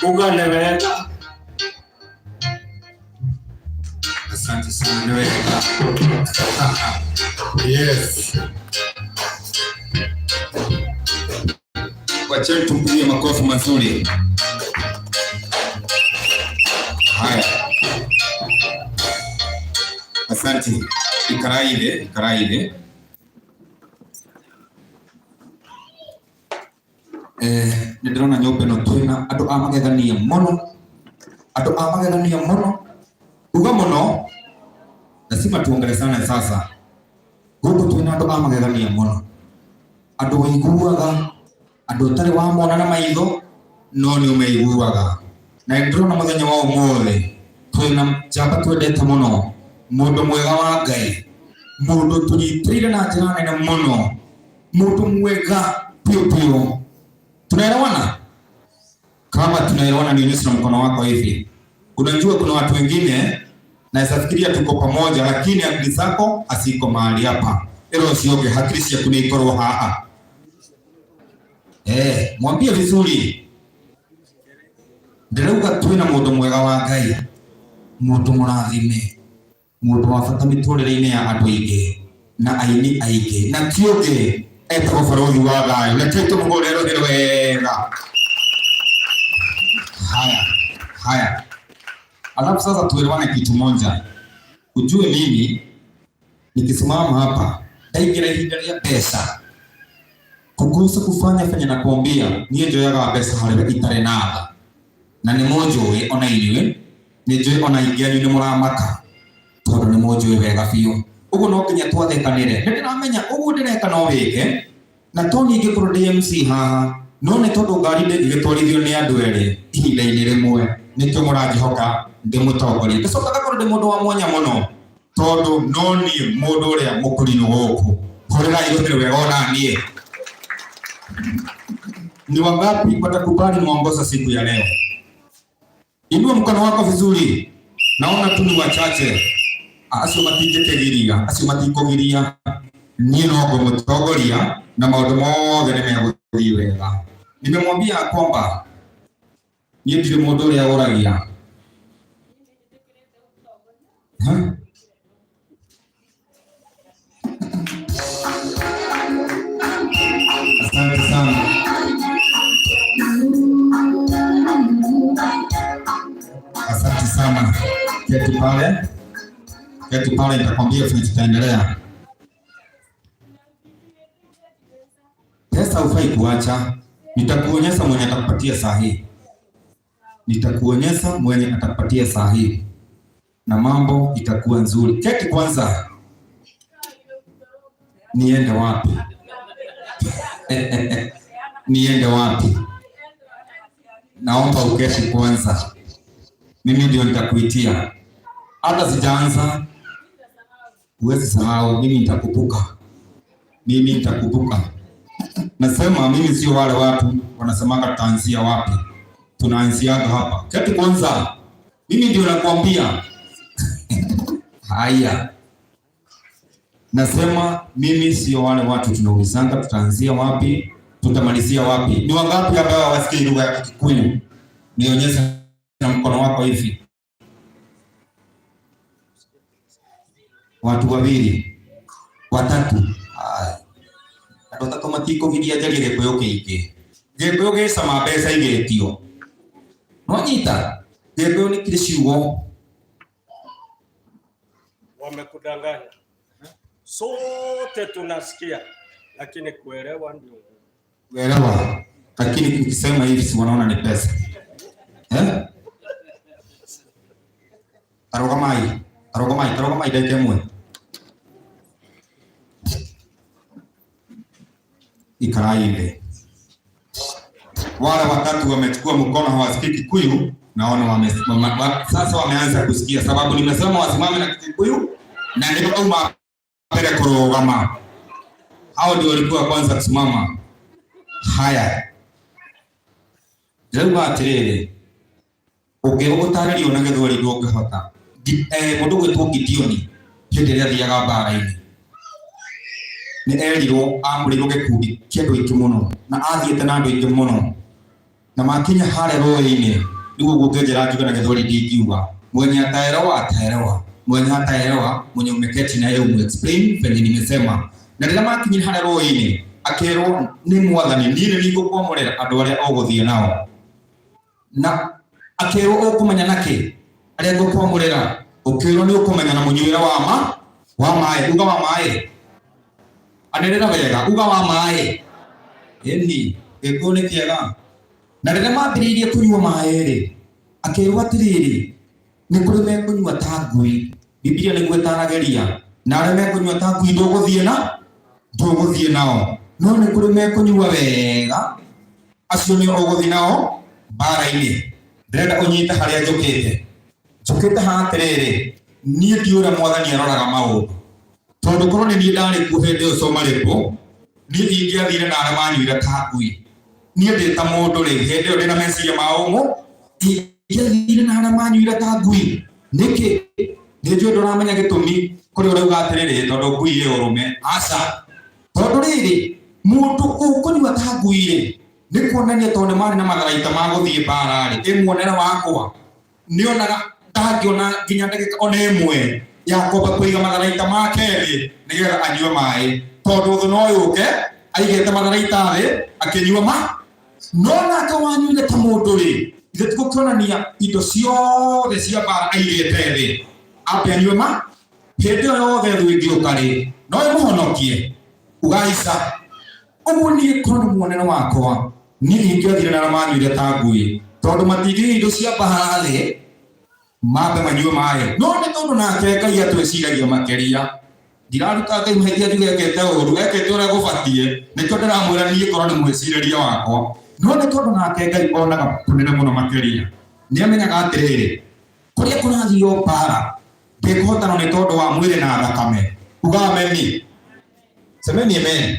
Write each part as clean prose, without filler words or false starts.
ugane wega. Asante sana wega. Yes. Wacha tumpigie makofi mazuri. Haya. Asante. Ikaraile. Ndirona nyumba no twina andu amagethania muno uga muno lazima tuongele sana sasa guku twina andu amagethania muno andu waiguaga andu tari wa mona na maitho no ni umeiguaga na ndirona muthenya wa umothe twina jamba twendete muno mundu mwega wa Ngai mundu tunyitire na njira nene muno mundu mwega pio. Tunaelewana? Kama tunaelewana nionyeshe mkono wako hivi. Unajua kuna watu wengine na isafikiria tuko pamoja lakini akili zako asiko mahali hapa. Ero sioge hakikisha kunikorwa haa. Mwambie vizuri. Ndirauga twina mundu mwega wa Ngai. Mundu murathime. Mundu wa bata miturire-ini ya andu aingi na aini aingi na kioge etagwo barothi wa Ngai na tete mugorero wega. Haya. Alafu sasa tuelewane kitu moja. Ujue mimi nikisimama hapa ndaingira ihinda ria pesa. Kukosa kufanya na kuambia niye njoyaga pesa harebe itare natha. Na ni mojoe ona iniwe ni njoe ona ingiani ni muramaka. Tondu ni mojoe wega biu. Ugu no kinya twathekanire. Ndiramenya ugu ndireka no wike. Na toni ingikoro DMC haha. No ne tondu ngari ndigitwarithio ni andu eri ihinda-ini rimwe. Nikio murajihoka ndimutongoria. Ndicoka gakoro ndi mundu wa mwanya muno. Tondu no ni mundu uria mukurino guku. Korera igotire wega ona nie. Ni wangapi watakubali muongoza siku ya leo? Inua mkono wako vizuri. Naona tu ni wachache. Acio matikogiria nie no ngumutongoria na maundu mothe ni meguthii wega. Nimemwambia kwamba nie ndire mundu uria uragia. Asante sana. Asante sana. Keti pale nitakwambia vile tutaendelea. Pesa hufai kuacha. Nitakuonyesha mwenye atakupatia sahihi. Na mambo itakuwa nzuri. Keti kwanza. Niende wapi? Naomba uketi kwanza. Mimi ndio nitakuitia. Hata sijaanza. Huwezi sahau, mimi nitakubuka. Nasema mimi sio wale watu wanasemanga tutaanzia wapi. Tunaanziaga hapa. Keti kwanza. Mimi ndio nakwambia. Haya. Nasema mimi sio wale watu tunaulizanga tutaanzia wapi, tutamalizia wapi. Ni wangapi ambao hawasikii lugha ya Kikuyu? Nionyeshe na mkono wako hivi. Watu 2, 3. Andå tatå matikå giria njarie gä kå yå kä ingä gä kå yå gä cama mbeca igetio no nyita gä kå yå nä kä rä ciugo wamekudanganya. Sote tunasikia lakini kuelewa ndio kuelewa, lakini ukisema hivi si wanaona ni pesa Arogamai dakika moja. Ikaraile. Wale watatu wamechukua mkono hawasikii Kikuyu, naona sasa wameanza kusikia, sababu nimesema wasimame na Kikuyu na ndio kama mbele kurogama. Hao ndio walikuwa kwanza kusimama. Haya. Leo atirere. Utarĩrio na gĩthweri ndũngĩhota. Mũndũ gwĩtwo Gideoni hĩndĩ ĩrĩa athiaga mbara-inĩ. Nĩ erirwo amũrĩirwo gĩkundi kĩa andũ aingĩ mũno na athiĩte na andũ aingĩ mũno. na makinya hare roini niguo gukejera njuga na githori ndingiuga mwenye ataelewa mwenye hataelewa mwenye umeketi na yeye umu-explain venye nimesema. Na rĩrĩa makinyire hare roini akerwo nĩ mwathani niĩ nĩngũkwamũrĩra andũ arĩa ũgũthiĩ nao, na akerwo ũkũmenya nakĩ arĩa ngũkwamũrĩra, ũkerwo nĩ ũkũmenya na mũnyuĩre wa maĩ. Uga wa maĩ anĩrĩra wega, uga wa maĩ ĩni gĩkũyũ nĩ kĩega. Na rĩrĩa mambĩrĩirie kũnyua maĩ rĩ, akerwo atĩrĩrĩ, nĩ kũrĩ mekũnyua ta ngui, Biblia nĩguo ĩtarageria, na arĩa mekũnyua ta ngui ndũgũthiĩ nao, no nĩ kũrĩ mekũnyua wega, acio nĩo ũgũthiĩ nao mbara-inĩ. Ndĩrenda ũnyite harĩa njũkĩte haha atĩrĩrĩ, niĩ ti ũrĩa mwathani aroraga maũndũ, tondũ korwo nĩ niĩ ndarĩ kuo hĩndĩ ĩyo Somarĩbo, niĩ ingĩathire na arĩa manyuire ta ngui. Niĩ ndĩ ta mũndũ rĩ, hĩndĩ ĩyo ndĩna meciria ma ũmũ, ingĩathire na arĩa manyuire ta ngui. Nĩkĩ? Nĩ njũĩ ndũramenya gĩtũmi kũrĩ ũrauga atĩrĩrĩ tondũ ngui ĩ ũrũme. Aca, tondũ rĩrĩ mũndũ ũkũnyua ta ngui rĩ, nĩ kuonania tondũ marĩ na matharaita ma gũthiĩ mbara rĩ, ĩmuonere wakwa nĩonaga ndangĩona nginya ndagĩka ona ĩmwe ya kwamba kũiga matharaita make thĩ nĩgetha anyue maĩ, tondũ thũ no yũke aigĩte matharaita thĩ akĩnyua no nake wanyuire ta mũndũ rĩ, ithe tũkũonania indo ciothe cia mbara aigĩte thĩ ambe anyue hĩndĩ ĩyo yothe thũ ĩngĩũka rĩ, no ĩmũhonokie. Ugaica ũguo niĩ korwo nĩ muonere wakwa, niĩ ingĩathire na arĩa manyuire ta ngui, tondũ matingĩiga indo cia mbara thĩ mambe manyue maĩ. No nĩ tondũ nake Ngai atwĩciragia makĩria, ndiraruta Ngai mahĩtia njuge ekĩte ũru, ekĩte ũrĩa gũbatiĩ, nĩkĩo ndĩramwĩra niĩ korwo nĩ mwĩcirĩria wakwa. No nĩ tondũ nake Ngai onaga kũnene mũno makĩria, nĩamenyaga atĩrĩrĩ, kũrĩa kũrathio mbara ndĩkũhotanwo nĩ tondũ wa mwĩrĩ na thakame. Uga ameni, semeni amen.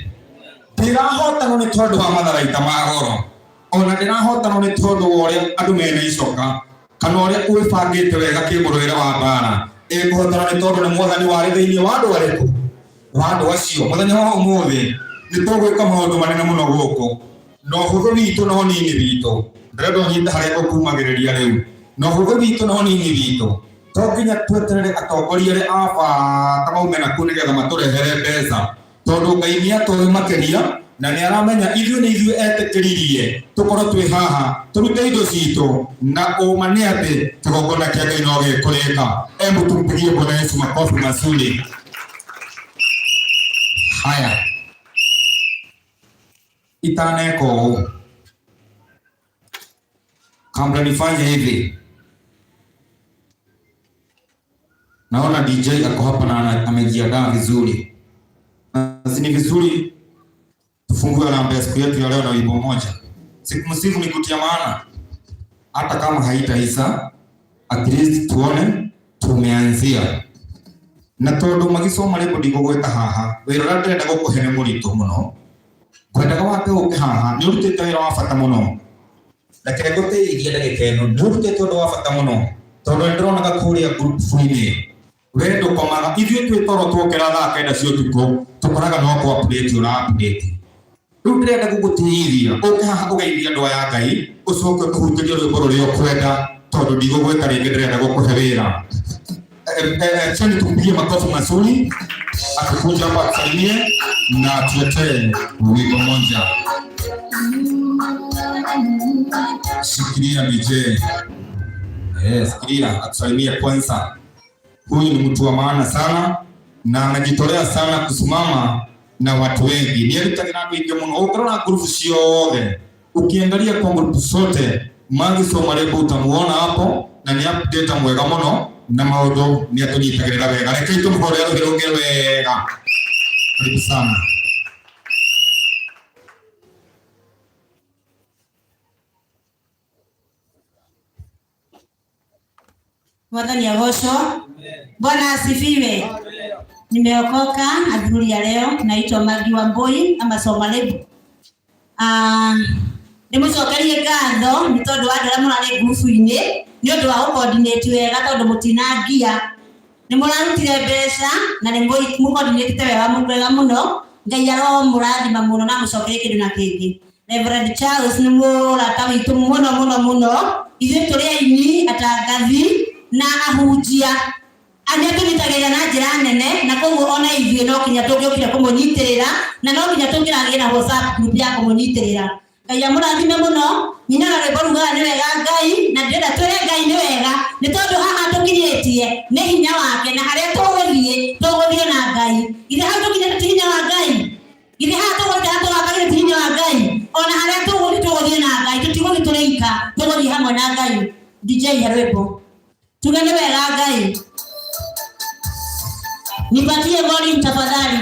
Ndĩrahotanwo nĩ tondũ wa matharaita ma goro, ona ndĩrahotanwo nĩ tondũ wa ũrĩa andũ mena icoka, kana ũrĩa wĩbangĩte wega kĩmũrũĩre wa mbara. Ĩkũhotanwo nĩ tondũ nĩ mwathani warĩ thĩinĩ wa andũ arĩkũ? Wa andũ acio. Mũthenya wa ũmũthĩ nĩ tũgwĩka maũndũ manene mũno gũkũ, na ũhũthũ witũ no nini witũ. Ndĩrenda ũnyite harĩa ngũkumagĩrĩria rĩu, na ũhũthũ witũ no nini witũ. To nginya tweterere atongoria arĩa a bata maume nakũu nĩgetha matũrehere mbeca, tondũ Ngai nĩ atũĩ makĩria na nĩ aramenya ithuĩ nĩ ithuĩ etĩkĩririe tũkorwo twĩ haha tũrute indo citũ, na ũma nĩ atĩ kĩgongona kĩa Ngai no gĩkũrĩka. Tumpigie Bwana Yesu makofi mazuri. Haya, itaneka ũũ, kabla nifanye hivi, naona DJ ako hapa na amejiandaa vizuri. Ni vizuri tufungue namba ya siku yetu ya leo na wimbo moja. Siku msifu ni kutia maana, hata kama haitaisha, at least tuone tumeanzia. Na tondu magisoma rĩmbo ndigũgwĩta haha, wĩra ũrĩa ndĩrenda gũkũhe nĩ mũritũ mũno. Ngwendaga wambe ũke haha, nĩ ũrutĩte wĩra wa bata mũno. Reke ngũteithie ndagĩka ĩno, nĩ ũrutĩte ũndũ wa bata mũno, tondũ nĩ ndĩronaga kũrĩa group-inĩ wendo komaga ithuĩ twĩ toro twokera thaa 9 cia ũtukũ tũkoraga no kwa update ũra update. Rĩu ndĩrenda gũgũteithia ũke haha ũgeithie andũ aya Ngai, ũcoke kũhunjĩria rwĩmbo rũrĩa ũkwenda, tondũ ndigũgwĩka rĩngĩ, ndĩrenda gũkũhe wĩra. Chani tumpigie makofi mazuri, atakuja hapa atusalimie na tuletee wimbo moja. Shikilia DJ. Sikilia atusalimie kwanza. Huyu ni mtu wa maana sana na anajitolea sana kusimama na watu wengi. Ni alitagira kuingia muno ukorona group ciothe. Ukiangalia kwa group zote, Magi Somarebo utamuona hapo na ni update mwega muno na maũndũ nĩ atũnyitagĩrĩra wega. Reke tũmũhũrĩre rũhĩ wega. Karibu sana. Mwathani agocwo. Bwana asifiwe. Nimeokoka adhuhuri ya leo, naitwa Magi Wambui ama Somarebo. Nimucokerie ngatho nĩ tondũ wa andũ arĩa mũrarĩ group-inĩ nĩ ũndũ wa gũ-coordinate wega, tondũ mũtinangia. Nĩ mũrarutire mbeca na nĩ mũcoordinate wega mũno. Ngai aromũrathima mũno na mũcokerie kĩndũ na kĩngĩ. Reverend Charles ni mũrata witũ mũno ithuĩ tũrĩ aini atangathi na ahunjia arĩa tũnyitagĩrĩra na njĩra nene, na koguo ona ithuĩ no nginya tũngĩokire kũmũnyitĩrĩra na no nginya tũngĩragĩa na WhatsApp group ya kũmũnyitĩrĩra. Ngai amũrathime mũno. Nyina na rwĩmbo rugaga nĩ wega Ngai, na ndĩrenda twĩre Ngai nĩ wega nĩ tondũ haha tũkinyĩtie nĩ hinya wake, na harĩa tũgũthiĩ na Ngai. Ithe hau tũkinyĩte ti hinya wa Ngai, ithe haha tũgũthiĩ ti hinya wa Ngai, ona harĩa tũgũthiĩ na Ngai, tũtigũthiĩ tũrĩ ika, tũgũthiĩ hamwe na Ngai. DJ ya rwĩmbo tuge nĩ wega Ngai. Nipatie volume tafadhali.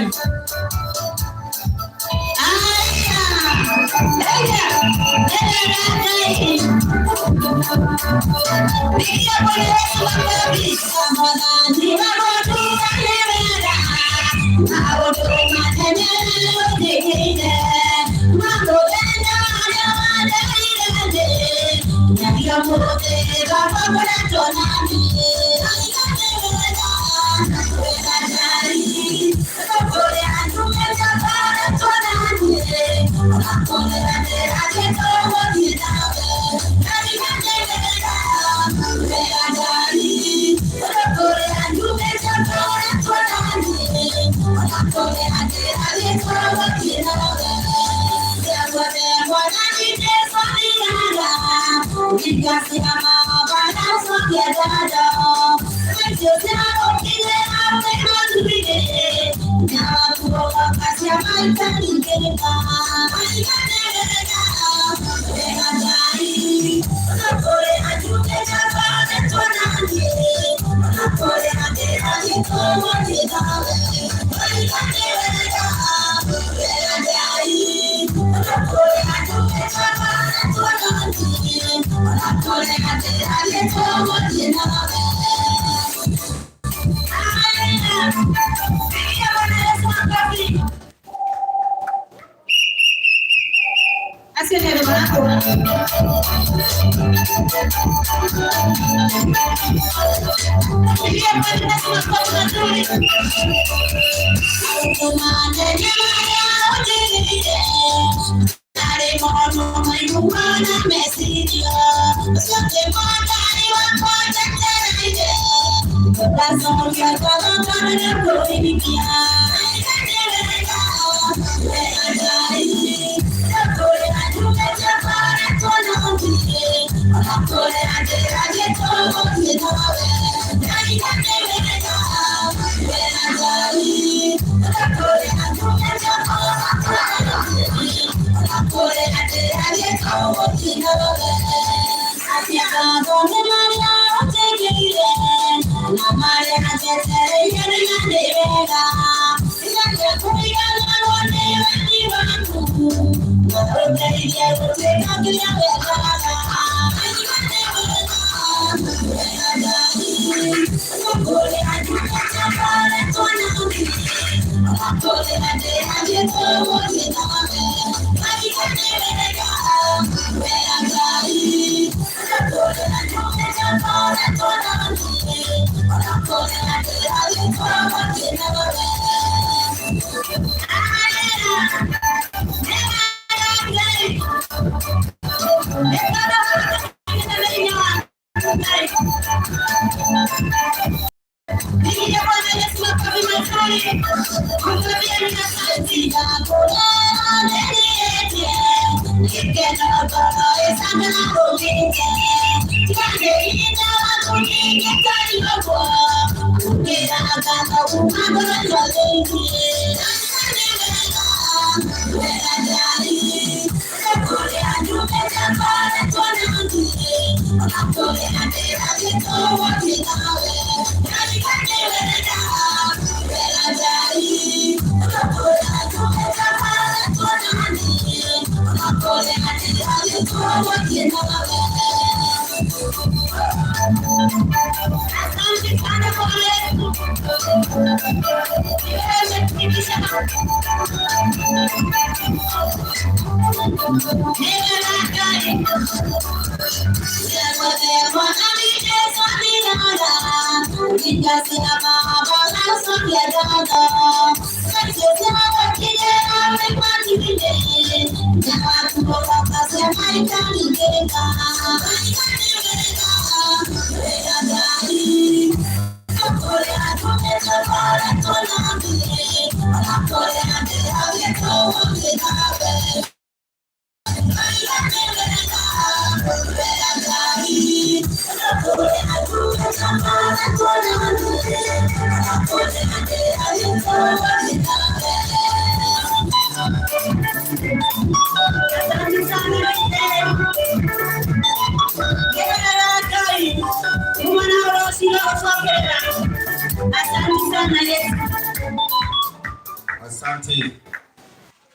Asante.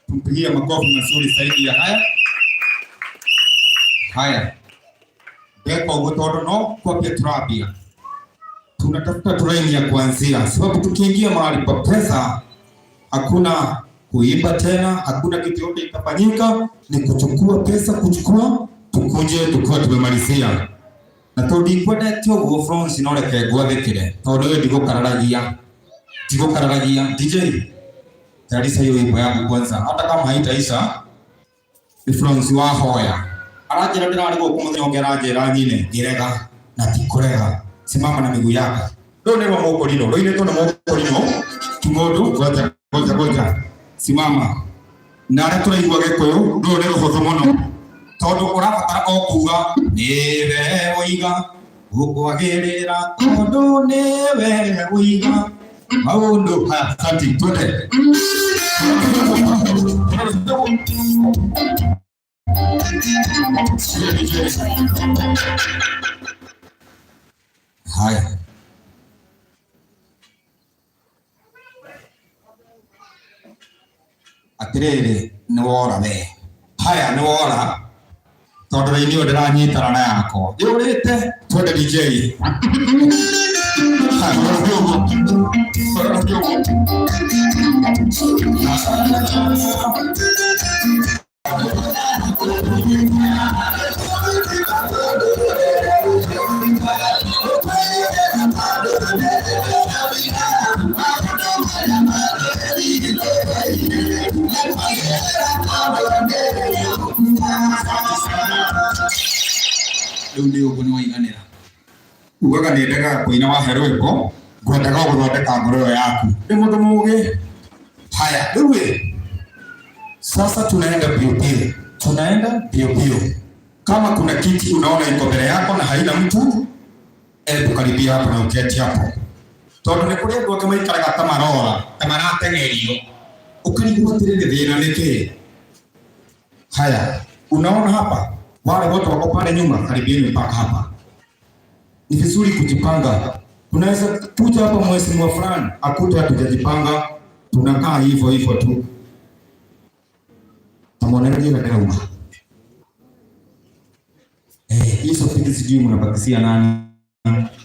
Tumpigie makofi mazuri zaidi ya haya. Haya. Kwa ugotodo no kwa Petrabia. Tunatafuta turaini ya kuanzia. Sababu tukiingia mahali pa pesa hakuna kuiba tena, hakuna kitu yote itafanyika, ni kuchukua pesa, tukuje tukiwa tumemalizia. Na todi kwenda tio go France no reke gwathekire. Tondu we ndigo kararagia. DJ. Tarisa hiyo ipo yangu kwanza. Hata kama haitaisha ni France wa hoya. Arajira ndira ngo kumunyongera njira nyine direga na tikorega. Simama na miguu yako. Ndio neno moko lino. Ndio ile tona moko lino. Kingodo goja. Simama. Na ara turaigwa gikoyo ndio neno hotho muno. Tondu urabatara okuga niwe oiga gukwagirira tondu niwe oiga maundu ha santi twende. Haya. Atiriri ni wora we. Haya ni wora. Tondu ini ndiranyitana na yako. Yurite twende DJ. Ndio ugo ni waiganira. Ugaga nendaga kuina wa heroiko, ngwendaga guthondeka ngoro yaku. Ndi mundu mugi. Haya, wewe. Sasa tunaenda bio. Kama kuna kiti unaona iko mbele yako na haina mtu, hebu karibia hapo na uketi hapo. Tondu ni kuri andu kama ikaraga tamaratengerio. Ukarigwa tirinde thina niki. Haya, unaona hapa? Wale wote wako pale nyuma, karibieni mpaka hapa. Ni vizuri kujipanga. Tunaweza kuja hapa mwezi mwa fulani, akuta hatujajipanga, tunakaa hivyo tu. Tamuonea jina leo. Hizo fiki sijui mnabakisia nani.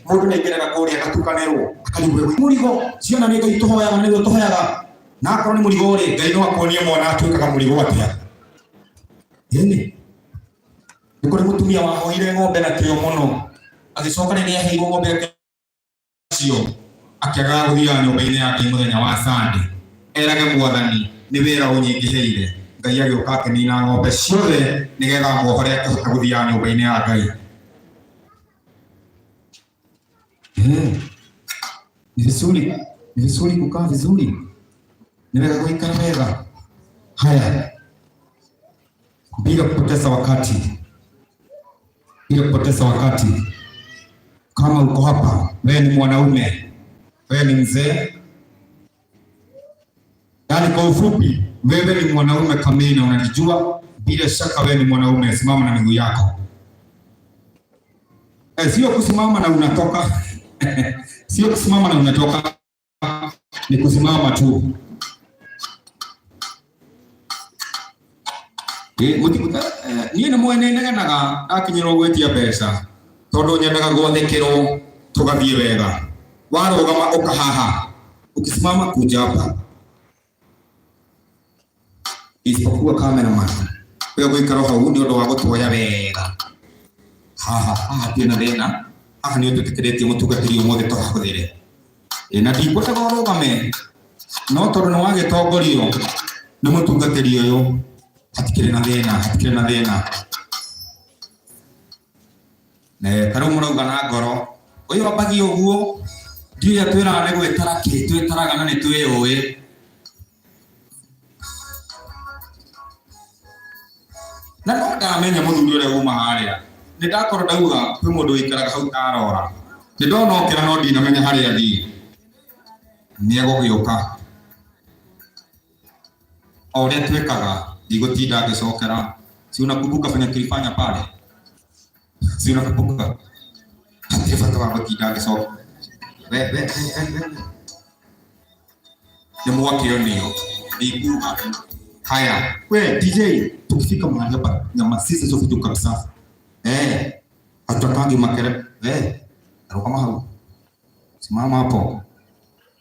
Mundu naigera gakori akatukanero. Akaliwe murigo, ciana nega itohoya na nego tohoyaga. Na akoro ni murigo ri, Ngai no akonie mwana atuikaga murigo atia. Yeni. Nikore mutumia wahoire ng'ombe na kio muno. Agicoka ni aheirwo ng'ombe yake cio. Akiaga guthia nyumba-ini yake muthenya wa Sunday. Erage mwathani ni wira unyigiheire. Ngai agioka akinina ng'ombe ciothe nigetha muohore akihota guthia nyumba-ini ya Ngai. Ni vizuri kukaa vizuri. Ni wega kuikara wega. Haya. Bila kupoteza wakati. Kama uko hapa, wewe ni mwanaume, wewe ni mzee. Yaani kwa ufupi, wewe ni mwanaume kamili na unajijua, bila shaka wewe ni mwanaume. Simama na miguu yako. Sio kusimama na unatoka. Sio kusimama na unatoka. Ni kusimama tu. Niĩ nĩ mwene negenaga akinyĩrwo gwĩtia mbeca tondu nyendaga gwathĩkĩrwo tũgathiĩ wega. Warũgama ũkahaha, ukisimama kuja hapa. Isipokuwa cameraman, wewe gũikara hau nĩ ũndũ wa gũtuoya wega. Haha tena thĩna, haha nĩ ũtũtĩkĩrĩtie mũtungatĩri ũmũthĩ tũhũthĩre. Na ndigũtaga ũrũgame, no tondũ nĩ wagĩtongorio nĩ mũtungatĩri ũyũ. Hatikire na thina. Ne karo murauga na ngoro. Uyu abagi uguo. Ndiye twira ne gwetara ki, twetaraga na ni twiyuwi. Na no ndamenya muthuri uria uma haria. Ni ndakoro ndauga kwi mundu ikaraga hau tarora. Ni ndona okira no ndinamenya haria thi. Ni egugiuka. Ole twekaga ndigotinda ngicokera. Si unakumbuka fanya kilifanya pale? Si unakumbuka? Hata wa gutinda ngicokera. We. Ni mwakio nio. Nikuga. Haya, we DJ tukifika mahali hapa nyama sisi sio vitu kabisa. Hatakangi makere. Kama hao. Simama hapo.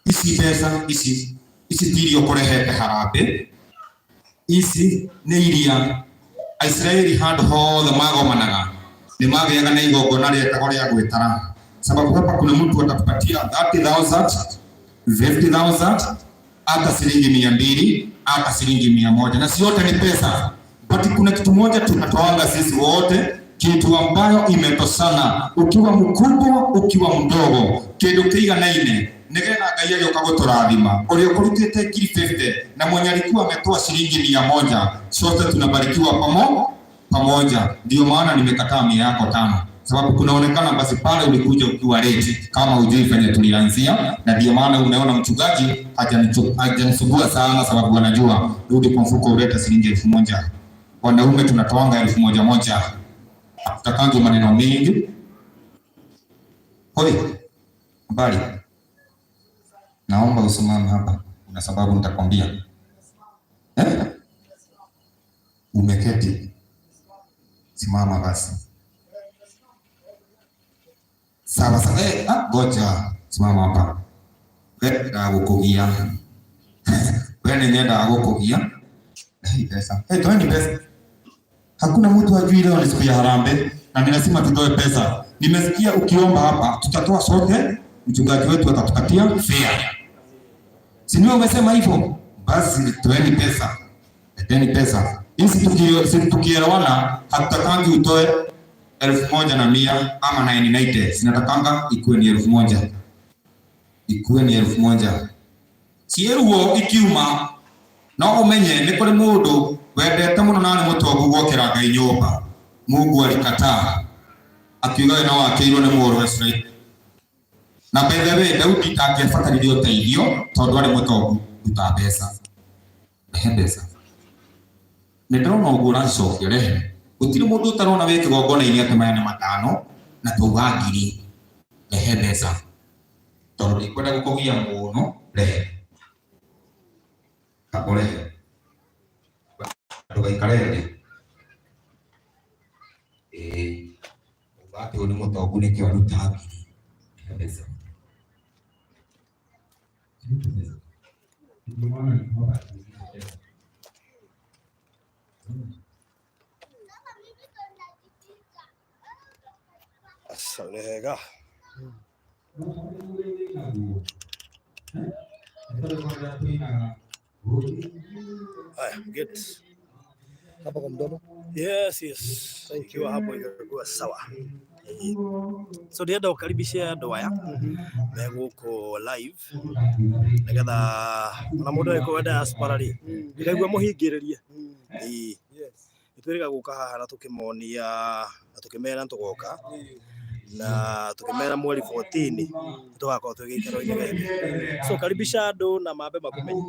Isi pesa isi tirio kurehete harambe. Isi ni iria Israeli had all the magomanaga. Ni magyaga na igongona rĩetagwo rĩa gwĩtara. Sababu hapa kuna mtu atakupatia 30,000, 50,000, hata shilingi 200, hata shilingi 100, na si yote ni pesa. But kuna kitu moja tunatoanga sisi wote, kitu ambayo imetosana. Ukiwa mkubwa, ukiwa mdogo, kitu kiganaine. Nigetha Ngai agĩũka gũtũrathima. Ũrĩa ũkũrutĩte 50 na mwenye alikuwa ametoa shilingi 100, sote tunabarikiwa pamoja. Ndio maana nimekataa 100 yako 5. Sababu kunaonekana basi pale ulikuja ukiwa late kama hujui fanya tulianzia, na ndio maana unaona mchungaji hajanisumbua sana, sababu anajua rudi kwa mfuko uleta shilingi 1000. Wanaume tunatoanga 1000. Tutakangi maneno mengi. Hoi. Habari. Naomba usimame hapa. Kuna sababu nitakwambia. Umeketi. Simama basi. Sawa. Goja. Simama hapa. Ndagukugia. Wewe nenda gukugia. Pesa. Toeni pesa. Hakuna mtu ajui leo ni siku ya harambee na ninasema tutoe pesa. Nimesikia ukiomba hapa tutatoa sote, mchungaji wetu atatupatia fair. Si ndio umesema hivyo? Basi toeni pesa. Leteni pesa. Hizi tukielewana hatutakangi utoe 1,100 ama 990. Sinatakanga ikuwe ni 1,000. Ikuwe ni 1,000. Cieruo ikiuma no umenye ni kuri mundu wendete muno na ni mutongu gwokera Ngai nyumba. Mungu alikataa. Akiuga no akirwo ni muru Israeli. Na bethe Daudi takĩbataririe ũteithio tondũ arĩ mũtongu ruta mbeca. Rehe mbeca. Nĩndĩrona ũguo ũracokia rehe. Gũtirĩ mũndũ ũtarona wĩ kĩgongona-inĩ atĩ maya nĩ 5 na tuuga 1000. Rehe mbeca. Tondũ ndikwenda gũkũgia mũno. Rehe. Kaborehe. Ndũgaikare thĩ. Ũgate ũyũ nĩ mũtongu nĩkĩo aruta 200. Rehe mbeca. Asalega. Good. Hapa kwa mdomo? Yes. Thank you. Hapo ikakuwa sawa. So ndienda gukaribisha andũ aya me gũkũ live nigetha ona mũndũ arĩ kũu diaspora rĩ ndikaigua mũhingĩrĩrie. Nĩtwĩrĩga gũka haha na tũkĩmonia na tũkĩmera tũgoka na tukimera mweri 14 tugakorwo twigikero-inĩ gĩkĩ. So karibisha andũ na mambe makumenye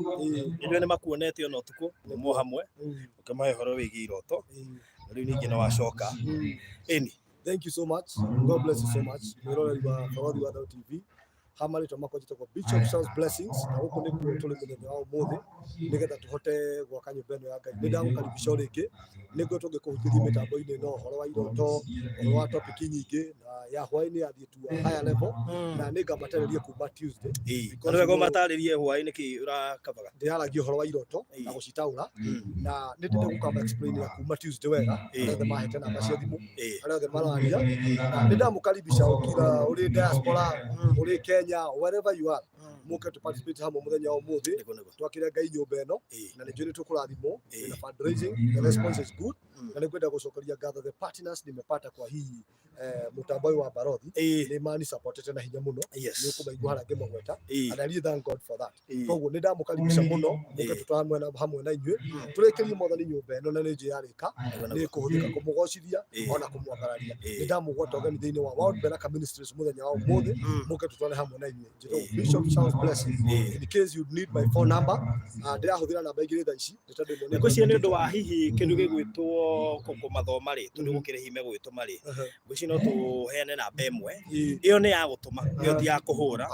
nĩ makuonete ona ũtukũ nĩ mo hamwe ũkĩmahe ũhoro wĩgiĩ iroto rĩu ningĩ no wacoka. Thank you so much. God bless you so much. Mwĩroreri wa Bũrũri wa Thayũ TV. Hamari twamakojete kwa Bishop Charles Blessings na huko nĩ kuo tũrĩ mũthenya wa ũmũthĩ nĩgetha tũhote gwaka nyũmba ĩno ya Ngai. Nĩ ndagũkaribisha rĩngĩ nĩguo tũngĩkũhunjĩria mĩtambo-inĩ no ũhoro wa iroto, ũhoro wa topic nyingĩ na ya hwaĩ-inĩ yathiĩ tu higher level na nĩ ngamatarĩria kuma Tuesday. Nĩ wega ũmatarĩrie hwaĩ-inĩ kĩ ũrakabaga. Ndĩharagia ũhoro wa iroto na gũcitaũra na nĩ ndĩrenda gũkamba explain ya kuma Tuesday wega arĩa othe mahete namba cia thimũ arĩa othe mararia na nĩ ndamũkaribisha ũkira ũrĩ diaspora ũrĩ Kenya, wherever you are, muke to participate hamwe muthenya wa ũmũthĩ twakĩre Ngai nyũmba ĩno na nĩ njũĩ nĩ tũkũrathimwo na fundraising. The response is good na nikwenda gucokeria ngatho the partners nimepata kwa hii mutambo wa Barothi ni mani supported na hinya muno ni ukubaigwa harage magweta and I really thank God for that koguo ni ndamukaribisha muno muke tutwamwe na hamwe na inywe turekerie mothani nyumba eno na ni yarika ni kuhuthika kumugocithia ona kumwakararia ni ndamugweta organithini wa World Berachah Ministries muthenya wa umuthi muke tutwale hamwe na inywe njito Bishop Charles Blessing in case you need my phone number ndirahuthira namba igire tha ici ngwiciria ni undu wa hihi kindu gigwitwo kumathoma ri tundu gukire hime gwituma ri ngwiciria no tuheane namba imwe iyo ni ya gutuma iyo ti ya kuhura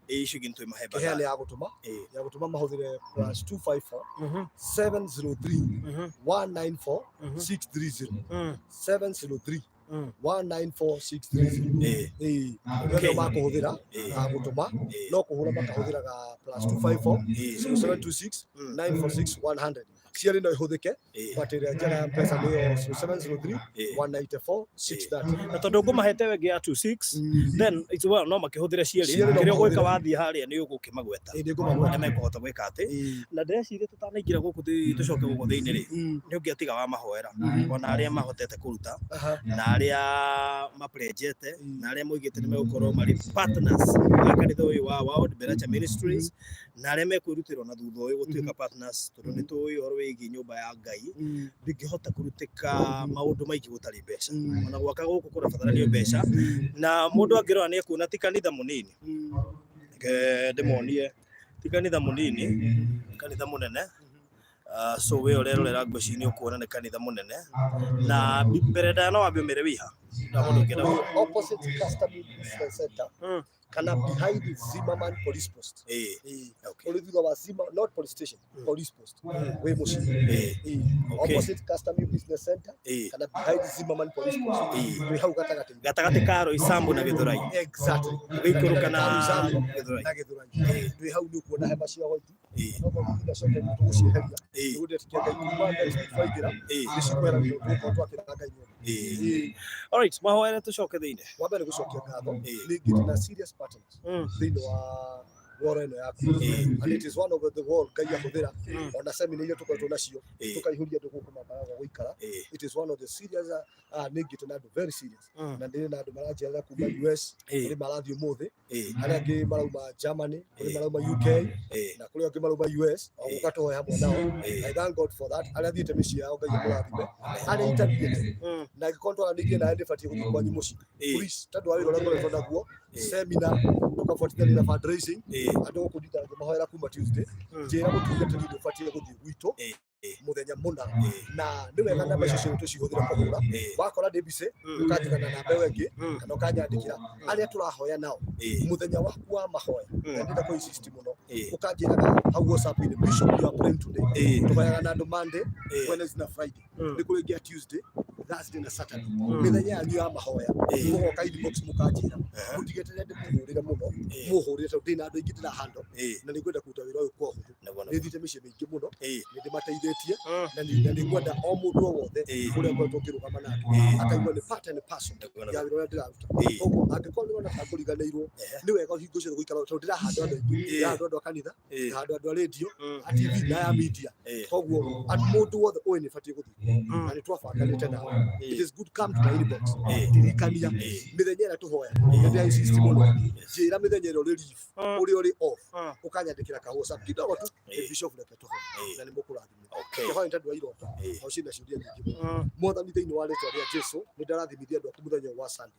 icio gintu imaheba ya gutuma mahuthire +254 703 194 630 703 194 630 makuhuthira gutuma no kuhura makahuthiraga +254 726 946 100 ciari no ihuthike batire njara ya pesa niyo 703 194 630 na tondu ngumahete wengi ya 26 then it's well no makihuthire ciari kirio gwika wathie haria ni ugukimagweta na mekuhota gwika ati na ndeciria tutanaingira guku tucoke guku thiini ri ni ungiatiga wa mahoera ona aria mahotete kuruta na aria maprejete na aria moigite ni megukorwo mari partners akanitho uyu wa World Berachah Ministries na aria mekurutirwo na thutha uyu gutuika partners tondu ni tuyu wigi nyumba ya Ngai ndingihota kurutika maundu maigi gutari mbeca ona gwaka guku kurabatharanio mbeca na mundu angirora ni kuona ti kanitha munini ndimonie ti kanitha munini kanitha munene so we orerorera ngwicini ukuona ni kanitha munene na mbere no wambe mere wiha opposite Custom Business Center kana behind Zimmerman Police Post okay thutha wa Zimmer not police station police post we mushi opposite Custom Business Center kana behind Zimmerman Police Post we hau gatagati karo Isambu na Githurai exactly wikuruka na Githurai we hau ni kuona hema cia hoiti no kwa sote mtu usheheria ndio tukienda kumanda isifaidira isikwera ndio kwa kiranga inyo all right mahoera tucoke thiini wabere gucokia ngatho ni ngiti serious partners thiini wa woreno yaku and it is one of the world Ngai ahuthira ona seminar ile tuko tunacio tukaihuria ndugu kuma baraga guikara it is one of the serious nigite na very serious na ndire na andu maranjira kuma US kuri marathi umuthi aria angi marauma Germany kuri marauma UK na kuri angi marauma US au gukatoa hamwe nao I thank God for that aria thiite micii yao Ngai amurathime aria itabite na gikonto ndige na ndi fatie guthikwa nyimuci please tondu wa wira uria ngoretwo naguo seminar tukafuatilia na fundraising andu kudita mahoera kuma Tuesday njira gutungatiri ndu fatie guthii gwitu muthenya muna na ni wega namba icio tucihuthira kuhura wakora ndibise ukajigana na mbewe ngi kana ukanyandikira aria turahoya nao muthenya waku wa mahoya ndenda ko system muno ukajira how WhatsApp in Bishop you are praying today tuhoyaga na ndu Monday Wednesday na Friday ni kuringia Tuesday Thursday na Saturday mithenya yanyu ya mahoya mugoka inbox mukajira mutigetere ndimuhurira muno muhurire tondu ndina andu ingitira hando na nikwenda kuruta wira uyu kwa huthu ni thite micie mingi muno ni ndimateithitie na ni ngwenda o mundu wothe uria ngwetwo ngirugama nake akaigua ni part and parcel ya wira uria ndiraruta koguo angikorwo ni wona kuriganiirwo ni wega hingo ciothe guikara tondu ndirahanda andu aingi ndirahanda andu a kanitha ndirahanda andu a radio a TV na ya media koguo mundu wothe uyu ni fatie guthii na ni twabanganite nawe it is good come to my inbox dirikania mithenya ira tuhoya ndia insist muno njira mithenya ira uri leave uri off ukanyandikira ka WhatsApp kidogo tu Bishop leke tuhoya na ni mukurathimia okay kwa ntandu wa iroto au shida shuhudia nyingi mwathani thiini wa ritwa ria Jesu ni ndarathimithia andu aku muthenya wa Sunday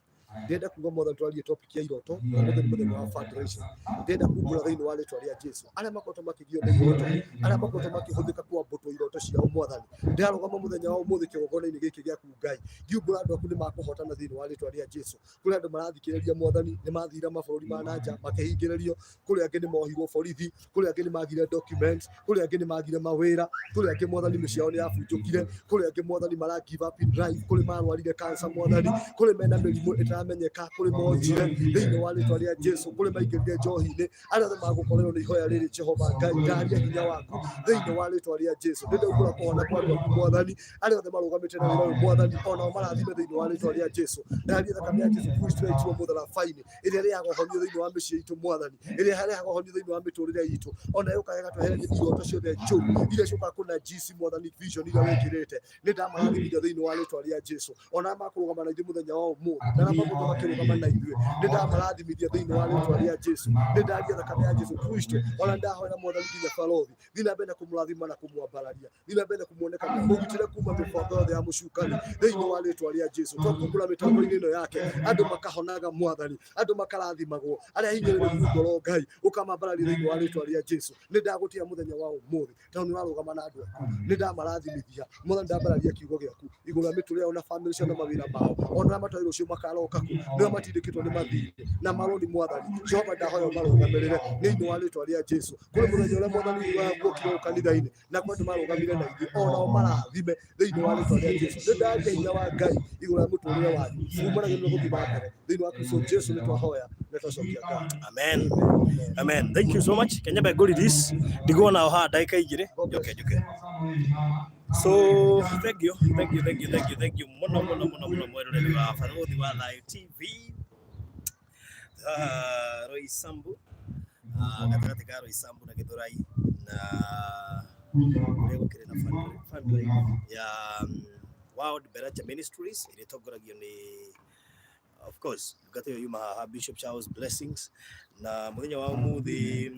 ndenda kuga mwathani twarie topic ya iroto muthenya wa fundraising ndenda kuga thiini wa ritwa ria Jesu aria makoto makigio na iroto aria makoto makihuthika kwa mboto iroto ciao mwathani ndarugama muthenya wa umuthi kigogona-ini giki giaku Ngai ngiumbura andu aku ni makuhotana thiini wa ritwa ria Jesu kuri andu marathikiriria mwathani ni mathira mabururi ma nanja makihingiririo kuri angi ni mohirwo borithi kuri angi ni magire documents kuri angi ni magire mawira kuri angi mwathani miciao ni yabunjukire kuri angi mwathani mara give up in life kuri marwarire cancer mwathani kuri mena mirimu mataramenyeka kuri monjire thĩinĩ wa rĩtwa rĩa Jesu kũrĩ maingĩrire njohi-inĩ arĩa othe magũkorerwo nĩ ihoya rĩrĩ Jehova Ngai ndaria hinya waku thĩinĩ wa rĩtwa rĩa Jesu ndĩraugũra kũhona kwa andũ aku Mwathani arĩa othe marũgamĩte na wĩra ũyũ Mwathani onao marathime thĩinĩ wa rĩtwa rĩa Jesu ndaria thakame ya Jesu Kristo ĩitirwo mũtharaba-inĩ ĩrĩa ĩrehaga ũhonio thĩinĩ wa mĩciĩ itũ Mwathani ĩrĩa ĩrehaga ũhonio thĩinĩ wa mĩtũrĩre itũ ona yũkaga ĩgatwehereria iroto ciothe njũru iria ciũkaga kũnajisi Mwathani vision iria wĩkĩrĩte nĩ ndamarathimithia thĩinĩ wa rĩtwa rĩa Jesu ona makũrũgama na ithuĩ mũthenya wa ũmũthĩ na mabuto makĩrũgama na ithuĩ nĩ ndamarathimithia thĩinĩ wa rĩtwa rĩa Jesu nĩ ndaria thakame ya Jesu Kristo ona ndahoera Mwathani nginya barothi thiĩ na mbere kũmũrathima na kũmwambararia thiĩ na mbere kũmuoneka mũgitĩre kuma mĩbango yothe ya mũcukani thĩinĩ wa rĩtwa rĩa Jesu twakũmbũra mĩtambo-inĩ ĩno yake andũ makahonaga Mwathani andũ makarathimagwo arĩa hinyĩrĩrĩku ngoro Ngai ũkamambararia thĩinĩ wa rĩtwa rĩa Jesu nĩ ndagũtia mũthenya wa ũmũthĩ tondũ nĩ warũgama na andũ aku nĩ ndamarathimithia Mwathani ndambararia kiugo gĩaku igũrũ rĩa mĩtũrĩre yao na famĩlĩ ciao na mawĩra mao ona matũũra rũciũ makaroka ku nĩo matindĩkĩtwo nĩ mathirĩ na maroni Mwathani Jehova ndahoya marũgamĩrĩre thĩinĩ wa rĩtwa rĩa Jesu kũrĩ mũthenya ũrĩa Mwathani wagũkire kanitha-inĩ na kwendũ marũgamire na ithuĩ onao marathime thĩinĩ wa rĩtwa rĩa Jesu nĩ ndaria hinya wa Ngai igũrũ rĩa mũtũũrĩre wanyu umanagĩrĩra gũthiĩ na mbere thĩinĩ wa Kristo Jesu nĩ twahoya na twacokia Ngai Amen. Amen. Thank you so much. Kenya by God this. Digo na ha dakika igire. Okay. So thank you. Muno mwerore wa Farothi wa Live TV. Roy Sambu. Katikati ka Roy Sambu na Githurai na leo kile na FundDrive ya Berachah Ministries ilitogoragio ni of course gateo yuma Bishop Charles blessings na muthenya wa umuthi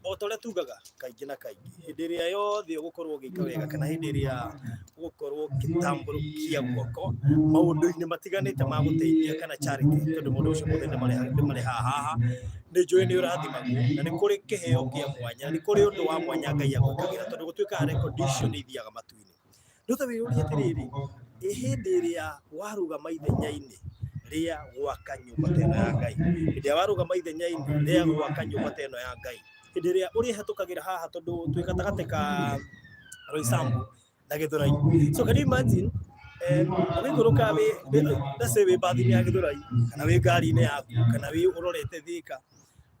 otore tugaga kaingĩ na kaingĩ hĩndĩ ĩrĩa yothe ũgũkorwo ũgĩka wega kana hĩndĩ ĩrĩa ũgũkorwo ũgĩtambũrũkia guoko maũndũ-inĩ matiganĩte ma gũteithia kana charity tondũ mũndũ ũcio mũthenya marĩ haha nĩ njũĩ nĩ ũrathimagwo na nĩ kũrĩ kĩheo kĩa mwanya nĩ kũrĩ ũndũ wa mwanya Ngai agwĩkagĩra tondũ gũtuĩkaga recognition ithiaga matu-inĩ nĩ ũtawĩyũria atĩrĩrĩ hĩndĩ ĩrĩa warũgama ithenya-inĩ rĩa gwaka nyũmba teno ya Ngai hĩndĩ ĩrĩa warũgama ithenya-inĩ rĩa gwaka nyũmba teno ya Ngai hĩndĩ ĩrĩa ũrĩhetũkagĩra haha tondũ twĩ gatagatĩ ka Roy Sambu na Githurai so can you imagine ũgĩikũrũka wĩ mbathi-inĩ ya Githurai kana wĩ ngari-inĩ yaku kana wĩ ũrorete Thika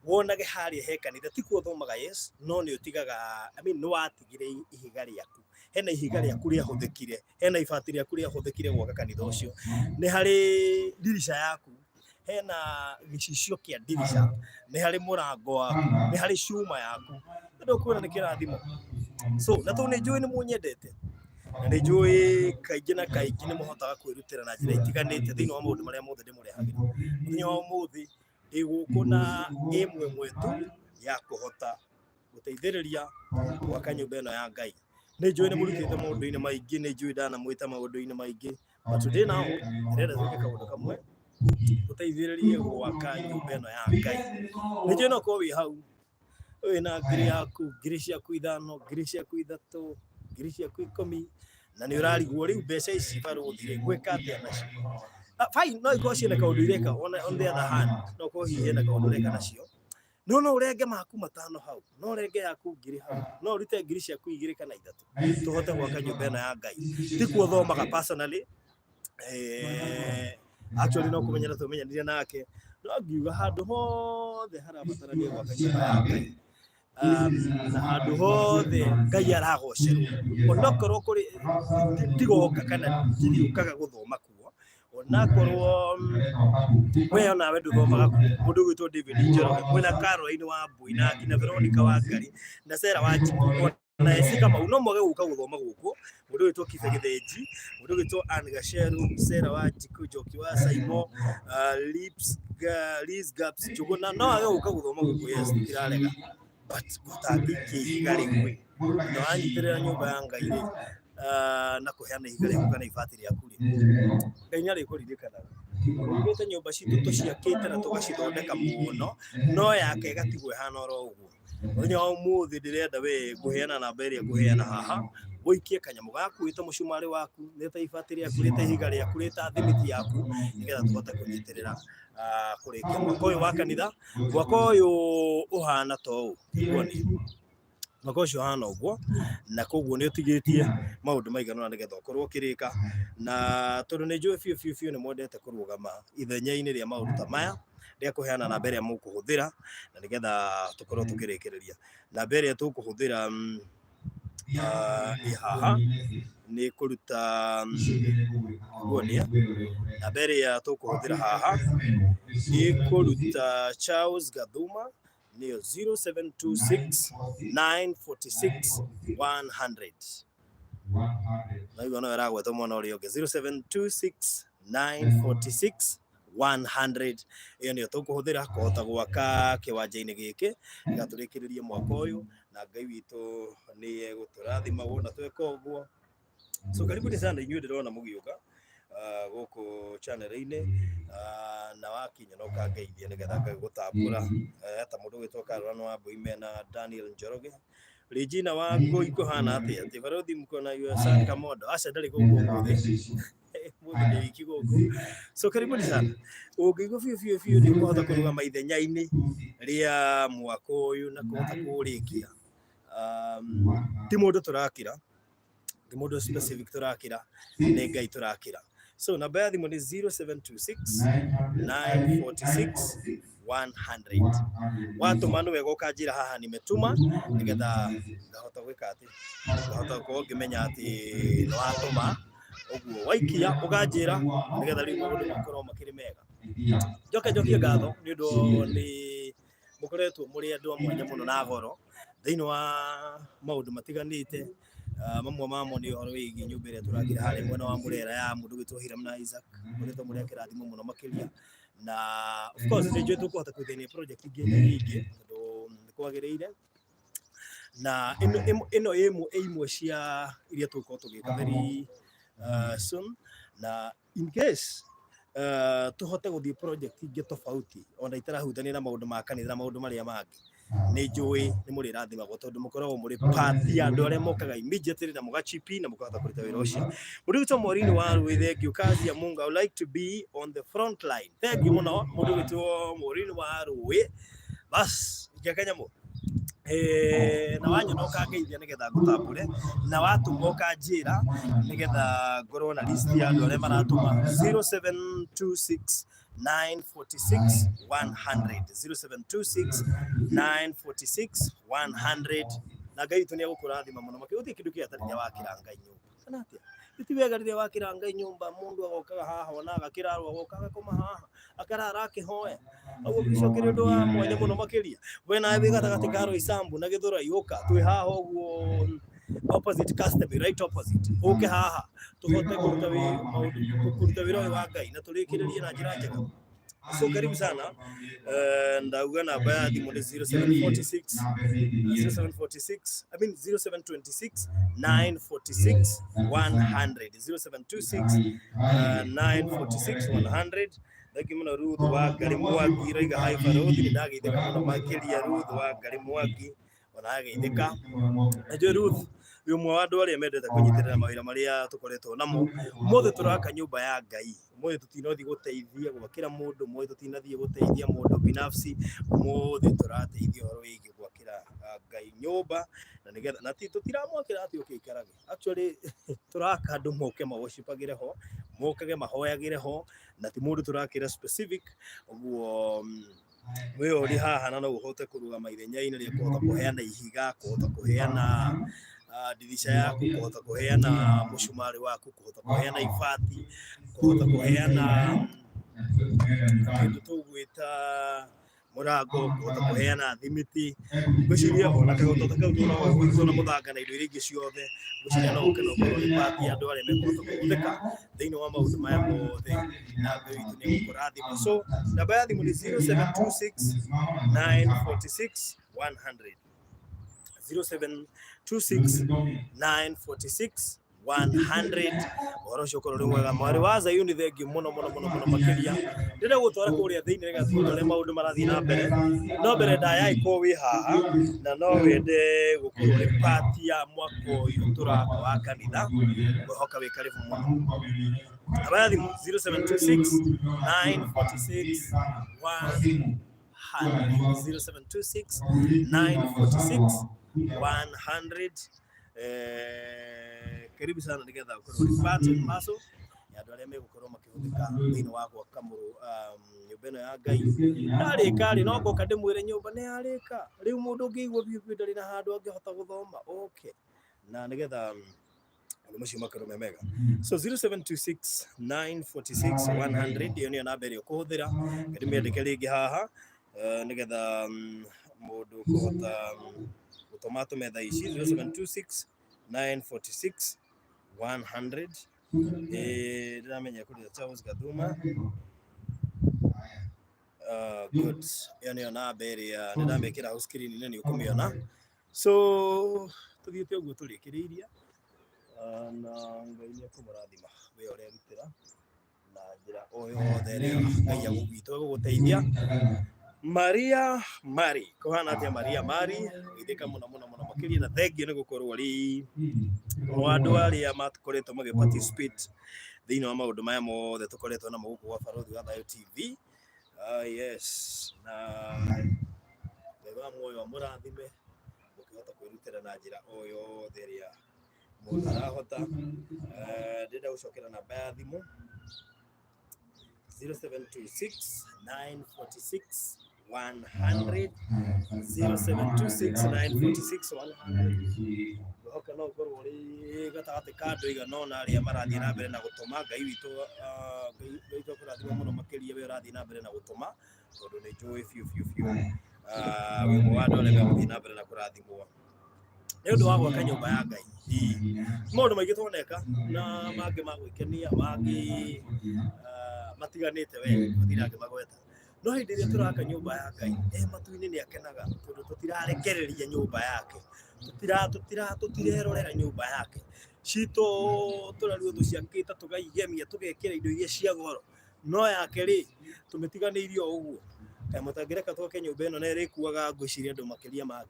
wonage harĩa he kanitha ti kuo thomaga yes no nĩ ũtigaga nĩ watigire ihiga rĩaku hena ihiga rĩaku rĩahũthĩkire hena ibati rĩaku rĩahũthĩkire gwaka kanitha ũcio nĩ harĩ dirisha yaku hena gĩcicio kĩa dirisha nĩ harĩ mũrango waku nĩ harĩ cuma yaku ndio kuona nĩ kĩrathimo so na tondũ nĩ njũĩ nĩ mũnyendete na nĩ njũĩ kaingĩ na kaingĩ nĩ mũhotaga kwĩrutĩra na njĩra itiganĩte thĩinĩ wa maũndũ marĩa mothe ndĩmũrehagĩra mũthenya wa ũmũthĩ ĩgũkũ na ĩmwe tu ya kũhota gũteithĩrĩria gwaka nyũmba ĩno ya Ngai nĩ njũĩ nĩ mũrutĩte maũndũ-inĩ maingĩ nĩ njũĩ ndanamwĩta maũndũ-inĩ maingĩ but today now ndĩrenda twĩke kaũndũ kamwe gũteithĩrĩrie gwaka nyũmba ĩno ya Ngai nĩ njũĩ no korwo wĩ hau wĩna ngiri yaku ngiri ciaku 5 ngiri ciaku 3 ngiri ciaku 10 na nĩ ũrarigwo rĩu mbeca ici barothire gwĩka atĩa nacio fine no ikorwo ciĩna kaũndũ ireka on the other hand no korwo hihi hena kaũndũ ũreka nacio no ũrenge maku 5 hau no ũrenge yaku ngiri hau no ũrute ngiri ciaku 2 kana 3 tũhote gwaka nyũmba ĩno ya Ngai ti kuo thomaga personally actually no kũmenyera tũmenyanire nake no ngiuga handũ hothe harabatarania gwaka nyũmba ya Ngai na handũ hothe Ngai aragocerwo onakorwo kũrĩ tigoka kana ndiũkaga gũthoma kuo onakorwo we onawe ndũthomaga mũndũ gwĩtwo David Njoroge mwĩna Caroline wa Mbui na nginya Veronica wa Ngari na Sarah wa Njiko na Esika mau no mwage gũka gũthoma gũkũ mũndũ gwĩtwo Kibe Gĩthĩnji mũndũ gwĩtwo Anne Gacheru Sarah wa Njiko Njoki wa Saimo Liz Gaps Njuguna no wage gũka gũthoma gũkũ yes tirarega but gũtangĩkia ihiga rĩmwe na wanyitĩrĩra nyũmba ya Ngai na kũheana ihiga rĩaku kana ibati rĩaku Ngai nĩ arĩkũririkanaga ũrugĩte nyũmba citũ tũciakĩte na tũgacithondeka mũno no yake ĩgatigwo ĩhana oro ũguo mũthenya wa ũmũthĩ ndĩrenda we kũheana namba ĩrĩa kũheana haha ũikie kanyamũ gaku wĩta mũcumarĩ waku wĩta ibati rĩaku wĩta ihiga rĩaku wĩta thimiti yaku nĩgetha tũhote kũnyitĩrĩra kũrĩkia mwaka ũyũ wa kanitha mwaka ũyũ ũhana to ũũ mwaka ucio hana uguo na koguo ni utigitie maundu maigana nigetha ukorwo kirika na tondu ni njui biu ni mwendete kurugama ithenya-ini ria maundu ta maya ria kuheana na mbere mukuhuthira na nigetha tukorwo tukirikiriria na mbere tukuhuthira haha ni kuruta guonia na mbere ya tukuhuthira haha ni kuruta Charles Gathuma niyo 0726 946 100 na hivyo no eragwetwo mwana uri ungi 0726 946 100 iyo niyo tukuhuthira kuhota gwaka kiwanja-ini giki gaturikiririe mwaka uyu na Ngai witu ni guturathima wona tweka uguo. So karibuni sana inyuĩ ndirona mugiuka guku channel-ini na wakinya no kangeithia nigetha ngagutambura ta mundu witwa Karurano wa Mbuime na Daniel Njoroge Regina wa Ngoi kuhana atia ati barothi mkona USA Kamodo aca ndari guku muthi muthi iki guku. So karibuni sana ungiigua biu ni kuhota kurugama ithenya-ini ria mwaka uyu na kuhota kurikia ti mundu turakira ti mundu specific turakira ni Ngai turakira. So namba ya thimu ni 0726 946 100 watuma no wega ukanjira haha nimetuma nigetha ngahota gwika ati ngahota ko ngimenya ati no watuma uguo waikia ukanjira nigetha riu mundu makorwo makiri mega joke ngatho ni undu ni mukoretwo muri andu amwe muno na goro thiini wa maundu matiganite mamwe mamo ni horo wigi nyumba iria turakira hari mwena wa Murera ya mundu gwitwo Hiram na Isaac muretwo muri akirathimo muno makiria na of course ni njui tukuhota kwithania project ingi tondu ni kwagiriire na ino imwe cia iria tukorwo tugika very soon na in case tuhote guthii project ingi tofauti ona itarahutania na maundu ma kanitha na maundu maria mangi ni njui ni muri rathimagwo tondu mukoragwo muri part ya andu aria mokaga immediately na mugachipi na mukahota kuruta wira ucio. Mundu witwo Morini wa Rui, thank you. Kazi ya Mungu, I would like to be on the front line. Thank you muno mundu witwo Morini wa Rui. Bas ikakanya mu na wanyu no kangeithia nigetha ngutambure na watuma ukanjira nigetha ngorwo na list ya andu aria maratuma 0726 946 100 0726 946 100 na Ngai tu ni agukurathima muno maki uthi kindu kia tari wakira Ngai nyumba kana atia ti wega riria wakira Ngai nyumba mundu agokaga haha ona agakirarwo agokaga kuma haha akarara akihoya aguo gicokire undu wa mwanya muno makiria we na we gatagati karo isambu na githura iuka twi haha uguo opposite customer right opposite uke haha tuhote kuruta wira wa Ngai na turikiririe na njira njega. So karibu sana ndauga namba ya thimu ni 0726 946 100 0726 946 100 Thagi muno Ruth wa Garimwagi roiga hai barothi ni ndageithika muno makiria Ruth wa Garimwagi ona ageithika najua Ruth umwe wa andu aria mendete kunyitirira mawira maria tukoretwo namo mothe turaka nyumba ya Ngai mothe tutinothi guteithia gwakira mundu mothe tutinathie guteithia mundu binafsi mothe turateithia horo wigi gwakira Ngai nyumba na nigetha na ti tutiramwakira ati ukikarage actually turaka andu moke mawocipagire ho mokage mahoyagire ho na ti mundu turakira specific uguo we uri haha na no uhote kurugama ithenya-ini ria kuhota kuheana ihiga kuhota kuheana dirisha yaku kuhota kuheana mushumari waku kuhota kuheana ifati kuhota kuheana kindu tugwita murago kuhota kuheana thimiti guciria ona kagoto takautu no gwitona muthanga na indo iria ingi ciothe guciria no ukeno korwo ni party ya andu aria mekuhota kuhuthika thiini wa maundu maya mothe na Ngai witu ni gukurathima. So namba ya thimu ni 0726 946 100 0726 946 100 orosho korore mwega mwari wa Zayuni thengi muno makiria ndire gutwara kuria thiini rega tutore maundu marathi na mbere no mbere ndaya iko wi haha na no wende gukorwo ni party ya mwaka uyu turaka wa kanitha hoka wi karibu muno abathi 0726 946 100 0726 946 100. Karibu sana nigetha ukorwo part and parcel ya andu aria megukorwo makihuthika thiini wa gwaka nyumba ino ya Ngai. Narika ri no ngoka ndimwire nyumba ni yarika, riu mundu ungiigua biu ndari na handu angihota guthoma. Okay, na nigetha mucio makorwo mega. So 0726 946 100 iyo niyo namba iria ukuhuthira. Ndimiandike ringi haha nigetha mundu kuhota gutuma tumetha ici 0726 946 100. Ndiramenya kuri Charles Gathuma. Good. Iyo niyo namba iria ndamekira ho screen ni ukumiona. So tuthiite uguo turikiriria na Ngai ni akumurathima we ore rutira na njira o yothe ria Ngai agugwitwo guguteithia. Maria Mari kohana atia Maria Mari ithika muno makiria na thengi ni gukorwo ri andu aria matukoretwo magiparticipate thiini wa maundu maya mothe tukoretwo na muguku wa Barothi wa Thayo TV. Yes, na wega moyo wa murathime mukihota kwirutira na njira o yothe ria mundu arahota. Ndenda gucokera namba ya thimu 0726 946 100 0726 946 100. Hoka no korwo ri gatagati ka andu iganona aria marathie na mbere na gutuma. Ngai witu Ngai tukurathima muno makiria we urathie na mbere na gutuma tondu ni njui fiu we mo andu aria marathie na mbere na kurathimwo ni undu wa gwaka nyumba ya Ngai. Maundu maingi twoneka na mangi ma gwikenia mangi matiganite we guthirange magweta, no hindi iria turaka nyumba ya Ngai matu-ini ni akenaga tondu tutirarekereria nyumba yake, tutirerorera nyumba yake cito turario tuciakita tugaigemia tugekira indo iria cia goro, no yake ri tumitiganiirio uguo kai mutangireka twoke nyumba ino na irikuaga ngwiciria andu makiria ma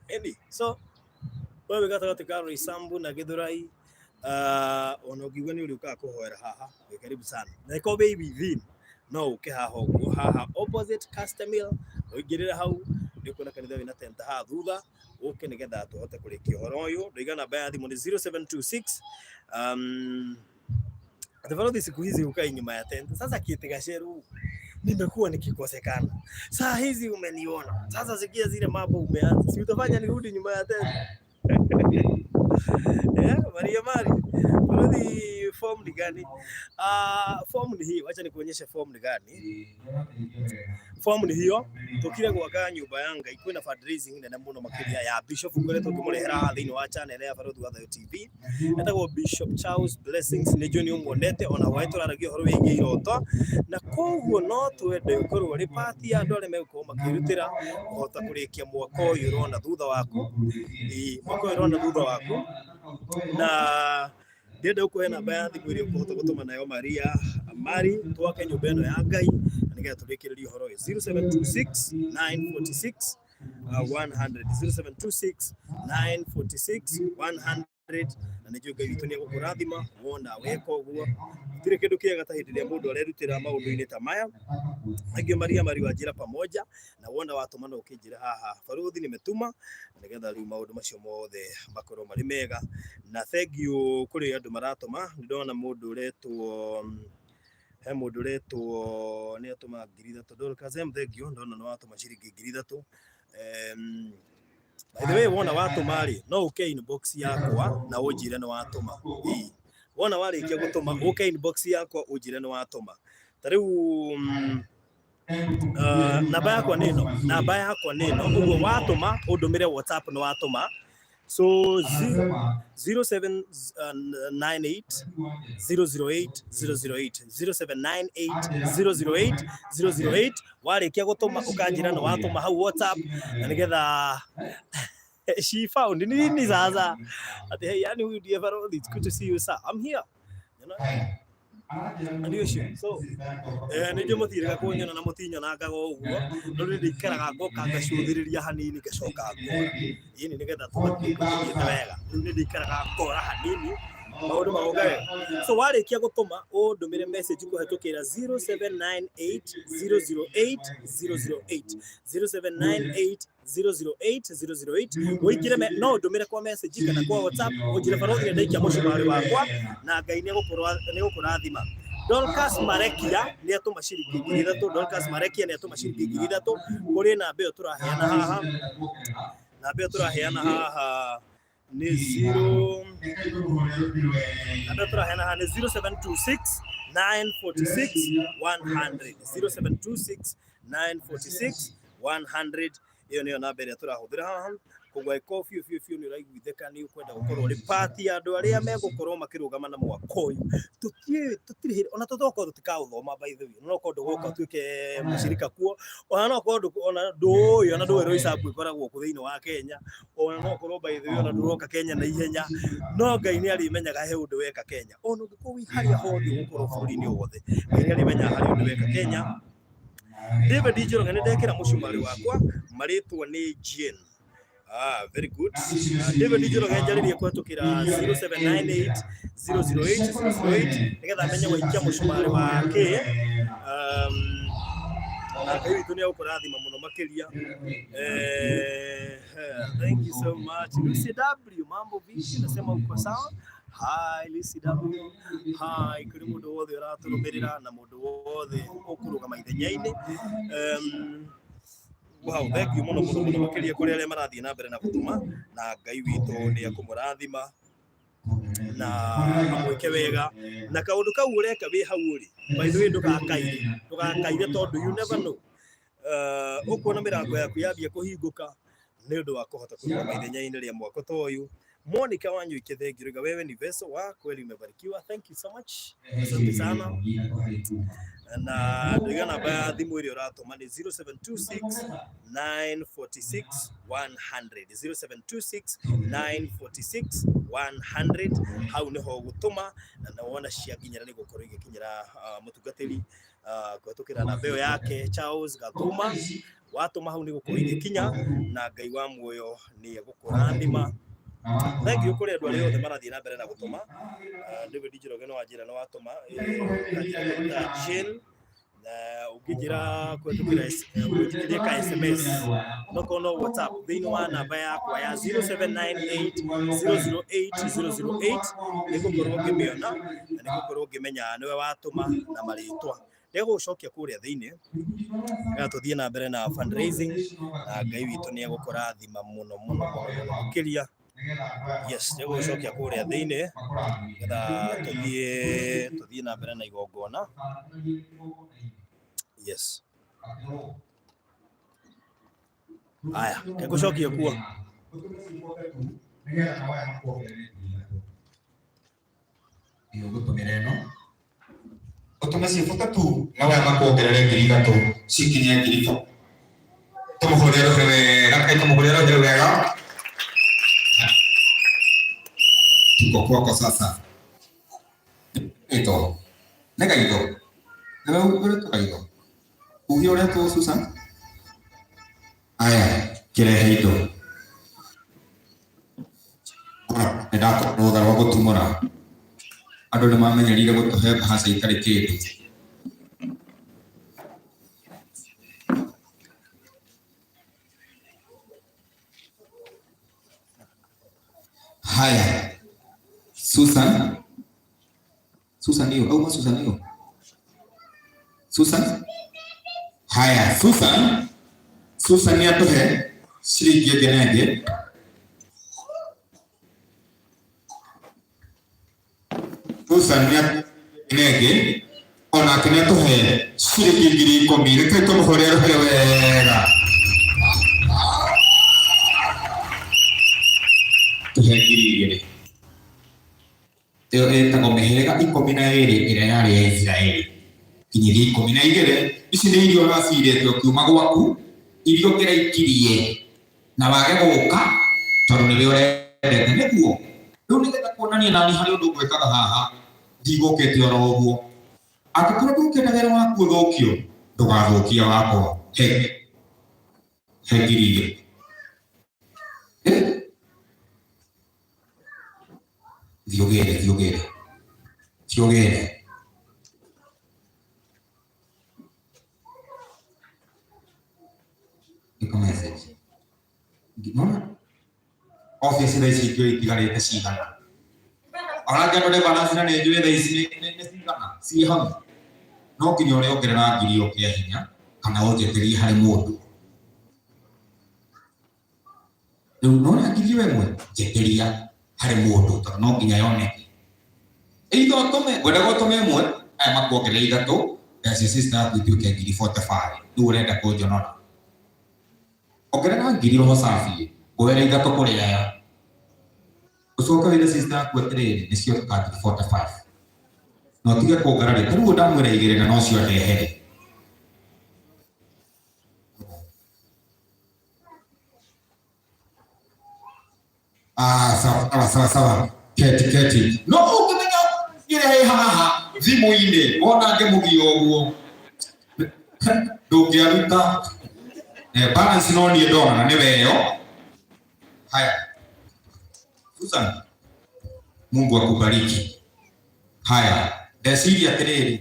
ngiri. So wewe gatagati ka Roysambu na Githurai ona ukigwa ni uri uka kuhoera haha we karibu sana na iko baby vin no uke haha uguo haha opposite Custom Mill uingirira hau ni kuna kanitha wina tenta ha thutha uke nigetha tuhote kurikia horo uyu. Ndoiga namba ya thimu ni 0726 Barothi siku hizi ukai nyuma ya tenta. Sasa kietiga sheru nimekuwa nikikosekana. Saa hizi umeniona. Sasa sikia zile mambo umeanza. Si utafanya nirudi nyuma ya tena. Maria Mari. Barothi form ni gani? Form ni hiyo. Acha nikuonyeshe form ni gani. Form ni hiyo. Tukire gwaka nyumba ya Ngai kwina fundraising na muno makiria ya Bishop ngoretwo ngimurehera thiini wa channel ya Barothi wa Thayo TV. Etagwo Bishop Charles Blessings ni John umonete ona waitu raragia horo wingi iroto na koguo no twende ukorwo ri party ya andu aria megũkorwo makirutira uhota kurikia mwaka uyu urona thutha waku mwaka uyu urona thutha waku na ndenda ukuhe namba ya thimu iria ukuhota gutuma nayo Maria Mari twake nyumba ino ya Ngai nigetha turikiririe horo 0726 946 100 0726 946 100 na nijo Ngai witu ni agukurathima wona weka uguo tire kindu kiega ta hindi ria mundu arerutira maundu-ini ta maya aingi Maria Mari wanjira pamoja na wona watuma no ukinjira haha Barothi nimetuma nigetha riu maundu macio mothe makorwo mari mega na thank you kuri andu maratuma. Ndona mundu uretwo he mundu uretwo ni atuma 3,000 Dorcas thank you. Ndona no watuma ciringi 3,000 by the way wona watuma ri no uke inbox yakwa na unjire no watuma wona warikia gutuma uke inbox yakwa unjire no watuma tariu namba yakwa nino uguo watuma undumire WhatsApp no watuma so 0798 008 008 0798 008 warikia gutuma ukanjira no watuma hau WhatsApp na nigetha she found ni sasa ati hey yani huyu ndiye Barothi, it's good to see you sir, I'm here, you know and you so ndio muthiraga kunyona na mutinyona ngago uguo no ndi ikaraga ngoka ngacuthiriria hanini ngacoka ngora ini nigetha tumakiite wega ndi ikaraga ngora hanini maundu magogae. So warikia gutuma undumire message kuhitukira 0798 008 008 0798 008 wikire no ndumire kwa message kana kwa WhatsApp ujire barothi ndaikia mushumari wakwa na Ngai ni gukurathima. Dorcas Marekia ni atuma ciringi 3,000. Dorcas Marekia ni atuma ciringi 3,000 kuri na mbeo turaheana haha. Na mbeo turaheana haha ni 0 na mbeo turaheana haha ni 0726 946 100 0726 946 100. Iyo niyo namba ĩrĩa tũrahũthĩra haha kũgwa ikofi biũ nĩ ũraiguithĩka nĩ ũkwenda gũkorwo ũrĩ pati ya andũ arĩa megũkorwo makĩrũgama na mwaka ũyũ. Tũtirĩ ona tũtokorwo tũtikaũthoma by the way, no korwo ndũgoka ũtuĩke mũcirika kuo, ona no korwo ona ndũĩ ona ndũĩ Roysabu ĩkoragwo kũ thĩinĩ wa Kenya, ona no korwo by the way ona ndũroka Kenya na ihenya, no Ngai nĩ arĩmenyaga he ũndũ weka Kenya. Ona ũngĩkorwo wĩ harĩa hothe ũgũkorwo bũrũri-inĩ wothe, Ngai nĩ arĩmenyaga harĩ ũndũ weka Kenya. David Njoroge nĩ ndekĩra mũcumari wakwa marĩtwa nĩ Jane. Very good. David Njoroge njarĩrie kũhetũkĩra 0798 008 nĩgetha menye waikia mũcumari wake. Na Ngai witũ nĩ agũkũrathima mũno makĩria. Thank you so much. Lucy W, mambo vipi? Nasema uko sawa? Hi Lucy W. Hi kuri mundu wothe ũratũrũmĩrĩra na mundu wothe ũkũrũgama ithenya-inĩ. Wow, thank you mũno makĩria kũrĩ arĩa marathiĩ na mbere na gũtũma, na Ngai witũ nĩ akũmũrathima na amwĩke wega na kaũndũ kau ũreka wĩ hau ũrĩ. By the way ndũgakaire tondũ you never know. Ũkuona mĩrango yaku yambia kũhingũka nĩ ũndũ wa kũhota kũrũgama ithenya-inĩ rĩa mwaka ta ũyũ. Monica wanyu ikithengirega, wewe ni veso wa kweli, umebarikiwa. Thank you so much. Asante sana. Na ndio namba ya thimu ile uratuma ni 0726 946 100 0726 946 100. Hau niho gutuma na naona ciaginyira ni gukorwo igikinyira mutungatiri kuhetũkĩra namba ĩyo yake Charles Gathuma. Watuma hau ni gukorwo igikinya na Ngai wa muoyo ni egũkũrathima. Thank you kuri andũ arĩa othe marathiĩ na mbere na gũtũma. David Njoroge no wanjĩra no watũma Jane na ũngĩnjĩra kũhetũkĩra ka SMS no kono WhatsApp thĩinĩ wa namba yakwa ya 0798 008 008 nĩgũkorwo ngĩmĩona na nĩgũkorwo ngĩmenya nĩwe watũma na marĩtwa. Ndegũcokia kũrĩa thĩinĩ tũthiĩ na mbere na fundraising na Ngai witũ nĩ egũkũrathima mũno makĩria. Yes, ndegũcokia kũrĩa thĩinĩ getha tũthiĩ na mbere na igongona. Yes. Aya, ngũcokia kuo. Utuma cifuta tu na wewe makuongerere ngiri ithatũ cikinye ngiri ithatũ. Tumuhũrĩre wega, tumuhũrĩre wega. Tuko kwako sasa. Ito. Nega ito. Nega ito. Uhiore tu Susan. Aya, kirehe ito. Ndako no thara wa gutumura. Andũ nĩ mamenyerire gũtũhe mbaca itarĩ kĩndũ. Haya. Susan hiyo au Susan hiyo? Susan? Haya, Susan ni atuhe shilingi ngenenge. Susan ni ngenenge ona kene atuhe shilingi 10,000 reke tumuhorere wega. Tuhe 2,000. Etagwo mĩhĩrĩga 12 ĩrĩa yarĩ ya Israeli. Kinyĩria 12 ici nĩ irio wacirĩtwo kiuma gwaku, irio kĩraikirie na wage gũka tondũ nĩwe ũrendete nĩguo. Rĩu nĩgetha kuonania nani harĩ ũndũ ngwĩkaga haha, ndigũkĩte oro ũguo. Angĩkorwo ndũkĩenda wĩra waku ũthũkio, ndũgathũkia wakwa. He 2,000. Thiogere. Iko message. no office thaa ici ingĩ itigarĩte cigana ona ngĩandũ nĩ balance na nĩ njũĩ thaa ici nĩ cigana ciĩ hamwe no nginya ũrĩa ongerera ngiri ũkĩa hinya kana ũnjeterie harĩ mũndũ rĩu nona ngiri ĩmwe njeteria harĩ mũndũ tondũ no nginya yoneke either ũtũme ngwenda gũtũme ĩmwe aya makuongerera ithatũ mbeca sister yaku ituĩke ngiri 45 rĩu ũrenda kũnjonora ongerera ngiri roho safi ngwĩra ithatũ kũrĩ aya ucoke wĩre sister yaku atĩrĩrĩ nĩcio ngiri 45 no tige kuongerera rĩu ndamwĩra igĩrĩ na no cio ndehere sawa keti no ũngĩmenya ngĩre haha thimũ-inĩ wona ngĩmũgia ũguo ndũngĩaruta balance no niĩ ndona na nĩ weyo haya Susan Mungu akubariki haya ndeciria atĩrĩrĩ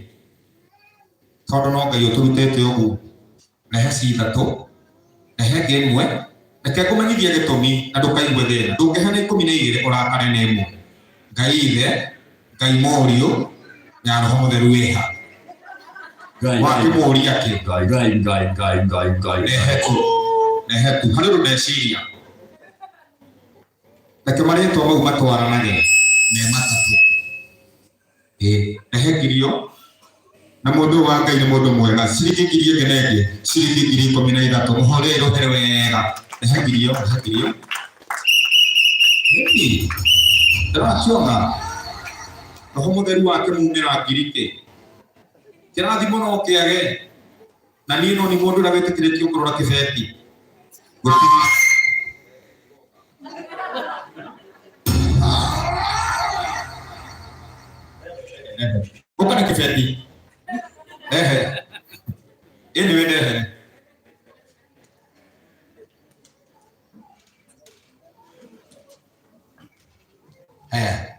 tondũ no Ngai ũtũrutĩte ũguo rehe ithatũ rehe ĩmwe reke ngũmenyithie gĩtũmi na ndũkaigue thĩna ndũngĩheana 12 ũrakare nĩ ĩmwe Ngai ithe Ngai Mũriũ na Roho Mũtheru wĩha wakĩmũria kĩ Ngai rehe tu harĩ rũmeciria reke marĩtwa mau matwaranage me matatũ rehe ngirio na mũndũ wa Ngai nĩ mũndũ mwega ciringi ngiri ĩngĩ na ĩngĩ ciringi ngiri 13 mũhorere rũhere wega rehe ngirio ndĩrakiona Roho Mũtheru wake mumĩra ngiri kĩ kĩrathimo no kĩage na niĩ no nĩ mũndũ ũrĩa wĩtĩkĩrĩtio kũrora kĩbeti ũka nĩ kĩbeti anyway ndehe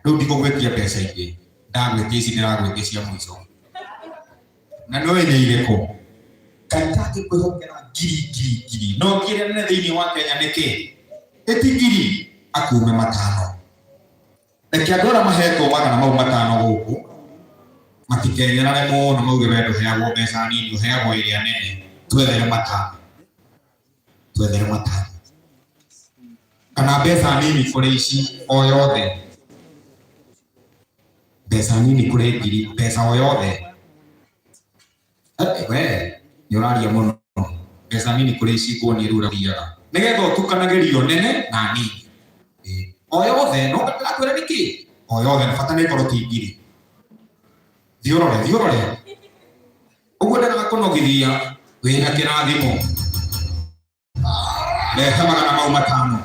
rĩu ndigũgwĩtia mbeca ingĩ ndagwĩtia ici ndĩragwĩtia cia mũico na no nĩ irĩkũ kaitake kwĩhokera ngiri no kĩrĩa nene thĩinĩ wa Kenya nĩkĩ ĩti ngiri akume 5 reke andũ arĩa mahetwo magana mau 5 gũkũ matikenyerare mũno mauge wendo heagwo mbeca nini ũheagwo ĩrĩa nene twethere 5 kana mbeca nini kũrĩ ici o yothe mbeca nini kũrĩ ngiri mbeca o yothe we nĩ ũraria mũno mbeca nini kũrĩ ici kuonia rĩu ũrathiaga nĩgetha ũtukanagĩrio nene na nini o yothe no ndakwĩra nĩkĩ o yothe bata nĩ korwo ti ngiri thiũrore ũguo ndagakũnogithia wĩna kĩrathimo rehe magana mau 5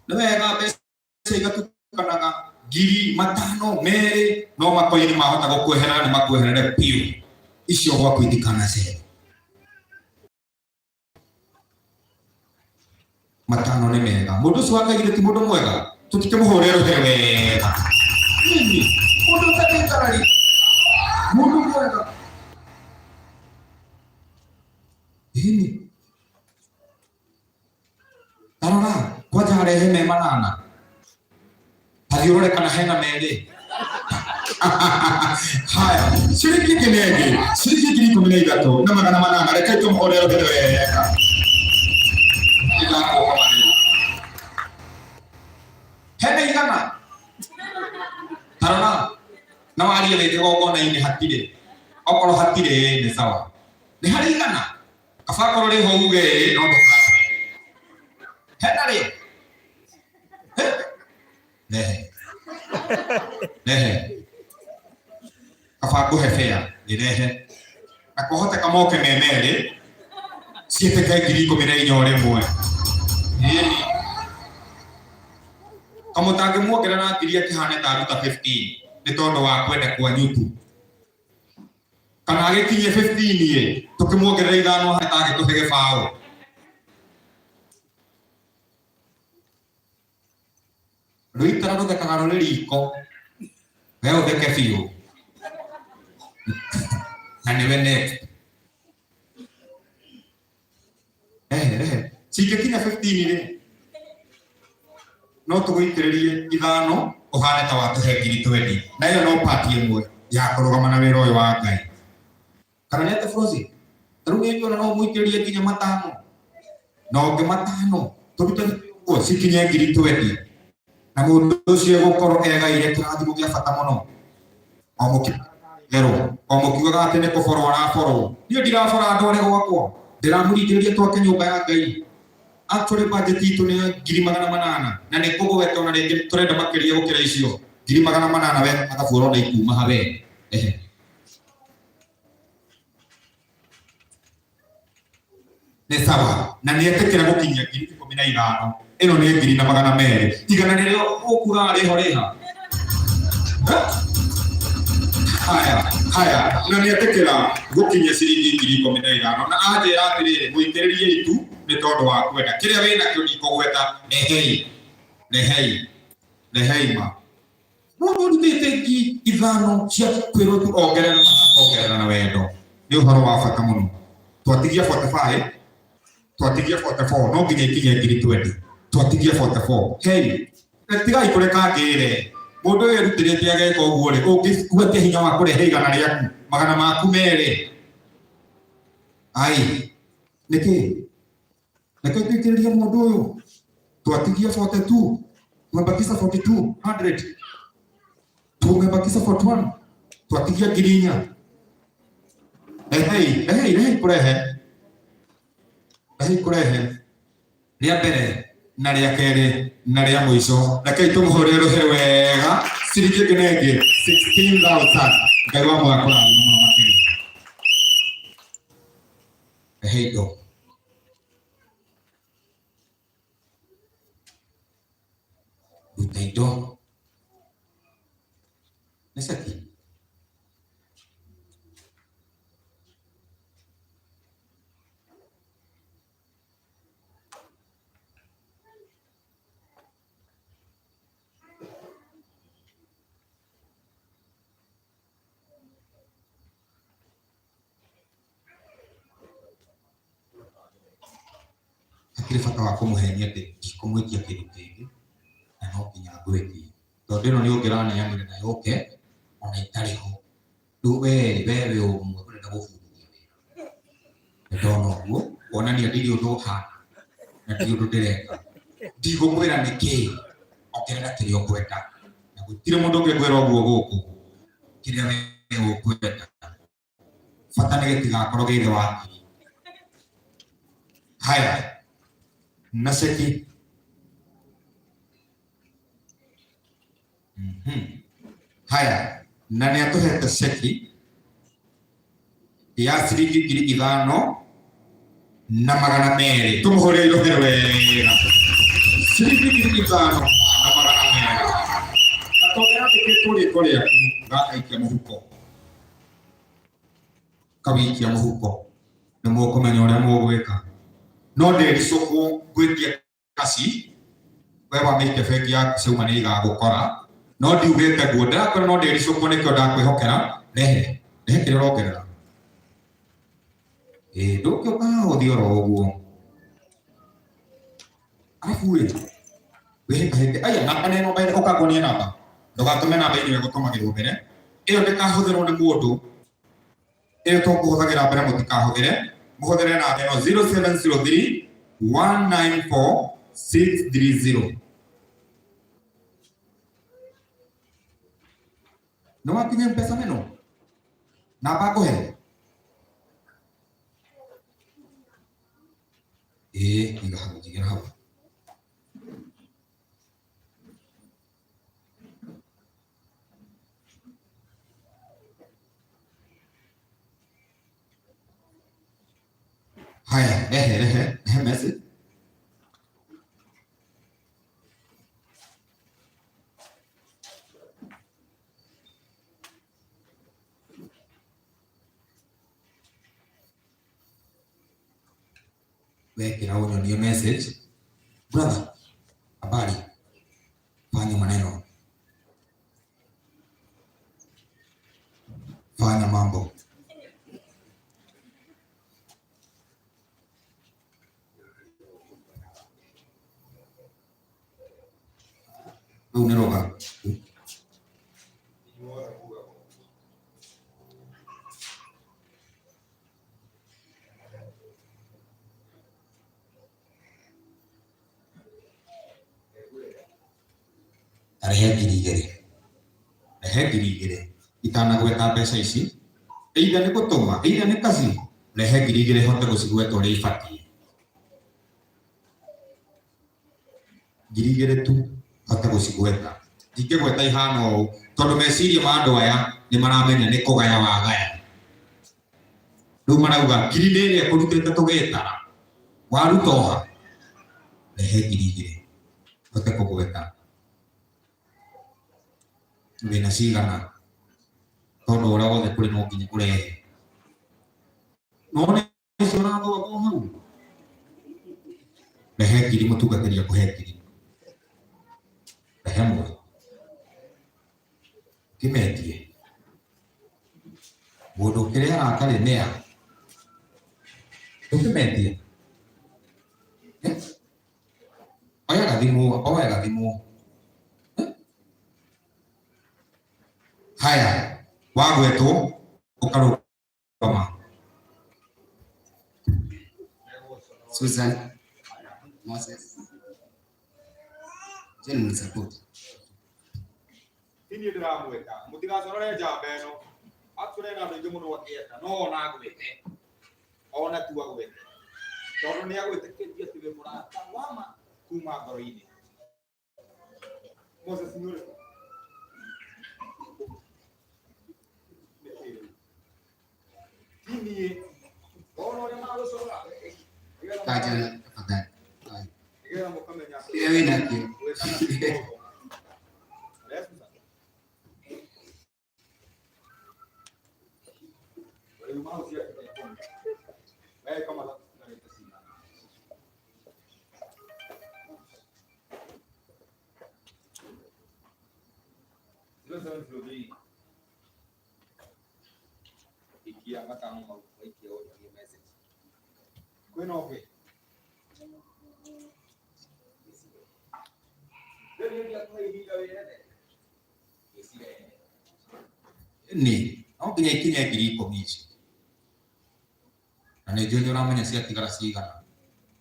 nĩ wega mbeca igatukanaga ngiri 5 merĩ no makoini mahota gũkwehera nĩ makwĩherere piũ icio gwaku itikana cero 5 nĩ mega mũndũ ũcio wa Ngai ti mũndũ mwega tũtikĩmũhũrĩre rũhere wega mũndũ ũtakĩikarari mũndũ mwega tarora kwanja harehe me 8 athiũrũre kana hena merĩ haya ciringi ngiri 13 na magana 8 reke tũmũhũrĩre rũhere wega hena igana tarora na waria rĩngĩ gogona-inĩ hatirĩ okorwo hatirĩ nĩ sawa nĩ harĩ igana kaba korwo rĩ ho uge no ndũkage hena rĩ nehe kaba ngũhe fea nĩrehe na kũhoteka moke me merĩ ciĩtĩke ngiri 14 rĩmwe kamũtangĩmuongerera ngiri akĩhane ta aruta 15 nĩ tondũ wa kwenda kwanyu tu kana agĩkinyie 15 tũkĩmuongerera 5 atagĩtũhe gĩbaũ rũitara rũthekaga rũrĩ riko we ũtheke biũ na nĩwe next rehe Cingĩkinya 15 rĩ no tũgũitĩrĩrie ithano ũhane ta watũhe ngiri 20 na ĩyo no part ĩmwe ya kũrũgama na wĩra ũyũ wa Ngai. Kana nĩ atĩ bũrũri rĩu nĩnguona no mũitĩrĩrie nginya matano na ũngĩ matano tũrute ũguo cikinye ngiri 20 na mũndũ ũcio gũkorwo egaire kĩrathimo gĩa bata mũno. O mũkiugaga atĩ nĩ kũborwo araborwo. Niĩ ndirabora andũ arĩa gwakwa, ndĩramũringĩrĩria twake nyũmba ya Ngai. Actually budget itũ nĩ 800,000 na nĩ kũgweta ona rĩngĩ tũrenda makĩria gũkĩra icio 800,000 we agabuora na ikuma habe. Nĩ sawa na nĩ etĩkĩra gũkinyia 15,000 ĩno nĩ 200,000 igana rĩrĩa ũkuga rĩho rĩha. Haya na nĩ etĩkĩra gũkinyia ciringi 15,000 na anjĩra atĩrĩrĩ mũitĩrĩrie itu nĩ tondũ wa kwenda kĩrĩa wĩna kĩo ndikũgweta rehei ma mũndũ ndĩte ithano cia kwĩrwo tu ongerera na wendo nĩ ũhoro wa bata mũno. Twatigia 45 twatigia 44 no nginya ikinye ngiri 20 twatigia 44 hei tigai kũreka ngĩre mũndũ ũyũ rutĩrĩte ageka ũguo rĩ ũngĩkuatia hinya wa kũrehe igana rĩaku magana maku merĩ ai nĩkĩ reke twĩkĩrĩrie mũndũ ũyũ twatigia 42 tumebakisha 4200 tumebakisha 41 twatigia ngiri 4 hei kũrehe rĩa mbere na rĩa kerĩ na rĩa mũico rekei tũmũhũrĩre rũhĩ wega ciringi ĩngĩ na ĩngĩ 16,000 Ngai wa mwaka kũrathima mũno makĩria. Rehei ndo ruta indo nĩ ceki hakiri bata wa kũmũhenia atĩ ndikũmũikia kĩndũ kĩngĩ na no nginya ngwĩtie tondũ ĩno nĩ ũngĩraneanire na yũke ona itarĩ ho rĩu wewe ũmwe ũrenda gũbundithia wĩra nĩ ndona ũguo kuonania ndirĩ ũndũ ũhana na ndirĩ ũndũ ndĩreka ndigũkwĩra nĩkĩ ongerera kĩrĩa ũkwenda na gũtirĩ mũndũ ũngĩkwĩra ũguo gũkũ kĩrĩa we ũkwenda bata nĩ gĩtigakorwo gĩthĩ waku. Haya na ceki haya na nĩ atũhete ceki ya ciringi 5,200 tũmũhũrĩre rũhĩ wega ciringi 5,200 na tondũ yandĩkĩtwo rĩtwa rĩaku gakaikia mũhuko kawikia mũhuko nĩ mũkũmenya ũrĩa mũgwĩka no ndĩricũkwo gwĩtia kaci we wamĩike bengi yaku ciauma nĩ igagũkora no ndiugĩte guo ndĩrakwĩra no ndĩricũkwo nĩkĩo ndakwĩhokera rehe kĩrĩa ũrongerera ndũkĩũka ũthiĩ oro ũguo arabu wĩhĩkahĩke aya namba nĩ namba ũkagonia namba ndũgatũme namba ĩrĩa gũtũmagĩrwo mbere ĩyo ndĩkahũthĩrwo nĩ mũndũ ĩyo tũkũhũthagĩra mbere mũtikahũthĩre mũhũthĩre namba ĩno 0703 194 630 no wakinya mpesa meno namba ngũhe iga hau jigera hau haya ehe message wekera unyonie message brother habari fanya maneno fanya mambo uneroga arehegirigere itanagweta mbeca ici either nĩ gũtũma either nĩ kazi rehegirigere hote gũcigweta ũrĩa ibatie girigere tu hote gũcigweta ingĩgweta ihana ũũ tondũ meciria ma andũ aya nĩ maramenya nĩ kũgaya wagaya rĩu marauga ngiri nĩ ĩrĩa kũrutĩte tũgĩtara waruta oha rehegirigere hote kũgweta wĩna cigana tondũ ũrĩa wothe kũrĩ no nginya kũrehe no nĩ icio ũrathoma hau rehe ngiri mũtungatĩri akũhe ngiri rehe mwe kĩmendie mũndũ kĩrĩa arakarĩ nĩa ũkĩmendie oya gathimwo haya wagwetwo ũkarũgama Susan Moses Jen support ini ndiramweta mutigacorore njamba ĩno atũrena andũ aingĩ mũno akĩenda no ona agwete ona tu agwete tondũ nĩ agwĩtĩkĩtie atĩ we mũrata wama kuma ngoro-inĩ Moses nĩ ũrĩkũ ini ona ũrĩa magũcora kaja tafadhali nĩgetha mũkamenya ile wina kĩ ni no nginya ikinya ngiri ikũmi ici na nĩ njũĩ nĩ ũramenya ciatigara cigana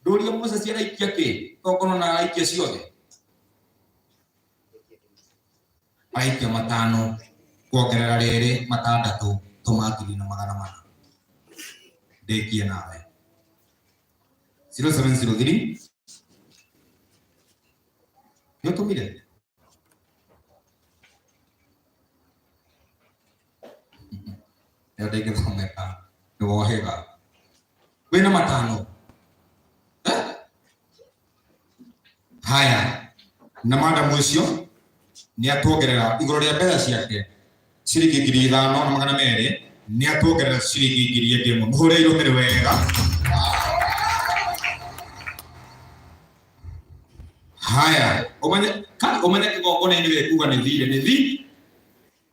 ndũria Moses ciaraikia kĩ tokorwo na araikia ciothe araikia matano kuongerera rĩrĩ matandatũ tũma 2,400 ndĩkie nawe 0703 nĩ ũtũmire ya ndege thomeka nĩ wohega wĩna matano haya na madamu ũcio nĩ atuongerera igũrũ rĩa mbeca ciake ciringi 5,200 nĩ atuongerera ciringi 1,000 mũhũre irũmĩrĩ wega haya ũmenye kĩgongona-inĩ gĩkuga nĩ thirĩ nĩ thiri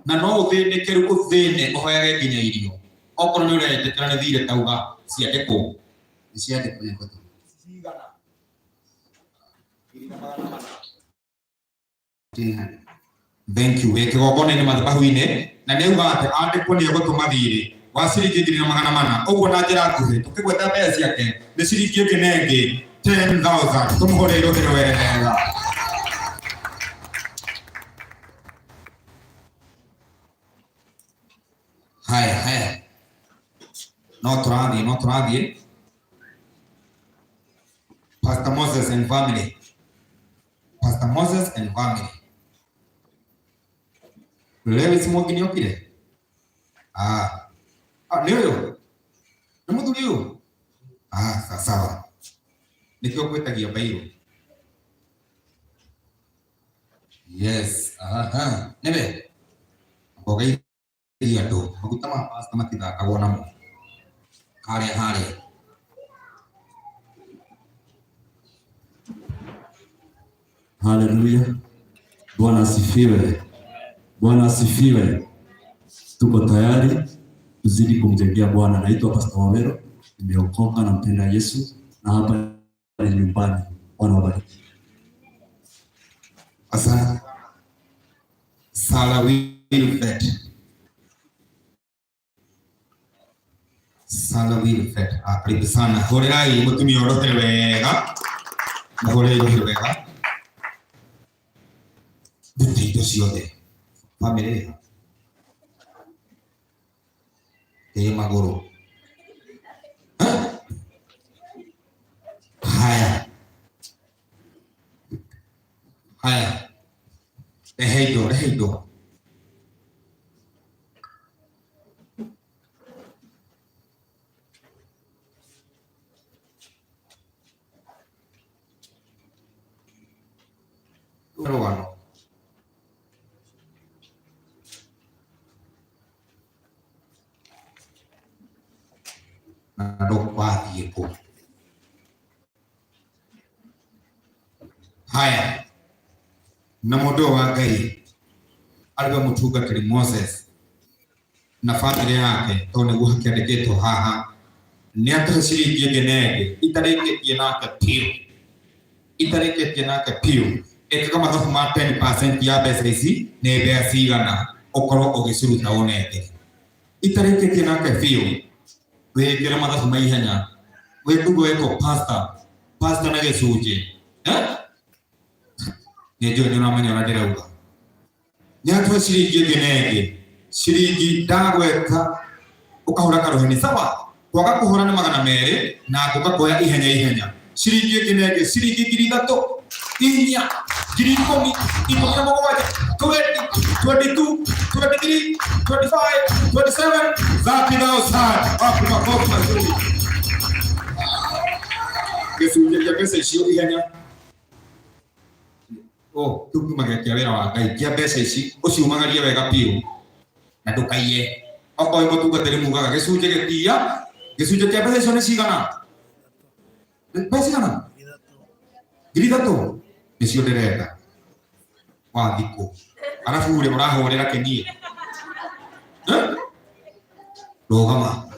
na no ũthĩnĩke rĩu ũthĩne ũhoyage nginya irio okorwo nĩ ũretĩkĩra nĩ thirĩ tauga ciandĩkwo niciandĩkwo nĩ ngũtũ cigana 1,500 thank you kĩgongona-inĩ madhabahu-inĩ na nĩ auga atĩ andĩkwo nĩ egũtũma thirĩ wa ciringi 1,400 ũguo na njĩra nguhĩ tũkĩgweta mbeca ciake nĩ ciringi ĩngĩ na ĩngĩ 10,000 tũmũhũre irũmĩrĩ wega haya no tũrathiĩ Pastor Moses and family Lewis Mwangi nĩ okire nĩ ũyũ nĩ mũthuri ũyũ sawa nĩkĩo gwĩtagia bairũ yes nĩwe mbogai andũ maguta ma pastor matithakagwo namo harĩa Haleluya. Bwana asifiwe. Bwana asifiwe. Tuko tayari tuzidi kumjengea Bwana. Naitwa Pastor Wawero, nimeokoka na mpenda Yesu na hapa ni nyumbani. Bwana wabariki. Asante. Sarah Wilfred. Sarah Wilfred. Karibu sana. Horerai mutumia orohere wega. Na horerai orohere wega. Dute indo ciothe. Family. Maguru. Haya. Reheido. Peruano. Na dokwa yeko. Haya. Na modo wa Ngai alikuwa mutungatiri Moses na family yake tone guhakiandikiitwo haha ni ataciririe ngenege itareketie nake piu ekaga mathabu ma 10% ya mbeca ici ni mbeca cigana ukorwo ugicuruta onete itareketie nake piu wikire mathabu ma ihenya wikugo eko pastor na gicunje Nejo nyona manyona ndirauga. Nyatwa ciringi ngenege. Ciringi ndagweta ukahura karoheni sawa. Kwaga kuhura na 200 na kugakoya ihenya. Ciringi ngenege, ciringi 3 inya, 10 22, 23, 25, 27, 30,000. Hapo makofi mazuri. Kesuje ya pesa icio ihenya. Tukimagia wira wa Ngai kia mbeca ici uciumagarie wega piu na ndukaiye okoe mutungatiri mugaga gicunje gitia gicunje kia mbeca icio ni cigana mbeca cigana 3,000 nicio ndirenda wa thiku arafu ule urahurira kenie rugama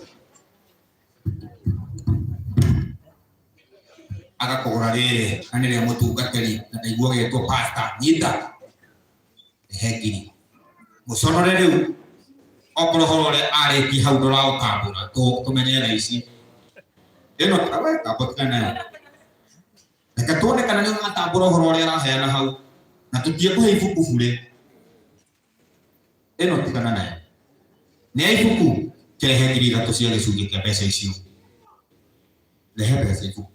agakogora riri na niria mutungatiri na ndaigua gitwo pastor nyita hegiri muconore riu okorohorore ariki hau ndora ukambura tumenyera ici ino taweka botkana reka tuone kana ni atambura uhoro uria araheana hau na tutie kuhe ibuku bure ino tigana nayo ni ibuku kehe ngiri 3 cia gicungi kia mbeca icio lehe mbeca ibuku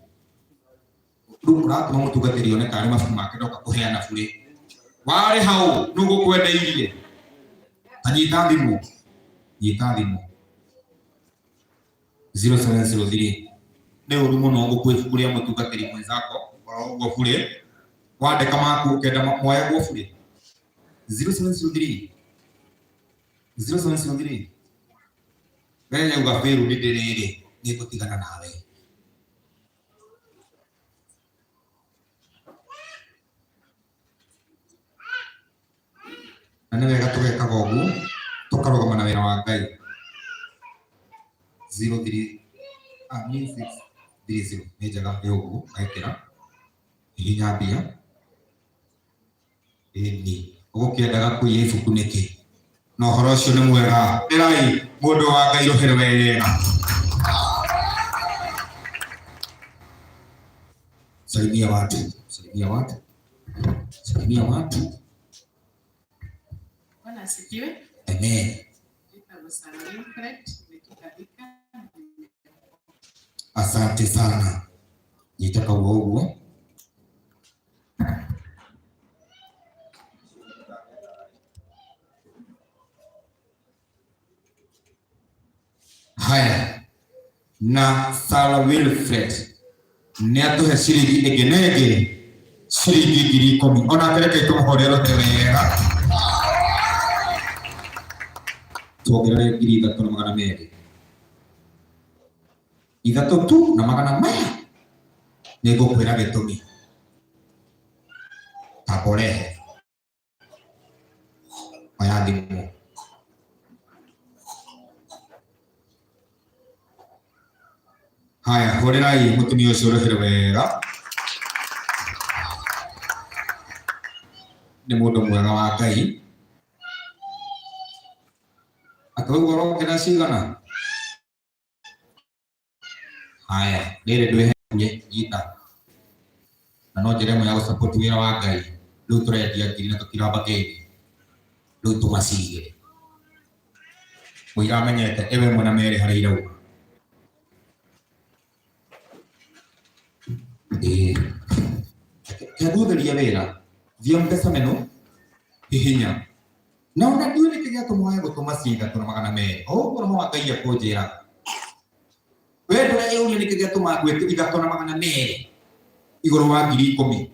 Rukura tuma mutungatiri one kare mabuku make ndoka kuheana bure wari hau nugo kwendeirie anyita thimu 0703 ni uri muno gukwibukuria mutungatiri mwenzako ugo bure wandika maku kenda moya go bure 0703 wewe ugafiru ndiriri ni gutigana nawe na wega tugekaga uguo tukarugama na wira wa Ngai 0630 ni njaga uguo aikira hinya mbia ni ugukiendaga kuiya ibuku niki na uhoro ucio ni mwega ndirai mundu wa Ngai rohere wega salimia watu Bwana asifiwe. Amen. Asante sana. Nitaka uogo. Haya. Na Sarah Wilfred. Ni atuhe ciringi ngenege. Ciringi 10,000. Ona kereke tumuhorero wega. Tuongerere 3,200 ithatũ tu na magana maya nĩ ngũkwĩra gĩtũmi takorehe oya thimũ haya hũrĩrai mũtumia ũcio rũhĩrĩ wega nĩ mũndũ mwega wa Ngai Atoe goro kena sigana. Haya, nere dwe nye ita. Na no jere mo yago support wira wa Ngai. Riu turendia ngiri na tukiramba ngiri. Riu tumasige. Muira menyete ewe mwana mere hari irauga. Kegutheria wira thia mpesa meno hihinya na ona ndiwe nikigia tumuhaye gutuma ciga tuna magana meri o goro wa Ngai akunjira we ndure yuri nikigia tuma gwete ithatũ na magana meri iguru wa 10,000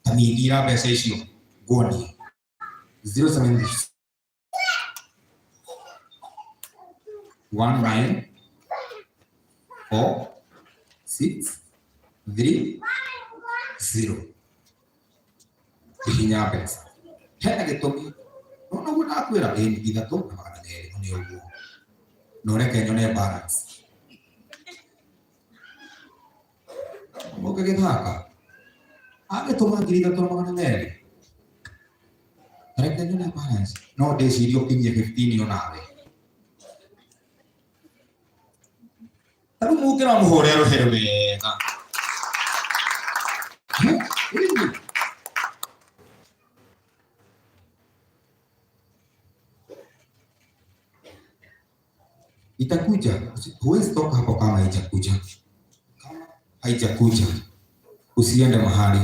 tamithira mbeca icio ngoni 070 19 4 6 3 0 hihinya mbeca hena gĩtũmi no guo ndakwĩra ĩni ithatũ na magana merĩ nĩ ũguo no reke nyone balance mũke gĩthaka agĩtũma 3,000 na magana merĩ reke nyone balance no ndĩcirie ũkinyie 15 onawe tarĩu mũngĩra mũhũre rũhero wega itakuja, huwezi toka hapo kama haijakuja. Kama haijakuja, usiende mahali.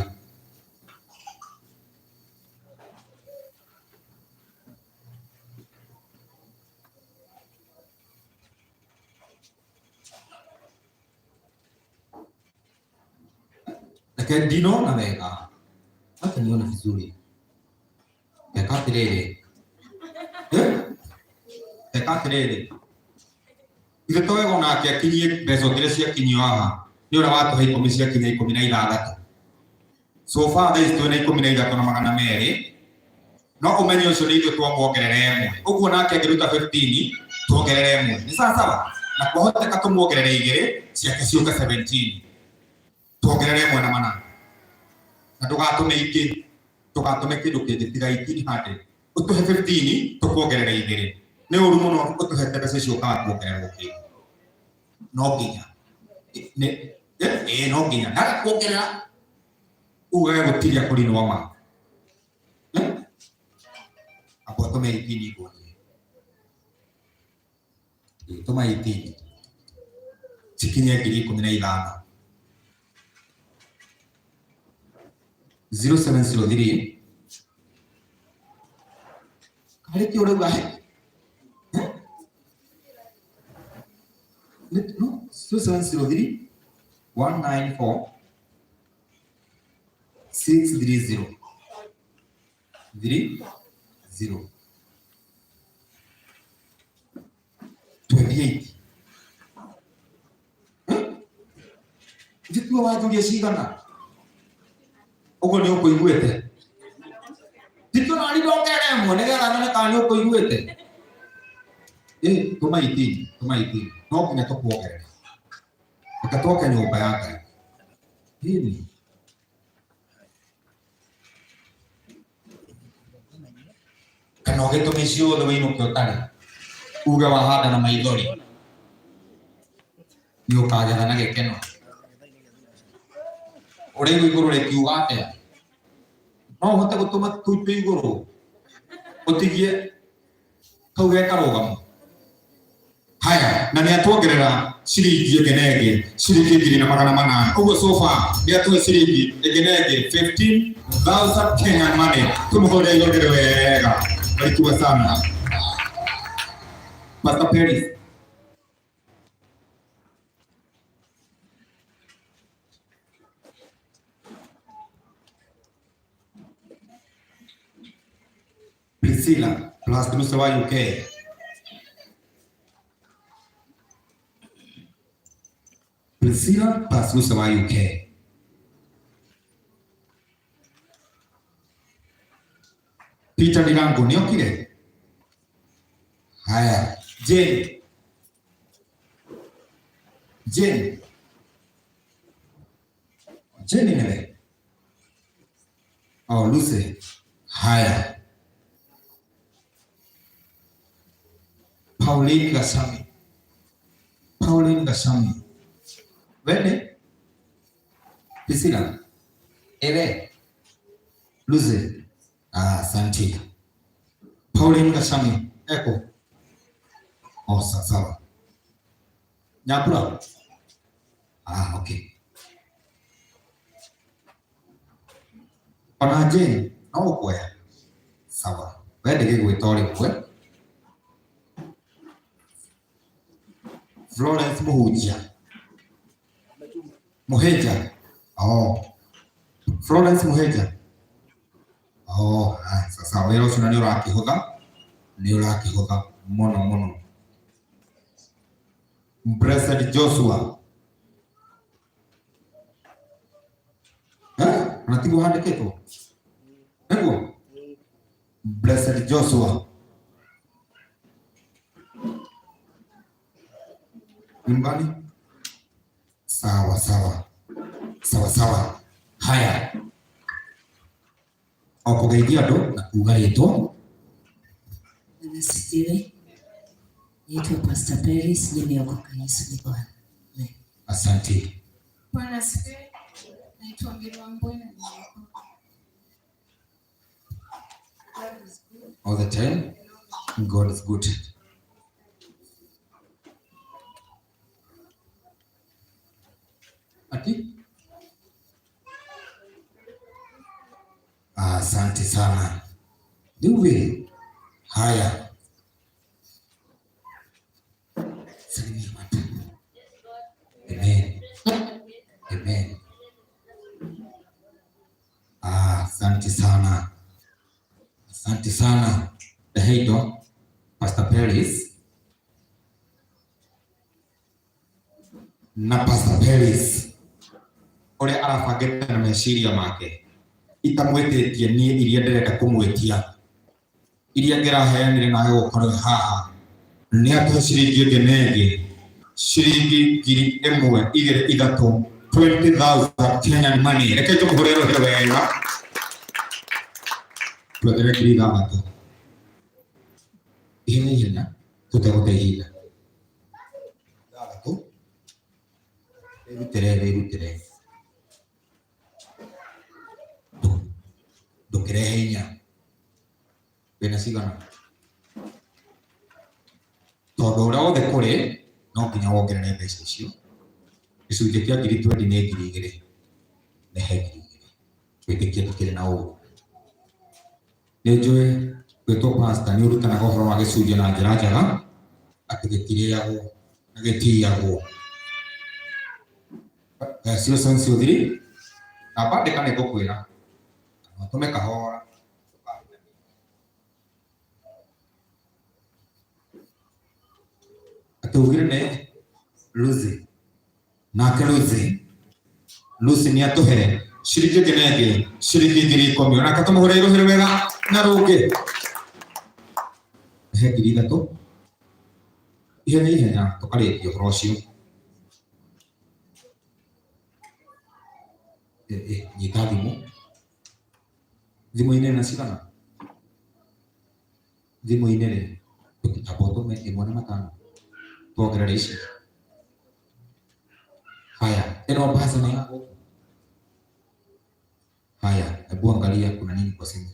Lakini dino na wega, hata niona vizuri. Tekatirere. Tekatirere. Ithe twego nake akinyie mbeca ngire ciakinyio haha ni ura watuhe 10 ciakinya 16 so far there is 13 na magana meri no umenye ucio ni ithuĩ twamwongerera ĩmwe ũguo nake angĩruta 15 tuongerere ĩmwe ni sawa na kwahoteka tumuongerere igĩrĩ ciake ciũke 17 tuongerere ĩmwe na mana na ndũgatume ingĩ tũgatume kĩndũ kĩngĩ tiga 1800 ũtuhe 15 tukuongerere igĩrĩ ni uru muno utuhete mbeca icio kana kuongererwo kĩndũ no nginya no nginya na kuongerera uwe gutiria kurinwa ma apo tome itini ngoni toma itini cikinye 15 0703 kare ki urauga no 0703 194 630 30 28 Jitu wajulia cigana uguo ni ukuiguite Jitu na ndongere mo nigetha nyone kana ni ukuiguite tuma itini no nginya tukuongerera ukatoka nyumba yake hili kana ũgĩtũme ciothe wĩinũke ũtarĩ uge wahanda na maithori nĩ ũkagetha na gĩkeno ũrĩigua igũrũ rĩkiuga atĩa no ũhote gũtũma tũitũ igũrũ ũtigie kau gekarũgamo haya na nĩ atuongerera ciringi ĩngĩ ciringi 2,800 ũguo so far nĩ atuhe ciringi ĩngĩ 15,000 Kenyan money tumũhũre igũrũ wega barikiwa sana Pastor Paris Priscilla plus Nusa wa UK Priscilla plus Nusa wa UK Peter Dirango ni okire haya Jane nene oh Lucy haya Pauline Gashami. Pauline Gashami. Wende? Priscilla. Ewe. Luze. Asante. Pauline Gashami. Eko. Sawa. Nyakula. Okay. Ona Jane, no kwe. Sawa. Wende gigwitori kwe. Florence Muhujia. Muheja. Florence Muheja. Sasa wero suna ni uraki hoga mono. Blessed Joshua. Natibu hande keto. Ego. Blessed Joshua. Nyumbani? Sawa. Haya. Okugeigia ndo na kugaitwo. Ministries. Naitwa Pastor Paris, nimeokoka Yesu ni Bwana. Asante. Bwana asifiwe. Naitwa Mbwana. All the time, God is good. Ati? Asante sana. Niwe. Haya. Salimia watu. Amen. Asante sana. Dahito, Pastor Paris. Na Pastor Paris. Ore arabangite na meciria make. Itamwetetie nie iria nderenda kumwetia. Iria ngiraheanire nawe gukorwo haha. Ni atu ciringi ngenege. Shiringi ngiri ĩmwe igĩrĩ ithatũ 20,000 Kenyan money. Reke tũmũhũrĩre rũhĩ wega. Twethere ngiri ithathatũ. Ihenya tũtegũte ihinda. Ithathatũ. Wĩrutĩre. Ndũkĩrehe hinya. Wĩna cigana. Tondũ ũrĩa wothe kũrĩ no nginya wongerere mbeca icio. Gĩcunjĩ kĩa ngiri 20 nĩ ngiri igĩrĩ. Rehe ngiri igĩrĩ. Twĩtĩkie tũkĩrĩ na ũũ. Nĩ njũĩ gwĩtwo pastor nĩ ũrutanaga ũhoro wa gĩcunjĩ na njĩra njega atĩ gĩtirĩagwo na gĩtiyagwo. Cio cio thiri na bandĩka nĩ ngũkwĩra. Tũme kahora. Atugire ne Lucy. Nake Lucy ni atuhe shiringi ngenege shiringi ngiri 10 ona katumuhore iruhire wega na rungi. He ngiri ithatũ. Ihenya tukarĩkia ũhoro ũcio. Nyita thimũ-inĩ na cigana. Thimũ-inĩ rĩ tũkĩtambo ĩmwe na matano. Tuongerere ici. Haya, eno basi na yako. Haya, hebu angalia kuna nini kwa simu.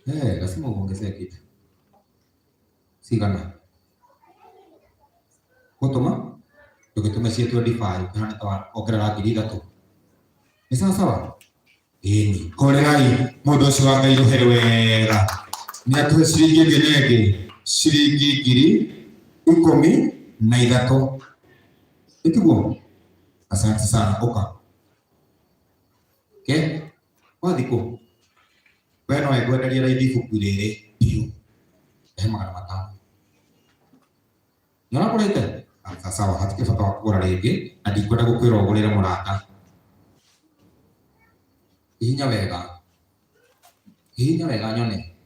Lazima uongezee kitu. Sigana. Kutuma? Tukituma si 25, kana tawa ongerera ngiri ithatũ. Ni sawa? Ĩni, korerai mũndũ ũcio wa Ngai rũhĩ wega. Nĩ atuhe ciringi ngenege, ciringi ngiri 13. Itugo. Asante sana oka. Okay? Wathiko. Weno egwenderia raithi ibuku rĩrĩ biũ. Magana matano. Nĩona kũrĩte? Sawa, hatikĩ bata wa kũgũra rĩngĩ na ndikwenda gũkwĩra ũgũrĩre mũrata. Hihinya wega nyone.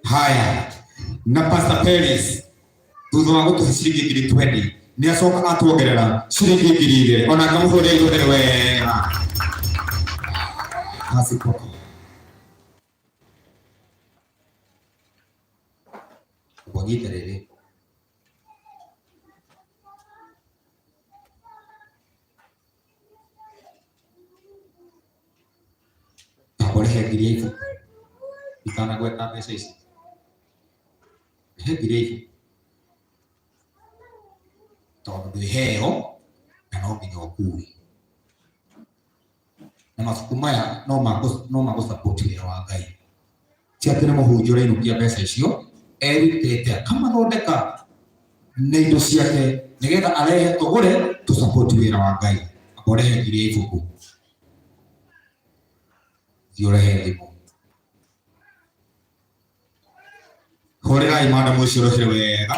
Haya. Na Pastor Paris. Thutha wa gũtũhe ciringi ngiri 20 nĩ acoka atuongerera ciringi ngiri 2 ona ngamũhũrĩra iruhĩ wega. Hasipoko. kwagite riri tabore hegirie ifu itana gweta pesa ici hegirie ifu tondu heo na no nginya ukue na mabuku maya no mago support wĩra wa Ngai ti atĩ nĩ mũhunjia ũrainukia mbeca icio erutĩte akamathondeka na indo ciake nĩgetha arehe tũgũre tu support wĩra wa Ngai akorehe ngiria ibuku thiũrehe thimũ hũrĩrai madam ũcio rũhĩ wega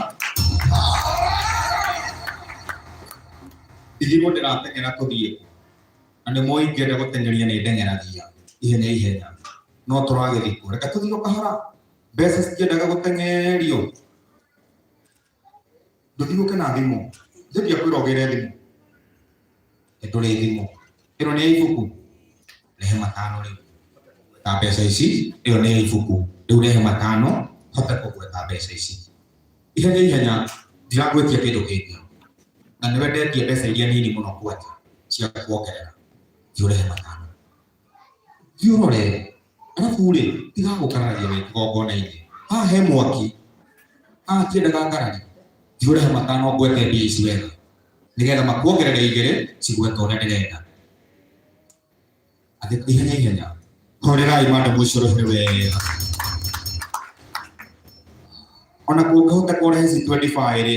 ithimo ndĩrateng'era tũthiĩ na nĩ mũĩ ingĩenda gũteng'eria nĩ ndeng'eragia ihenya no tũragĩthikwo reka tũthiĩ o kahora mbeca citiendaga gũteng'erio ndũthigũke na thimũ njĩtia kwĩrogere thimũ ndũrĩ thimũ ĩno nĩ ya ibuku rehe matano rĩu ta mbeca ici ĩyo nĩ ya ibuku rĩu rehe matano hote kũgweta mbeca ici ihenya ndiragwĩtia kĩndũ kĩngĩ na nĩ wendetie mbeca iria nini mũno kwanja cia kuongerera thiũrehe matano thiũrore arabu rĩ tiga gũkararia wĩ kĩgongona-inĩ haha he mwaki haha tiendaga ngarari thiũrehe matano ngwete mbia ici wega nĩgetha makuongerere igĩrĩ cigweta ũrĩa ndĩrenda ihenya hũrĩrai madam ũcio rũhĩ wega ona kũngĩhota kũrehe ici 25 rĩ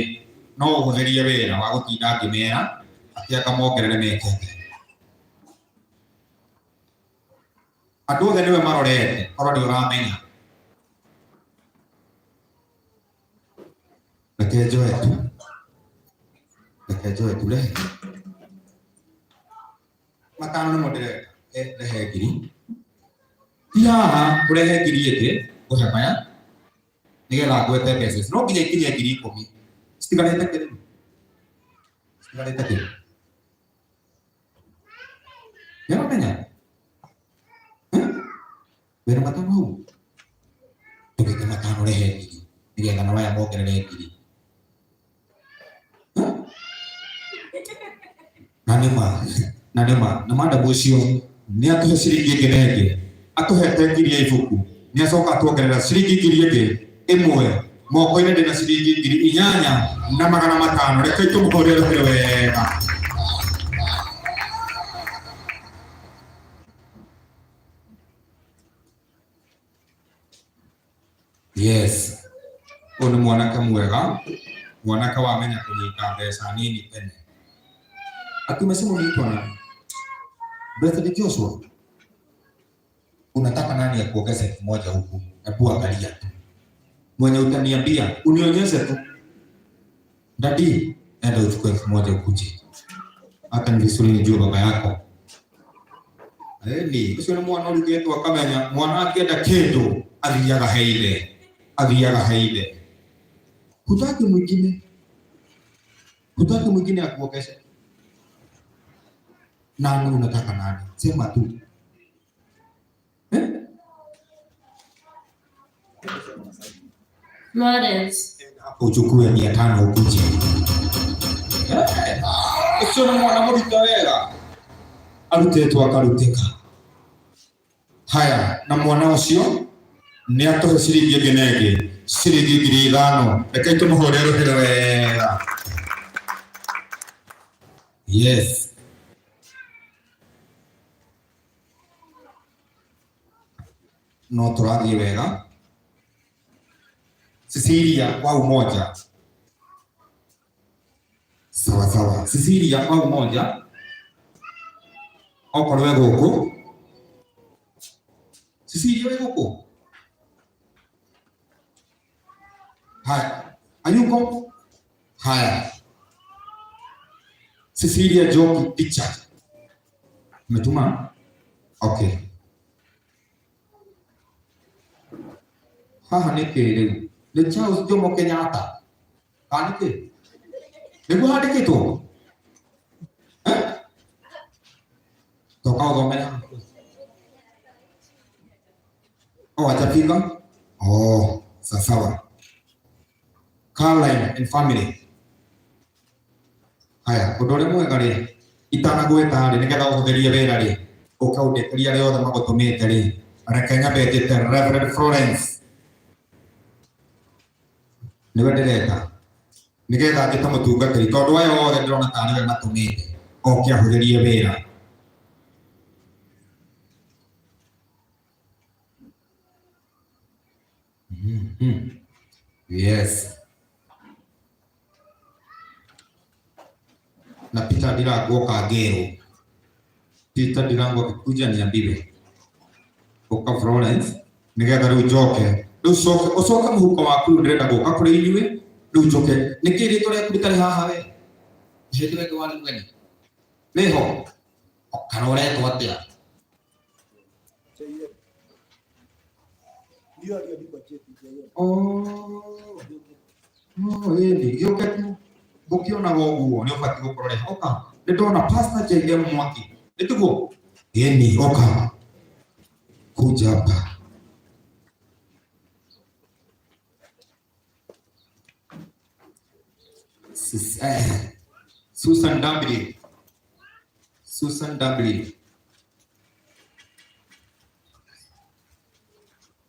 no ũhũthĩrie wĩra wa gũtinda ngĩmera atĩ akamongerere mekete andũ othe nĩwe marorete korwo nĩ ũramenya reke njoe tu rehe matano nĩmo ndĩrenda rehe ngiri ti haha ũrehe ngiri ĩngĩ ũhe maya nĩgetha ngwete mbeca ici no nginya ikinyie ngiri 10 citigarĩte kĩrĩu nĩramenya wĩra matano hau tũgĩte matano rehe ngiri nĩgetha na waya mongerere ngiri na nĩma madam ũcio nĩ atũhe ciringi ĩngĩ na ĩngĩ atũhete ngiri ya ibuku nĩ acoka atuongerera ciringi ngiri ĩngĩ ĩmwe moko-inĩ ndĩna ciringi ngiri 8,500 reke tũmũhũrĩre rũhĩ wega yes ũyũ nĩ mwanake mwega mwanake wamenya kũnyita mbeca nini tene akimesema nani Brother Joshua unataka nani akuongeze 1 huku hebu angalia tu mwenye utaniambia unionyeshe tu dadi enda uchukue 1 ukuje hata ni vizuri nijue baba yako ni usio ni mwana uliyetu akamenya mwana akienda kendo athiaga heile hutaki mwingine akuongeze nani unataka nani sema tu Florence. Uchukue 500 ukuje usio ni mwana murita wega arutetwo akarutĩka haya na mwana ũcio nĩ atũhe ciringi ĩngĩ na ĩngĩ ciringi 5,000 reke tũmũhũrĩre rũhĩ wega yes no tũrathiĩ wega Cecilia kwa umoja sawa Cecilia kwa umoja okorwo wĩ gũkũ Cecilia wĩ gũkũ haya ayuko haya Cecilia Joki picha umetuma okay haha nĩ kĩrĩu nĩ Charles Jomo Kenyatta kanĩkĩ nĩguo handĩkĩtwo toka ũthomera hajafika sawa Caroline and family. Haya, kudole mwega ri itanagweta ri nigetha uhutherie wira ri ukaudekeria ri othe magutumite ri rekenya betete Reverend Florence niwe ndireta nigetha ngita mutungatiri tondu aya othe ndirona ta niwe matumite oke ahutherie wira. Yes. Na Peter Dirango kagero. Peter Dirango kikuja niambiwe. Oka Florence nigetha riu njoke. Riu ucoke muhuko waku ndirenda guka kuri inyuĩ. Riu njoke. Niki ri tore kurutari haha we. Hindi weke wani mwene. Niho. Okaroretwo atia. Ĩni gĩũke tu gũkĩonaga ũguo nĩ ũbatiĩ gũkorwo rĩ oka nĩ ndona pastor JM Mwaki nĩ tiguo ĩni oka kuja hapa Susan W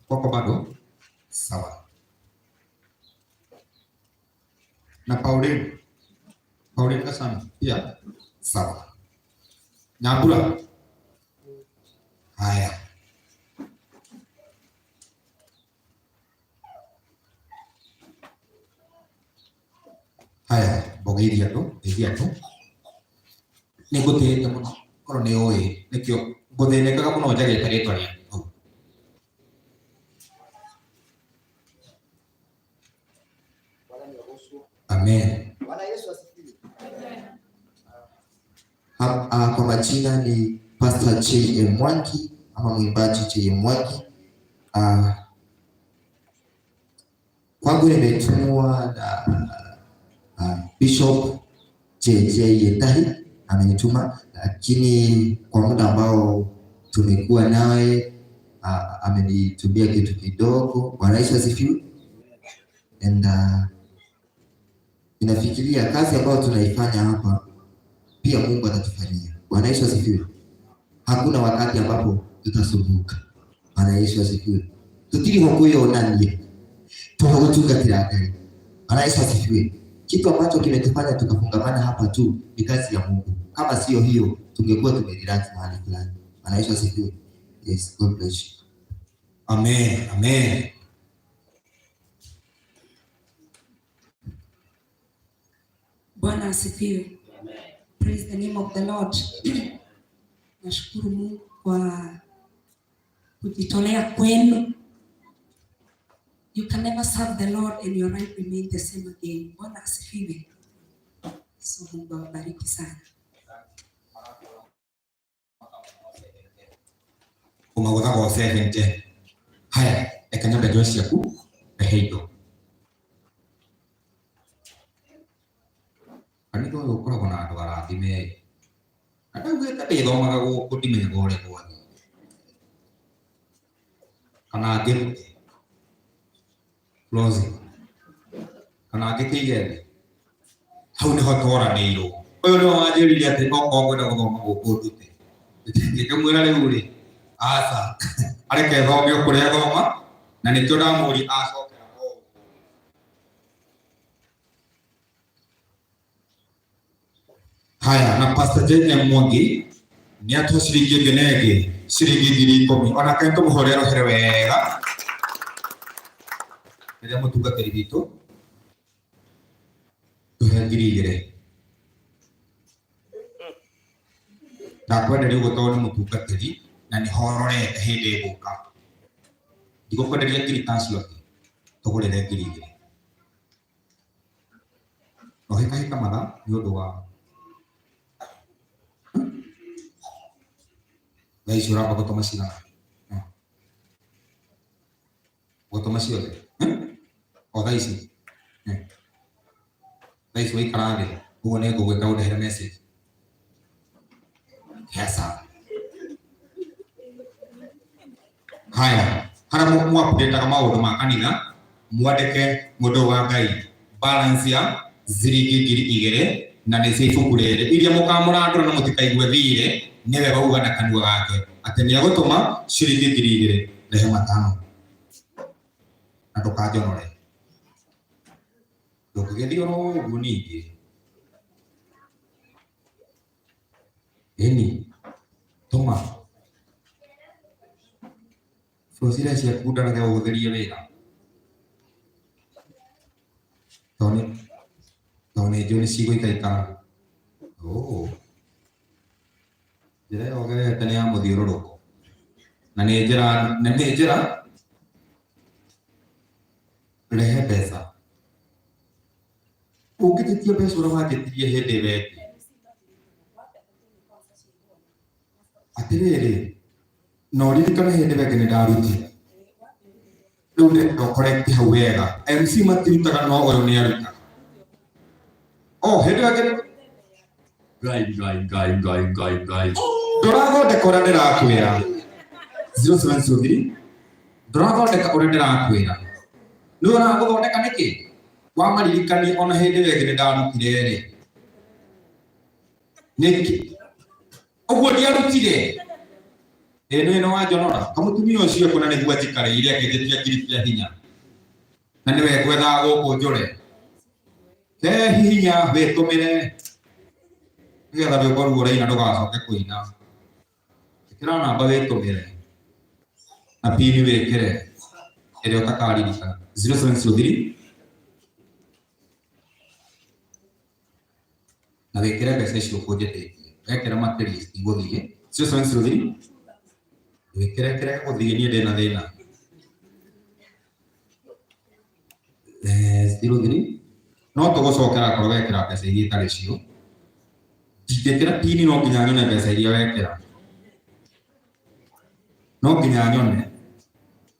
Koko bado sawa na Pauline kasana pia sawa Nyambura haya bogiria tu nigutete muno koro ni oi nikio nguthinikaga muno njagite ritwa ria Amen. Bwana Yesu asifiwe. Kwa majina ni Pastor JM Mwaki ama mwimbaji JM Mwaki. Kwangu nimetumwa na Bishop JJ Yetahi amenituma, lakini kwa muda ambao tumekuwa naye amenitumia kitu kidogo. Bwana Yesu asifiwe. And inafikiria kazi ambayo tunaifanya hapa pia Mungu atatufanyia. Bwana Yesu asifiwe. Hakuna wakati ambapo tutasumbuka. Bwana Yesu asifiwe. Tutiriho kuyonanie. Tunagutungatira Ngai. Bwana Yesu asifiwe. Kitu ambacho kimetufanya tukafungamana hapa tu ni kazi ya Mungu. Kama sio hiyo tungekuwa tumerelax mahali fulani. Bwana Yesu asifiwe. Yes, God bless you. Amen. Bwana asifiwe. Praise the name of the Lord. Nashukuru Mungu kwa kujitolea kwenu. You can never serve the Lord and your life remain the same again. Bwana asifiwe. So Mungu awabariki sana. Umagotha go 70. Haya, ekanyambe Joshua ku eheito. Aniko ukoragwo na andũ arathime andũ ndĩthomaga gũkũ ndimenyaga ũrĩa gwothe kana ngĩrute closing kana ngĩkĩige hau nĩho tworanĩirwo ũyũ nĩwe wanjĩrire atĩ okorwo ngwenda gũthoma gũkũ ndute ngĩmwĩra rĩu rĩ aca areke thome kũrĩa thoma na nĩkĩo ndamũria acokera haya na Pastor JM Mwaki ni atu ciringi ngenege ciringi 10,000 ona kaito muhorero here wega ndio mutungatiri bitu tuhangirire ndakwenda riu gutoni mutungatiri na ni hororete hindi guka ndigukwenderia ngiritanci yote tugurire ngirigire no hika matha ni undu wa Guys, ora apa gotoma sila. Gotoma sila. O guys. Guys, wai karage. Uone go weka udah message. Kesa. Haya, hara mu update kama maundu ma kanitha, mwandike mundu wa Ngai balance ya ciringi 2,000 na nĩ cia ibuku rĩrĩ iria mũkamũrandũra na mũtikaigue thirĩ nĩwe wauga na kanua gake atĩ nĩegũtũma ciringi 2,000 rehe 5 na ndũkanjonore ndũngĩgĩthiĩ oro ũguo ningĩ ĩni tũma bũcira ciaku ndarage ũhũthĩrie wĩra tondũ nĩ njũĩ cigũikaikara njĩra ĩyo gerete nĩ ya mũthiũrũrũko na nĩ njĩra rehe mbeca ũngĩtĩtie mbeca ũrĩa wanjĩtirie hĩndĩ weki atĩrĩrĩ no ririkane hĩndĩ weki nĩ ndarutire rĩu nĩ correct hau wega MC matirutaga no ũyũ nĩ arutaga hĩndĩ weki Ngai ndũrathondeka ũrĩa ndĩrakwĩra 0703 ndũrathondeka ũrĩa ndĩrakwĩra nĩ ũragũthondeka nĩkĩ wamaririkania ona hĩndĩ weki nĩ ndarutire rĩ nĩkĩ ũguo ndiarutire ĩno wanjonora kamũtumia ũcio kuna nĩguo njikarĩire akĩnjĩtia ngiri cia hinya na nĩwe ngwethaga gũkũ njũre ke hihinya wĩtũmĩre nĩgetha rwĩmbo ruo ũraina ndũgacoke kũina ĩkĩra namba wĩtũmĩre na pini wĩkĩre ĩrĩa ũtakaririkana 0703 na wĩkĩre mbeca icio ũkũnjĩtĩtie wekĩra materials igũthiĩ 0703 wĩkĩre kĩrĩa gũthiĩ niĩ ndĩna thĩna 03 no tũgũcokera korwo wekĩra mbeca iria itarĩ cio ndingĩkĩra pini no nginya nyone mbeca iria wekĩra no nginya nyone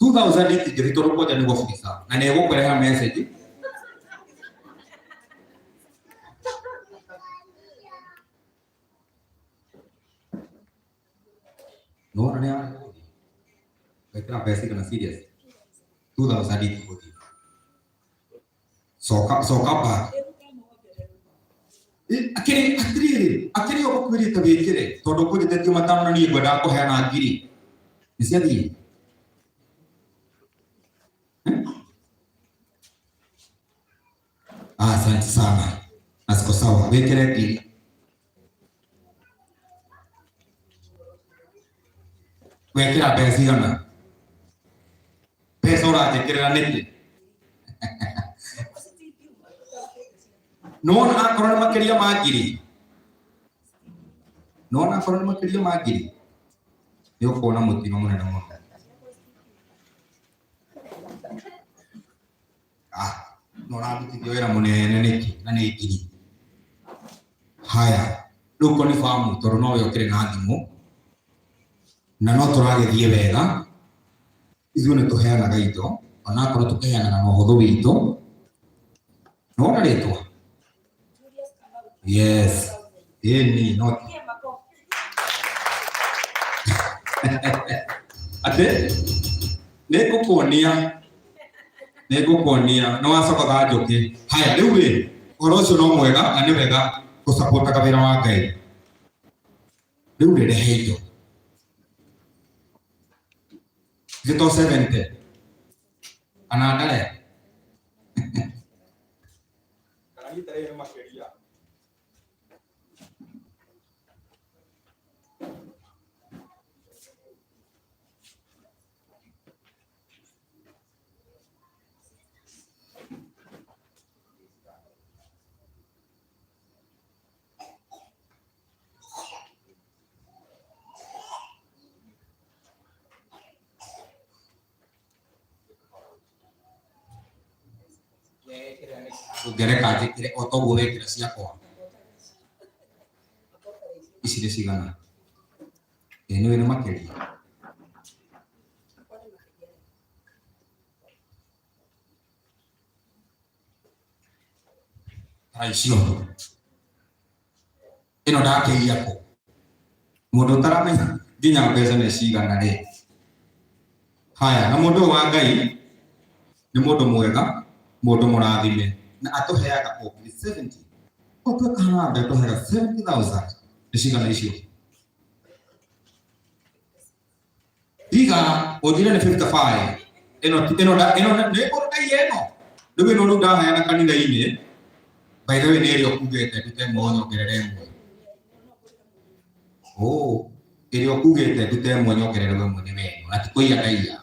2000 itingĩthiĩ tondũ kwanja nĩ gũbuica na nĩ egũkũreha message no nĩ aragũthiĩ wekĩra mbeca kana serious 2000 itingĩthiĩ soka ba akĩrĩ ũgũkwĩrĩte wĩkĩre tondũ kũrĩtetio matano na niĩ ngwendaga kũheana ngiri nĩ ciathiĩ asante sana na siko sawa wĩkĩre ngiri wekĩra mbeca igana mbeca ũranjĩkĩrĩra nĩkĩ nona akorwo nĩ makĩria ma ngiri nona akorwo nĩ makĩria ma ngiri nĩ ũkuona mũtino mũnene mũno nona ndutithio wĩra mũnene nĩkĩ na nĩ ngiri haya rĩu confirm tondũ no wĩokĩre na thimũ na no tũragĩthiĩ wega ithuĩ nĩ tũheanaga indo onakorwo tũkĩheanaga na ũhũthũ witũ nona rĩtwa yes ĩni no atĩ nĩngũkuonia no wacokaga njũkĩ haya rĩu rĩ ũhoro ũcio no mwega na nĩ wega gũsapotaga wĩra wa Ngai rĩu rĩrehe indo gĩto 70 ana ndare ngereka njĩkĩre o toguo wekĩra ciakwa ici nĩ cigana nĩwe nĩ makĩria icio ĩno ndakĩia kũ mũndũ ũtaramenya nginya mbeca nĩ cigana rĩ haya na mũndũ wa Ngai nĩ mũndũ mwega mũndũ mũrathime na atoheaga okiri 70 okwe kana atoheaga 70,000 ishigana icio iga odire ni 55 eno ne borda yeno nduwe no nda haya na kanitha ine by the way ni rio kugete dute monyo gereremwe rio kugete dute monyo gereremwe mwe ni wenu na tikoia daia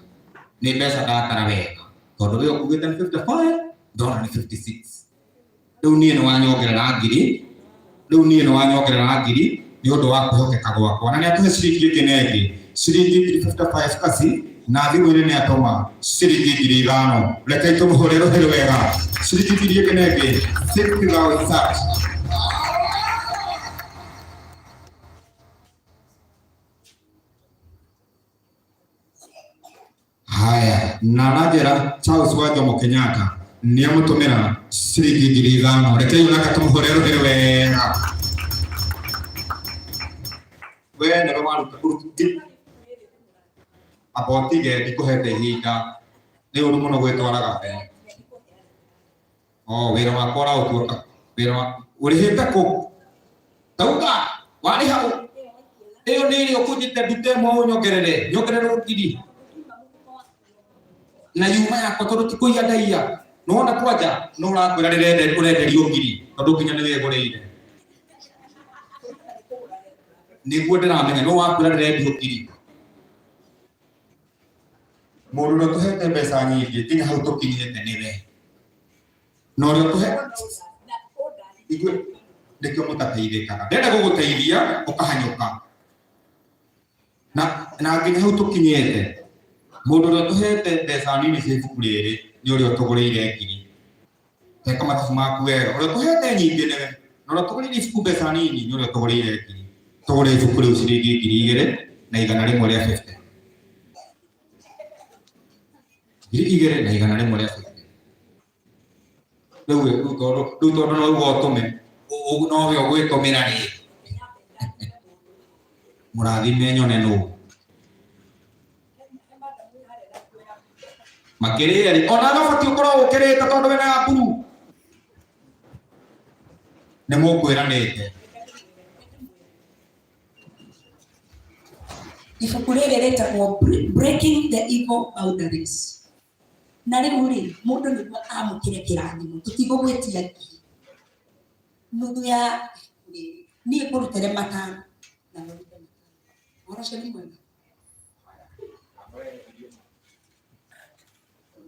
ni pesa datara wega tondu rio kugete 55 ndona ni 56 riu nie no wanyogerera ngiri ni undu wa kuhokeka gwakwa na ni atuhe ciringi kinenge ciringi 55 kasi na thimu-ini ni atoma ciringi 5,000 reke tumuhure rohero wega ciringi kinenge 60,000 haya na najera Charles wa Jomo Kenyatta ni amutumira ciringi 5,000 reke yunaka tumuhure rohero wega we ne bamaruta kuruti abotige ndikuhete ihinda ni uru muno gwitwaraga mbere wira wakwa ra utuoka wira urihite ku tauga wari hau iyo niri ukujite dute mo nyongerere ngiri na yuma yakwa tondu tikuia daia nona kwaja no urakwira urenderio ngiri tondu nginya ni wiguriire niguo ndiramenya no wakwira ndirendio ngiri mundu no tuhete mbeca nyingi nginya hau tukinyite niwe no rio tuhe igwe ndikio mutateithikaga ndenda guguteithia ukahanyuka na nginya hau tukinyite mundu no tuhete mbeca nini cia ibuku riri ni urio tuguriire ngiri teka mathabu maku wega urio tuhete nyingi niwe no urio tuguriire ibuku mbeca nini ni urio tuguriire ngiri tugure ibuku riu ciringi 2,000 na igana rimwe ria 50 igere na igana rimwe ria 50 riu tondu no ugo tume no we ogwitumira ri murathime nyone no makiri ri ona gabati ukorwo ukirite tondu wena nguru ne mukwiranite ibuku rĩrĩ rĩtagwo Breaking the Evil Boundaries. Na rĩu rĩ mũndũ nĩguo amũkĩre kĩrathimo tũtigũgwĩtia nuthu ya niĩ ngũrutĩre matano na ũhoro ũcio nĩ mwega.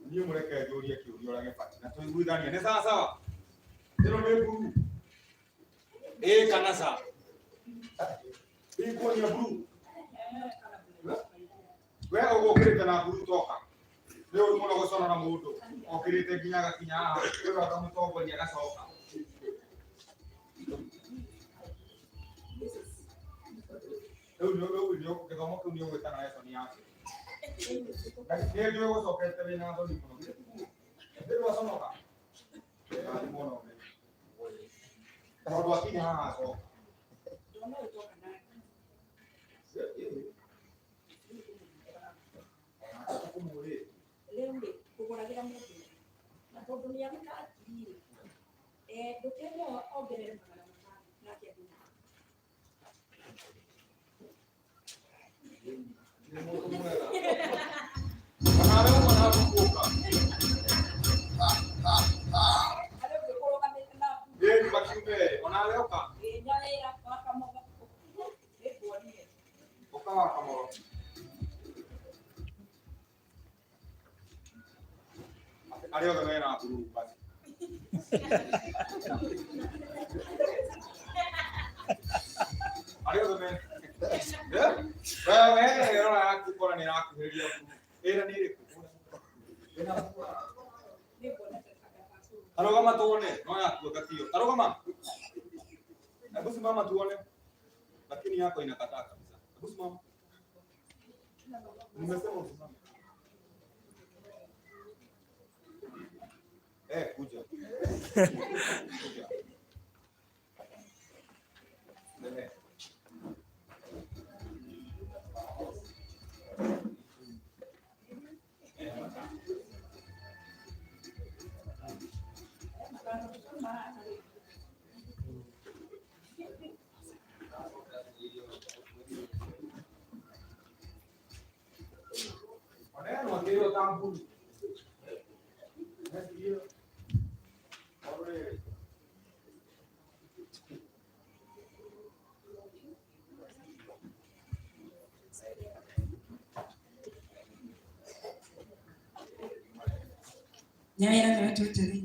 niĩ mũreke njũrie kĩũria ũrĩa gĩbatiĩ na tũiguithanie nĩ sawa ĩno nĩ blue kana sawa ikuonia blue we ugukirite na blue toka ni uri muno gucona na mundu okirite nginya gakinya haha we akamutongoria gacoka ndio githomo kiu ni ugwita na lesson yake ndio ndio gucokete wina thoni muno ndio waconoka ni muno tondu akinya haha acoka kuguragira mundu na tondu ni amukatiri ndukene ongerere magana matano nake nduka Ariyo que ven a Perú, basi. Ariyo que ven. Pero era que por ni nada que era ni de. Arogama tuone, no ya kukatia. Arogama. Hebu simama tuone. Lakini yako inakataa kabisa. Hebu simama. Nimesema usimame. Kuja. Kuja. Nyawera na watu wote.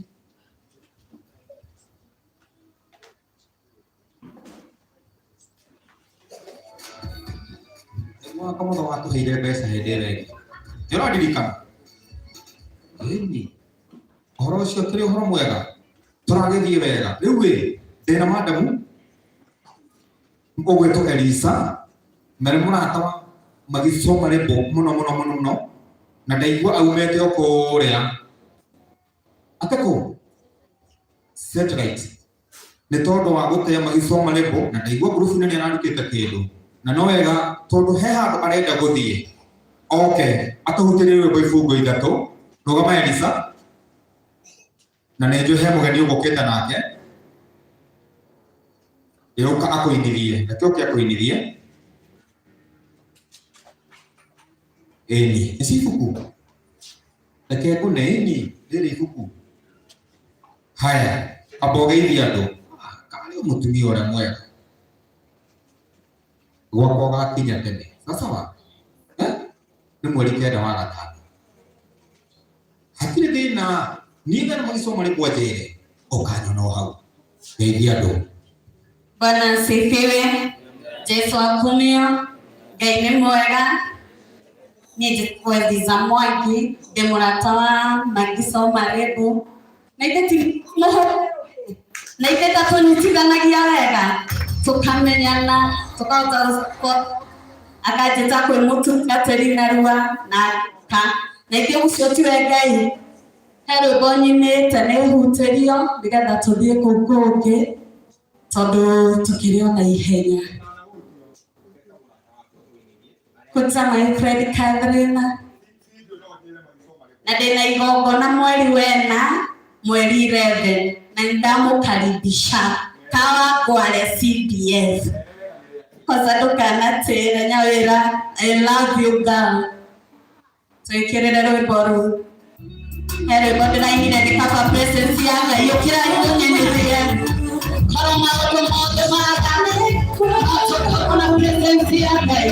Mwaka mũno watũheire mbeca hĩndĩ ĩrĩa ĩngĩ. Nĩũraririkana? Ĩni. Ũhoro ũcio kĩrĩ ũhoro mwega. Tũragĩthiĩ wega. Rĩu ndĩna madamu ũgwĩtwo Elisa, marĩ mũrata magĩcoma rĩmbo mũno na ndaigua aumĩte o kũrĩa ateko satellite nĩ tondũ wa gũtĩa magĩcoma rĩmbo na ndaigua group-inĩ nĩ ararutĩte kĩndũ na no wega tondũ he handũ arenda gũthiĩ. Okay, atũhutĩrie rwĩmbo ibungo ithatũ. Rũgama Elisa na nĩ njũĩ he mũgeni ũgũkĩte nake yũka akũinithie, reke oke akũinithie. Ĩni, nĩ ibuku. Reke ngũne ĩni, rĩrĩ ibuku. Haya, amba ũgeithie andũ. Kana nĩ mũtumia ũrĩa mwega. Gwakwa gakinya tene. Sawa? Nĩ mweri 9 wa gatano. Hatirĩ thĩna, niĩ na magĩcoma rĩ kwanjĩre. Ũkanyona o hau. Geithie andũ. Bwana asifiwe. Jesu akumio. Ngai nĩ mwega. Niĩ njĩkwethiza Mwangi, ndĩ mũrata wa magĩcoma rĩmbo. Na ithuĩ tũnyitithanagia wega. Tũkamenyana, tũkahota akanjĩta kwĩ mũtungatĩri narua na ithuĩ ũcio tiwe Ngai. He rwĩmbo nyinĩte nĩ hutĩrio nĩgetha tũthiĩ kũu kũngĩ tondũ tũkĩrĩ ona ihenya. Kuta my friend Catherine na ndĩna igongona mweri wena mweri 11 na ndamũkaribisha Kawangware CBS. Kosa ndũkanatĩre Nyawĩra, I love you girl. Twĩkĩrĩre rwĩmbo rũu. He rwĩmbo ndĩrainire ndĩkaba presence ya Ngai ũkĩra nyũnyenithie. Korwo maũndũ mothe magane ona presence ya Ngai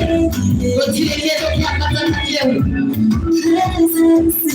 gũtirĩ kĩndũ gĩa bata na kĩu. Presence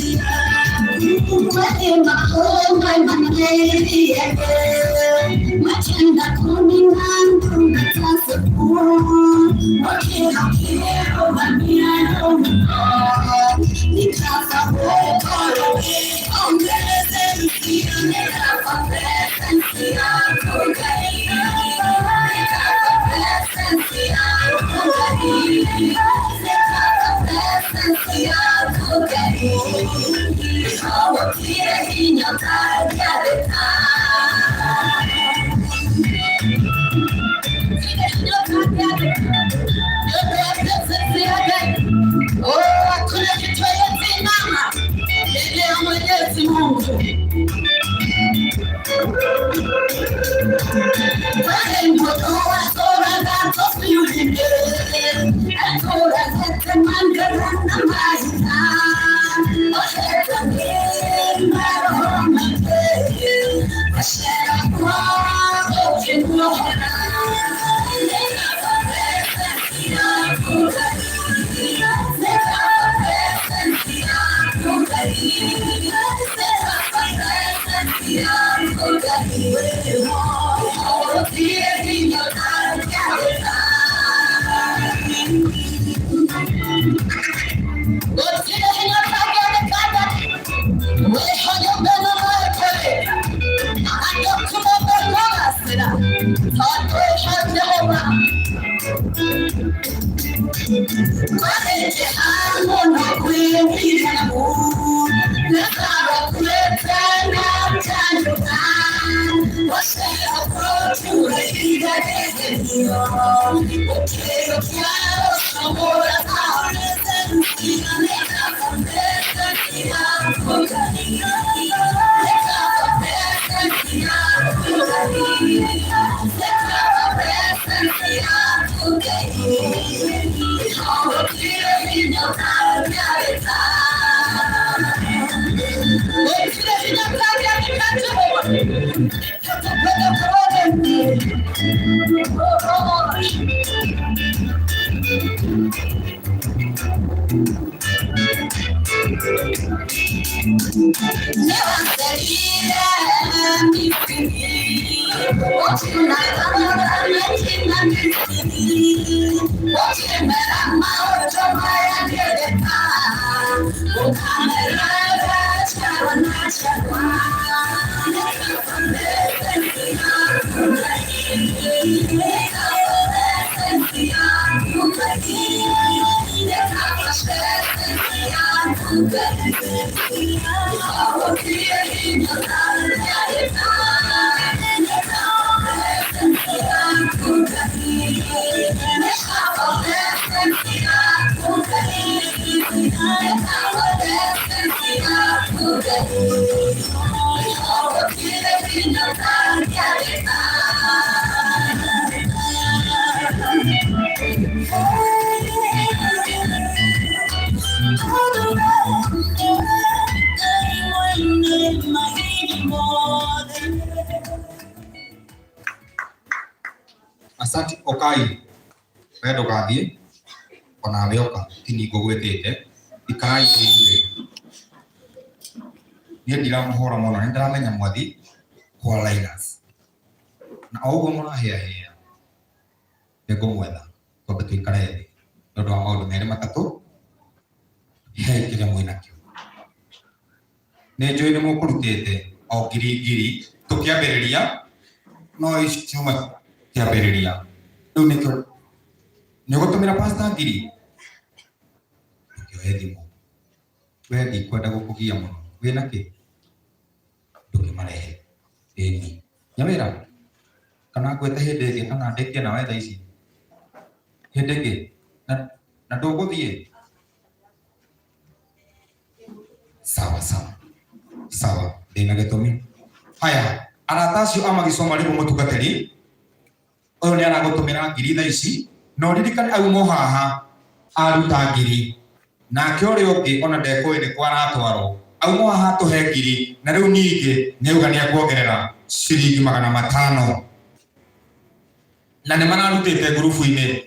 Asante Okai. Wendo gathie ona weoka kini ngugwetete ikarai ile ni ndira muhora muno ni ndiramenya mwathi kwa Linus na ogo muna hea ego mwetha tobe tuikare ndodo wa maundu mere matatu he kire mwinakio ne njui ni mukurutete o ngiri tukiambiriria no ichuma kiambiriria riu nikio ni gutumira pastor ngiri ukioe thimu wendi kwenda gukugia muno wina ki ndukimarehe eni nyawira kana gweta hindi ingi kana ndike na wetha ici hindi ingi na nduguthie sawa ndina gitumi haya arata acio amagisoma ribu mutungatiri uyu ni aragutumira ngiri tha ici no ririkane aumo haha aruta ngiri nake uria ungi ona ndekuini kwa aratwarwo aumo haha tuhe ngiri na riu ningi niuga ni akuongerera ciringi 500 na ni mararutite ngurubu-ini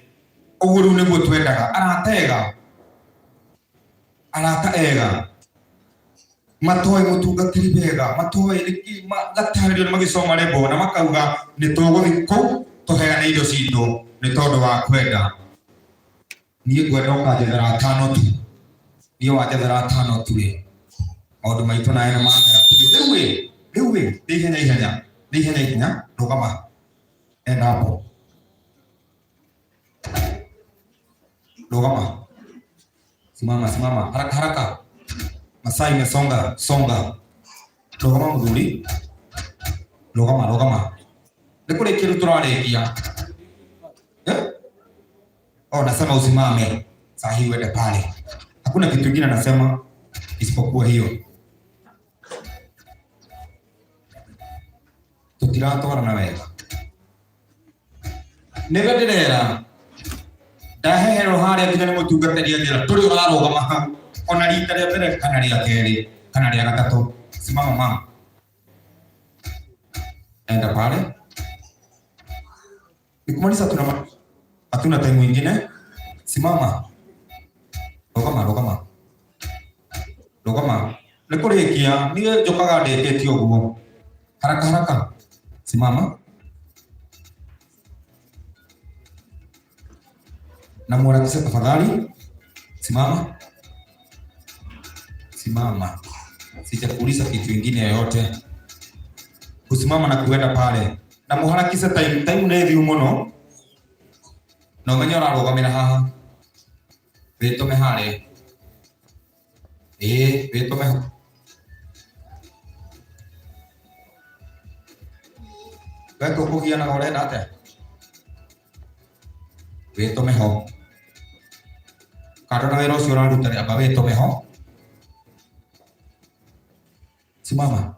uguo riu niguo twendaga arata ega matoi mutungatiri bega matoi niki gataririo magisoma rebo na makauga ni tuguthi kuu tuheane indo citu ni tondu wa kwenda nie ngwenda ukajethera 5 tu nie wajethera 5 tu ri maundu maitu na ena magera riu ihenya rugama enda hapo rugama simama haraka Masai imesonga rugama mudhuri rugama nikurikia turarikia nasema usimame sahi uende pale hakuna kitu kingine nasema isipokuwa hiyo tutiratwarana wega nivendirera ndahehero haria nginya ni mutungatĩria njĩra tũrĩ ũrarũgama hau ona rita rĩa mbere kana rĩa kerĩ kana rĩa gatatũ simama mama enda pale nikumaliza hatuna time nyingine simama rugama nikurikia nie njokaga ndĩkĩtie ũguo haraka simama na muharakishe tafadhali simama sijakuuliza kitu kingine yoyote kusimama na kuenda pale na muharakishe time nethi muno no menye ũrarũgamĩra haha wĩtũme harĩa wĩtũme ho we tũkũgianaga ũrenda atĩa wĩtũme ho kando na wĩra ũcio ũraruta rĩ amba wĩtũme ho simama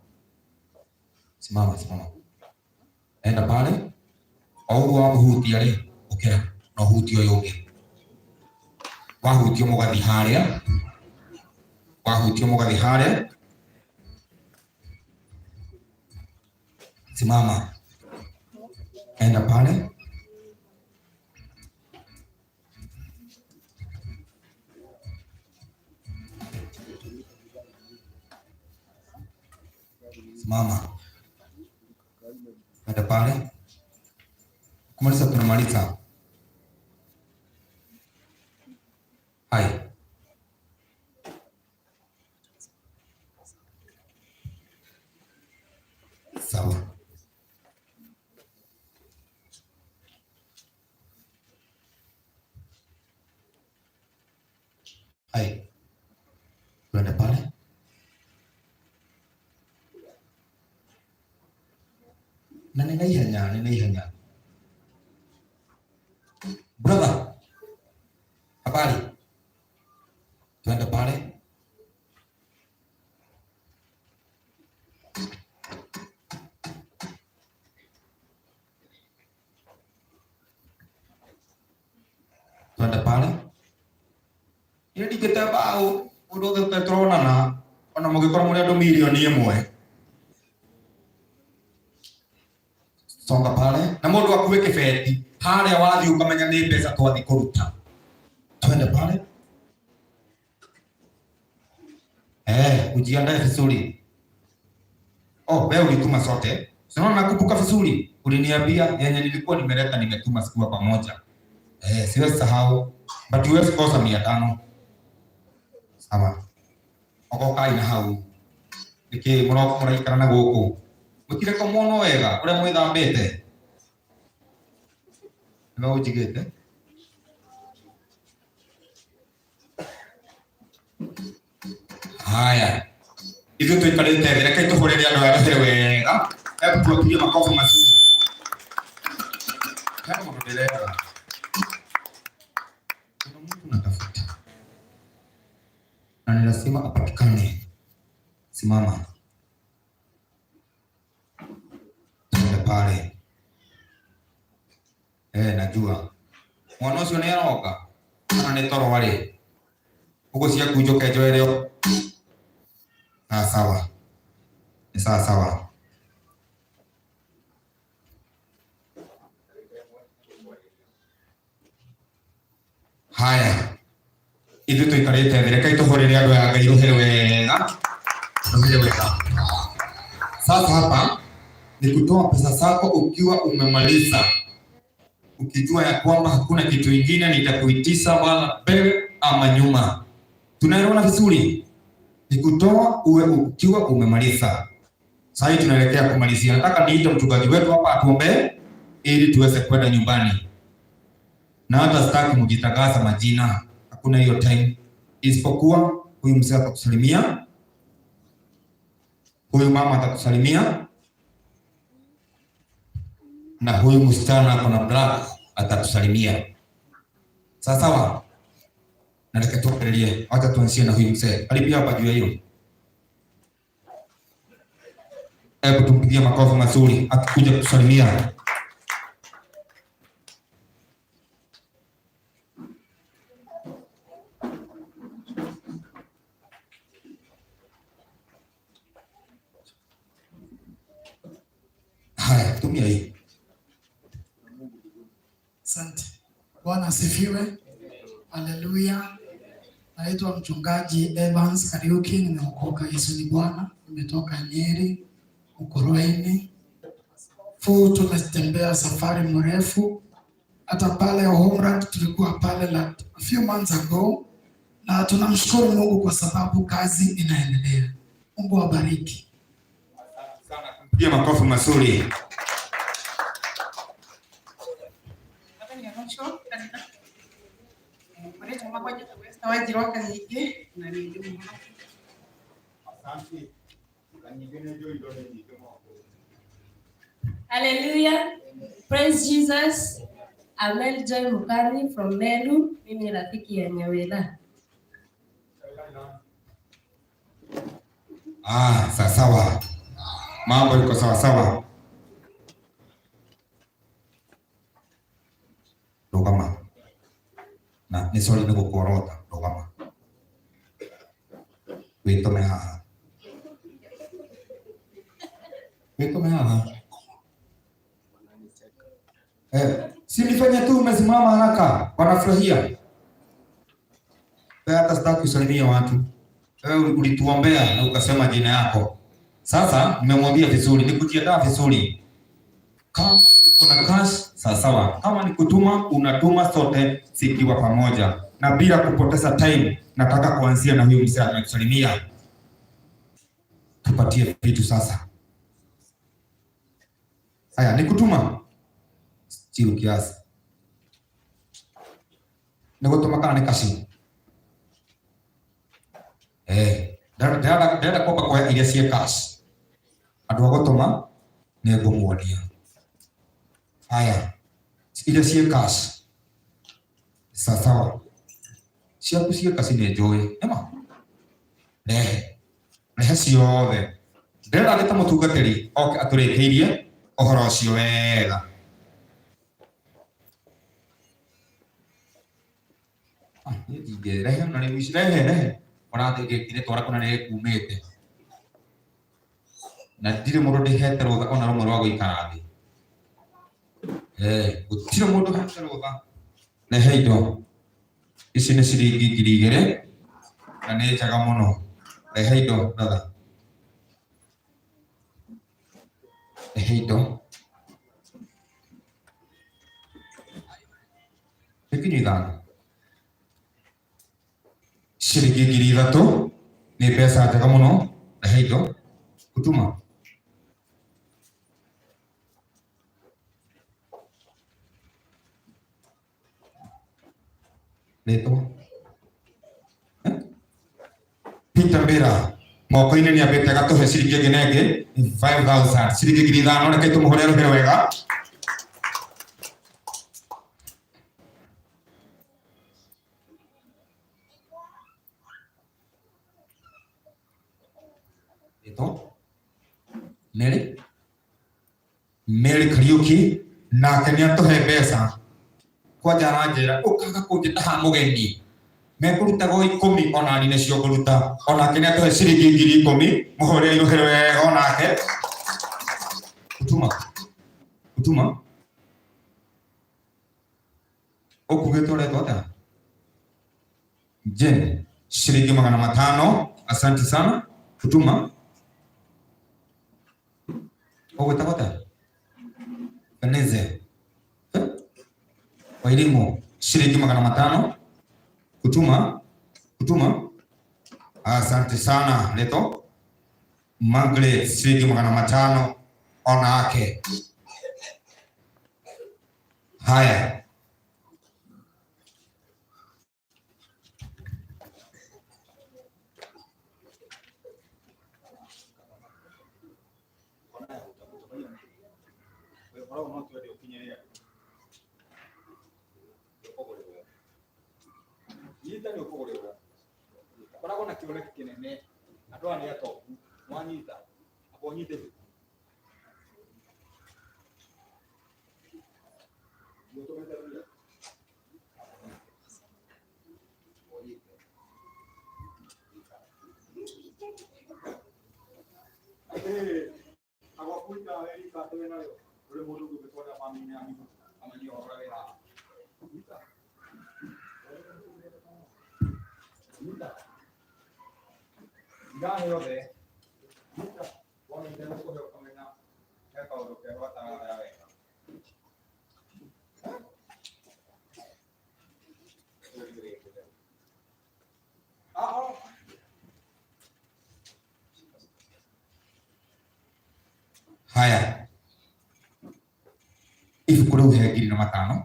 enda pale o ũguo wahutia rĩ ũkĩra no hutia ũyũ ũngĩ wahutio mũgathi harĩa simama enda pale Simama. Ada pale. Kumaliza tunamaliza. Hai. Sawa. Hai. Ada pale. Na ninaihanya. Brother. Habari. Tuende pale. Tuende pale. Ili kitabau udoge petrona na ona mugikora muri andu milioni imwe. Songa pale na mundu akuwe kibeti haria wathi ukamenya ni mbeca twathi kuruta. Twende pale. Ujiandae vizuri. Wewe ulituma sote. Sina nakumbuka vizuri. Uliniambia yenye nilikuwa nimeleta nimetuma sikuwa pamoja. Siwezi sahau. But huwezi kosa 500. Sawa. Okokai na hau. Niki muraikara na guku. Mutire ko muno wega uria mwithambite. Ndio ujigete. Haya. Ithu tuikarite thĩ reke tuhũrĩre andũ aya rũhĩrĩ wega. Tupigie makofi mazuri. Kama mnaendelea. Kuna mtu anatafuta. Na ni lazima apatikane. Simama. Twende pale. Najua. Mwana ũcio nĩ aroka. Kana nĩ toro wale. Huko cia kujoka joeleo. Sawa. Ni sawa. Haya. Ithu tuikarite thĩ reke tuhũrĩre andũ aya Ngai rũhĩrĩ wega. Sasa hapa ni kutoa pesa zako ukiwa umemaliza. Ukijua ya kwamba hakuna kitu kingine nitakuitisha wala mbele ama nyuma. Tunaelewana vizuri? Ni kutoa uwe ukiwa umemaliza. Sasa hivi tunaelekea kumalizia. Nataka niite mchungaji wetu hapa atuombe ili tuweze kwenda nyumbani. Na hata sitaki mjitangaza majina. Hakuna hiyo time. Isipokuwa huyu mzee atakusalimia. Huyu mama atakusalimia. Na huyu msichana ako na black atakusalimia. Sawa? Na nataka tuendelee. Acha tuanzie na huyu mzee. Alipia hapa juu ya hilo. Hebu tumpigie makofi mazuri akikuja kusalimia. Haya, tumia hii. Asante. Bwana asifiwe. Haleluya. Naitwa mchungaji Evans Kariuki, nimeokoka. Yesu ni Bwana. Nimetoka Nyeri, Ukoroini. Tumetembea safari mrefu. Hata pale Homeland tulikuwa pale a few months ago. Na tunamshukuru Mungu kwa sababu kazi inaendelea. Mungu awabariki. Sana kumpigia makofi mazuri. Hallelujah. Praise Jesus. I'm Joy Mukani from Meru. Mimi rafiki ya Nyawela. Sawa. Mambo iko sawa. Rogama. Na ni swali niko kuorota. Rogama. Witome haha. Si nifanya tu umesimama haraka. Wanafurahia. Hata sitaki kusalimia watu. Ulituombea na ukasema jina yako. Sasa nimemwambia vizuri, ni kujiandaa vizuri. Kama uko na cash sawa, kama ni kutuma unatuma sote sikiwa pamoja, na bila kupoteza time. Nataka kuanzia na huyu msanii anakusalimia, tupatie vitu sasa. Haya, ni kutuma chiru kiasi, ni kutuma kana ni kashi dada kwa ile sie cash andu agotuma ni ngumuonia. Haya, ile sie cash sawa, ciaku cie cash ni njoe ema rehe ciothe ndĩrenda gĩta mũtungatĩri oke atũrĩkĩirie ũhoro ũcio wega. Rehe na rehe ũrathĩgĩkire twara kuna nĩ kumĩte na ndirĩ mũndũ ndĩhete rũtha ona rũmwe rwa gũikara thĩ. Gũtirĩ mũndũ hete rũtha. Rehe indo ici nĩ ciringi 2,000 na nĩ njega mũno. Rehe indo brother, rehe indo. Lakini dhana shilingi 3,000 ni pesa njega mũno. Rehe indo kutuma. Leto Peter Bera moko-inĩ nĩ ambĩte gatũhe ciringi ĩngĩ na ĩngĩ 5,000 ciringi 5,000. Reke tũmũhũre rũhĩ wega. Leto Mary Kariuki nake nĩ atũhe mbeca kwanja ranjĩra ũkaga kũnjĩtaha mũgeni mekũrutaga 10 ona nĩ cio ngũruta. Onake nĩ atũhe ciringi 10,000 mũhũre rũhĩ wega. Onake kutuma ũkugĩte ũretwo atĩa Jen shilingi 500. Asante sana kutuma. Ũgwĩtagwo atĩa Kaneze Wairimu shilingi 500 kutuma. Asante sana Leto. Margaret shilingi 500 onake. Haya, koragwo na kĩoneki kĩnene andũ aya nĩ atongu mwanyita abo nyite agwakuita weri katwe nayo ule mũndũ ũngĩtwara mami na amigo amanyo oragera Gani yothe wana ndio kuheo kamera kaka uroke wata ya weka haya ifuku rĩu he 2,500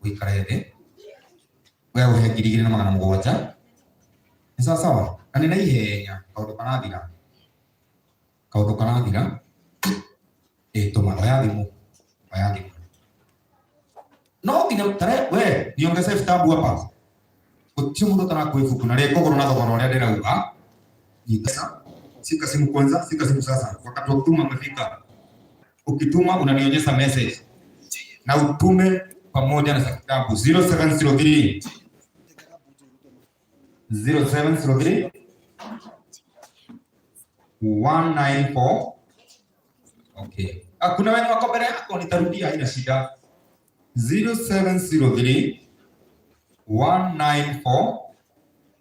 wĩikare thĩ wewe he 2,700 ni sawa na nĩ naihenya kaũndũ kanathira tũma oya thimũ no nginya tare we niongeze vitabu hapa gũtirĩ mũndũ ũtarakuo ibuku na rĩkũgũrwo na thogora ũrĩa ndĩrauga. Shika simu kwanza, shika simu sasa. Wakati wa kutuma umefika. Ukituma unanionyesha message na utume pamoja na kitabu 0703 194. Okay. Kuna wenye wako mbele yako, nitarudia, haina shida. 0703 194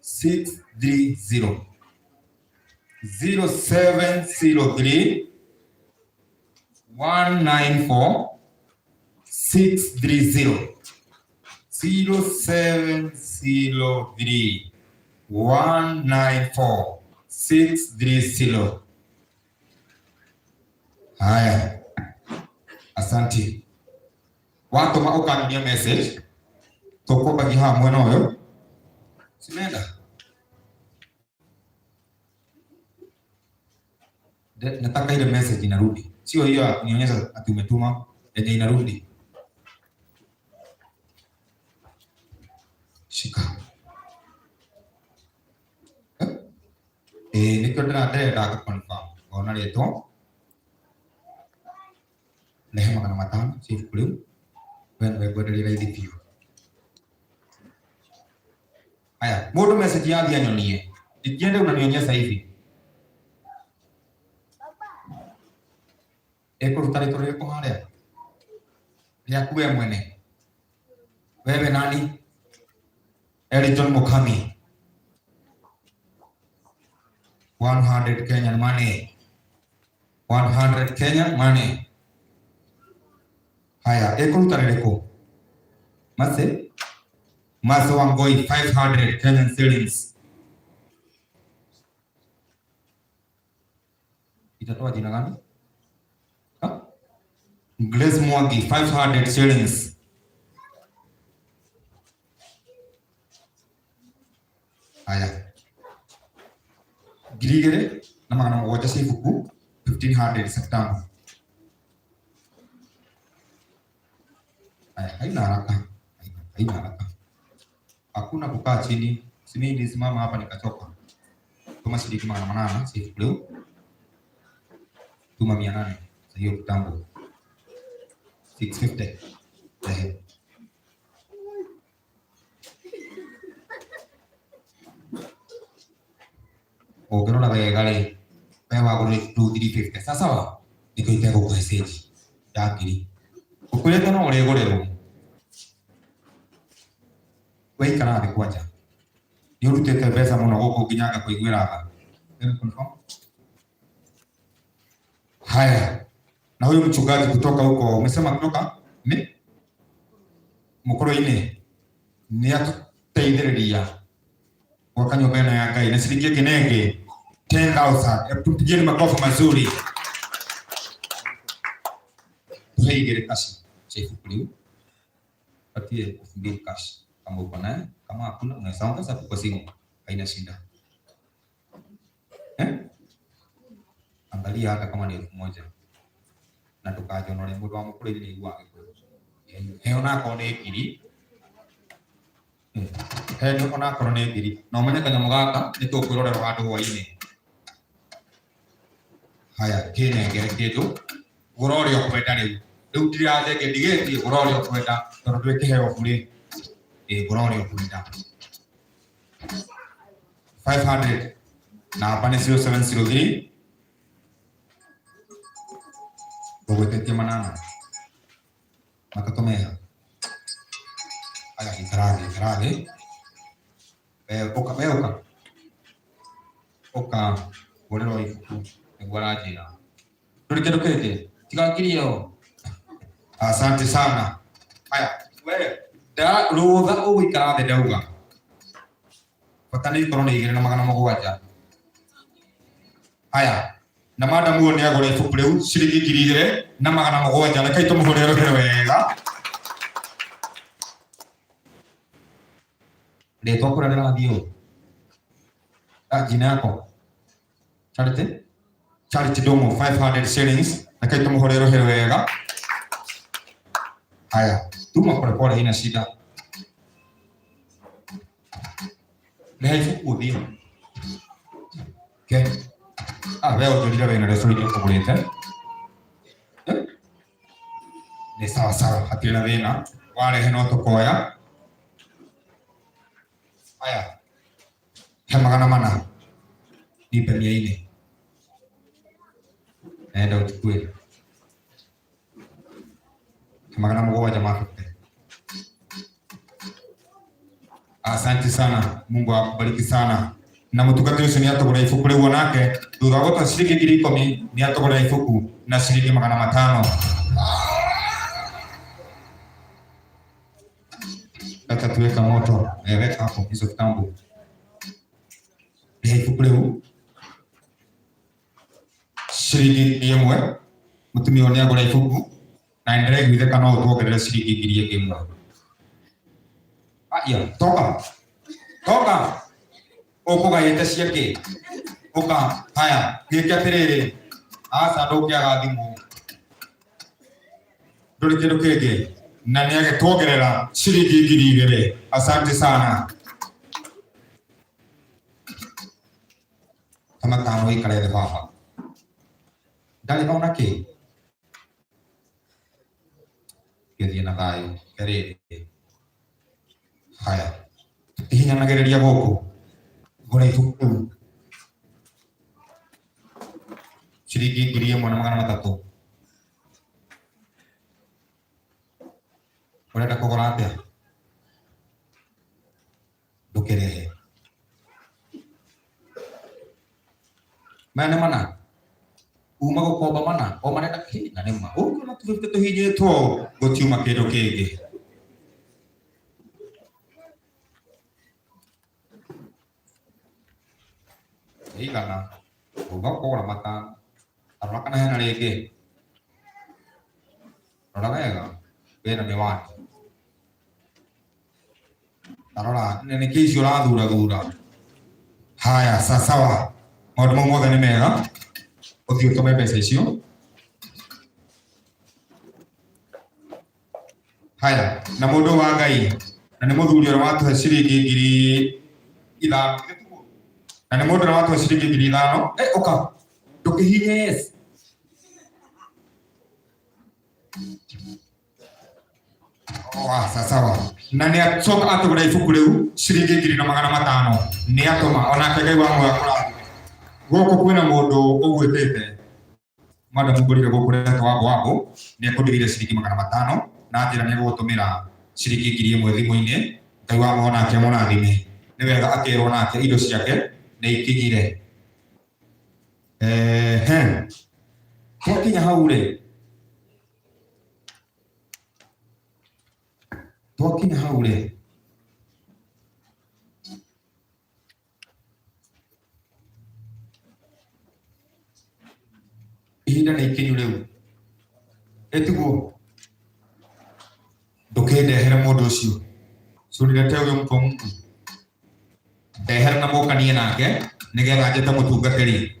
630. 0703 194 630. 0703 194 630. Haya, asante. Watu maukaninia message toko bagi hamu noyo sinenda nataka ile message inarudi, sio hiyo kunionyesha ati umetuma yenye inarudi. Shika niko ndĩrenda confirm ona rĩtwa nehe magana matano chief kũrĩu wewe ngwenderia raithi biũ. Haya, mũndũ message yathi anyonie ndikiende unanionyesha hivi ekuruta rĩtwa rĩrĩkũ harĩa rĩaku we mwene wewe nani? Elton Mukami. 100 Kenyan money. 100 Kenyan money. Haya, ekuruta rĩrĩkũ? Mase Wangoi 500 Kenyan shillings. Itatoa jina gani? Grace Mwangi 500 shillings. Haya. Girigere na magana moja sifuku 1500 September. Haya, haina haraka. Hakuna kukaa chini. Simi nisimama hapa nikachoka. Tuma shilingi magana manane sifuku leo. Tuma 800. Sasa hiyo kitambo. 650. Ukirora wega rĩ we wagũrire 2350 sawa niko itego kwa message ya ngiri ukwirĩte no ũrĩgũrĩrwo we ikara thĩ kwanja nĩ ũrutĩte mbeca mũno gũkũ nginya ngakũiguĩra tha. Haya, na huyu mchungaji kutoka huko umesema kutoka Mũkũrũ-inĩ nĩ atuteithĩrĩria gwaka nyũmba ĩno ya Ngai na ciringi kinenge 10,000. Tupigieni makofi mazuri. Tuheigere kashi chief kuli patie kufungia kashi kama uko naye, kama hakuna unaweza ongeza kwa simu, haina shida. Angalia hata kama ni 1,000 na tukajonore mũndũ wa Mũkũrũ-inĩ nĩ iguaga heo nako nĩ ngiri nĩ ona korwo nĩ ngiri na ũmenye kanyamũ gaka nĩ tũkwĩrorera handũ hwainĩ. Haya, kĩnengere kĩndũ gũra ũrĩa ũkwenda rĩu ndirathenge ndigĩtie gũra ũrĩa ũkwenda tondũ twĩkĩheo bũrĩ gũra ũrĩa ũkwenda 500 na hapa nĩ 0703 ũgwĩtĩtie manana makatomeha. Haya, ikarathi oka gorero ifuku ngwaraje tulikedokete tigakirio. Asante sana. Haya, wewe da rutha ũgũikara thĩ ndauga bata nĩ ikorwo nĩ igĩrĩ na magana mũgwanja. Haya, na madam uo nĩ agũra ibuku rĩu ciringi 2,000 na magana mũgwanja. Rekei tũmũhũrĩre rũhĩ wega. Rĩtwa kũrĩa rĩrathiĩ ũũ jina yako Charity Domo 500 shillings. Rekei tũmũhũrĩre rũhĩ wega. Haya, tuma polepole, haina shida. Nĩ ibuku ũthiĩ. Okay. Wewe ũtũrire wĩna rĩcũrĩ iria ũkũgũrĩte nĩ sawa sawa, hatirĩ na thĩna, warehe no tũkoya. Haya, he magana mana nipe 100 naenda uchukue he magana mũgwanja mafupe. Asante sana, Mungu akubariki sana. na mutungatiri ucio ni atogora ibuku riu onake thutha gota ciringi 10,000 ni atogora ibuku na ciringi 500. Acha tuweka moto, weka hapo hizo kitambo. Ibuku riu ciringi 1,000 mutumia ni agora ibuku na endelee gwitheka no tuongerere ciringi 1,000. Aya, toka ukugaite ciake uka haya gike atiriri asa ndukiaga thimu nduri kindu kingi na ni agituongerera ciringi 2,000. Asante sana. Kama tano ikare the baba ndali naona ki githie na thayo keriri haya ihinyanagereria guku gora ibuku ciringi 1,300. urenda kugora atia ndukirehe mana uma gukomba mana o marenda kina nima uko na tuhinyitwo gutiuma kindu kingi igana ugakora matano arora kana hena ringi rora wega wena miwani arora nene kicio rathura. Haya sawa maundu mau mothe ni mega uthio tume mbeca icio. Haya na mundu wa Ngai na ni muthuri ora watuhe ciringi 5,000 na ni mundu ora watuhe ciringi 5,000. Uka ndukihinye yes sawa na ni acoka atugura ibuku riu ciringi 2,500 ni atuma onake Ngai wa moyo akurathime. Goko kwina mundu ugwitite madamu ngurire gukuretwo wabo ni akundigire ciringi 500 na njira ni gutumira ciringi 1,000 thimu-ini. Ngai wa moyo nake amurathime. Ni wega akirwo nake indo ciake ni ikinyire. Twakinya hau ri ihinda ni ikinyu riu etiguo ndukindehere mundu ucio curire te uyu mkomu ndehere na mukanie nake nigetha njete mutungatiri.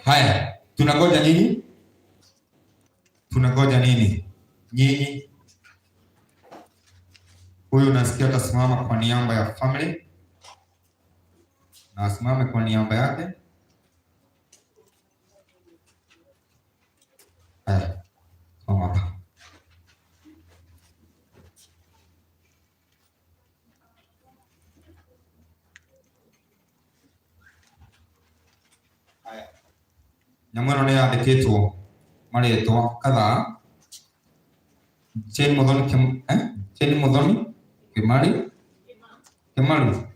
Haya tunangoja nini nyinyi? Huyu nasikia atasimama kwa niaba ya family na asimame kwa niaba yake. Haya mama nyamweno ni yandikitwo maritwa kadhaa Jane Muthoni Kimaru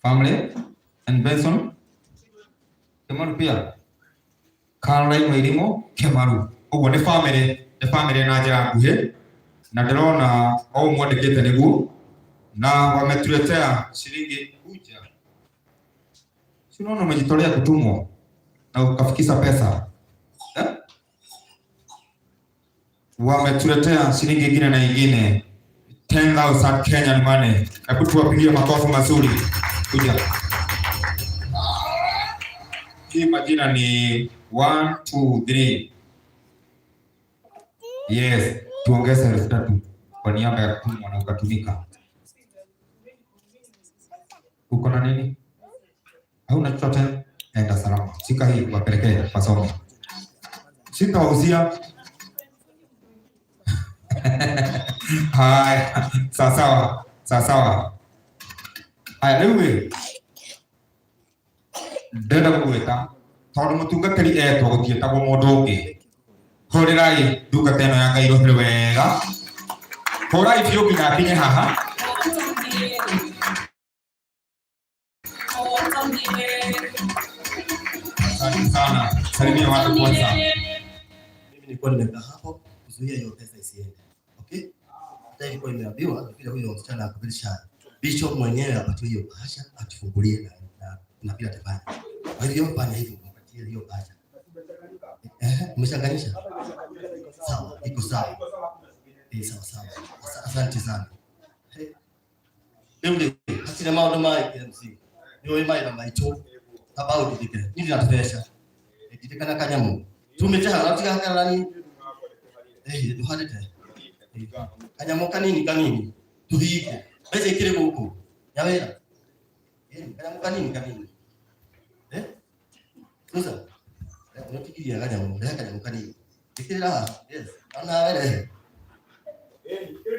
family and Benson Kimaru pia Caroline Wairimo Kimaru. Uguo ni family na njira nguhi na ndirona o mwandikite niguo na wametuletea shilingi kuja. Si unaona umejitolea kutumwa na ukafikisha pesa wametuletea shilingi ingine na ingine 10,000 Kenyan money. Hebu tuwapigie makofi mazuri. Kuja. Hii majina ni 1 2 3. Yes, tuongeze 3,000 kwa niaba ya kutumwa na ukatumika. Uko na nini? Hauna chochote? Enda salama. Shika hii wapelekee masomo. Sitawauzia. Haya, sawa. Haya lewe. Ndenda gwita tondu mutungatiri etwo gutietagwo mundu ungi. Horirai ndungata ino ya Ngai rohire wega Hora ifyo kinakinye haha. Asante sana. Salimia watu kwanza. Mimi nilikuwa nimekaa hapo kuzuia hiyo pesa isiende. Okay? Hata ilikuwa imeambiwa vile huyo msichana akabirisha Bishop mwenyewe apatiwe hiyo bahasha atufungulie na pia atafanya. Kwa hivyo fanya hivyo mpatie hiyo bahasha. Umeshanganyisha? Sawa, iko sawa. Sawa. Asante sana. Ndio, hasina maono mai KMC. Ndio mai na maito. About dike. Nini natufesha? Dike kana kanyamu. Tumecha natika kanani? Duhadete. Kanyamu kanini? Tuhike. Bese ikire huko. Yawera. Kanyamu kanini? Sasa. Unafikiria kanyamu kanini? Ikire la. Yes. Ana wele.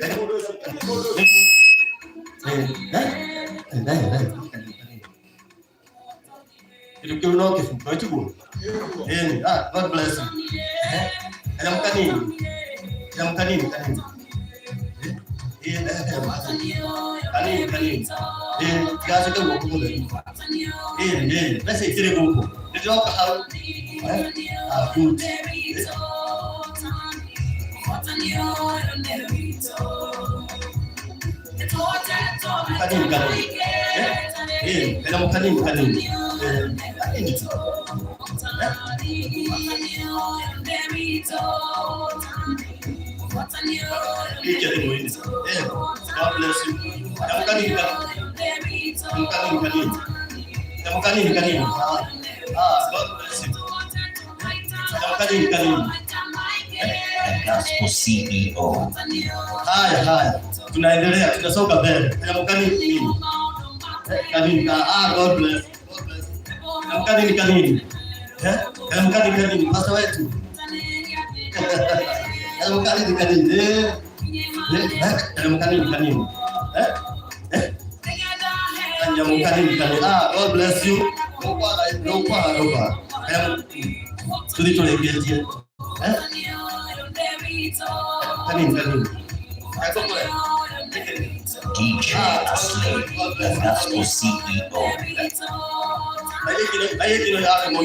God bless you. Gospel CEO. Haya. Tunaendelea, tunasonga mbele. God bless. Kanini. Kanini. Pastor wetu. Kanini. God bless you. No kwa. Tulitolegeje. Kanini. DJ Ashley, the Gospel CEO. DJ Ashley,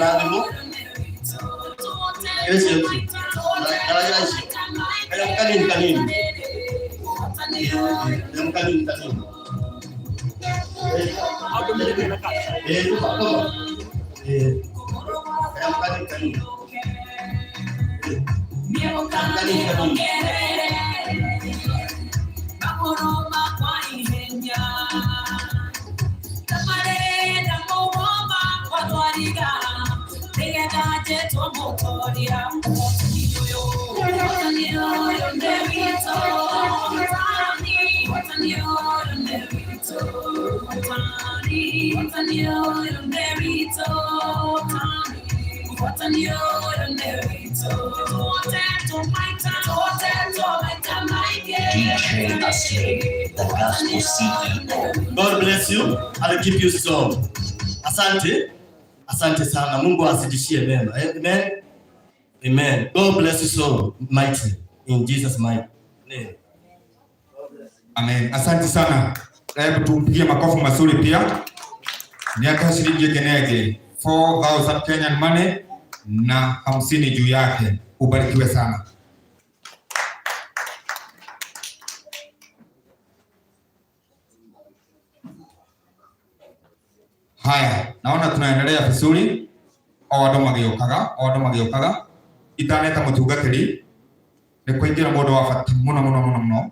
the Gospel CEO. God bless you and keep you strong. Asante sana. Mungu azidishie mema. Amen. God bless you so mightily in Jesus mighty name. Amen. Asante sana. Hebu tumpigie makofi mazuri pia. Ni hata shilingi kenege 4,000 Kenyan money na 50 juu yake. Ubarikiwe sana. Haya, naona tunaendelea vizuri. Odo magiokaga. Itaneta mutugatiri. Ni kuingira mundu wa bata muno.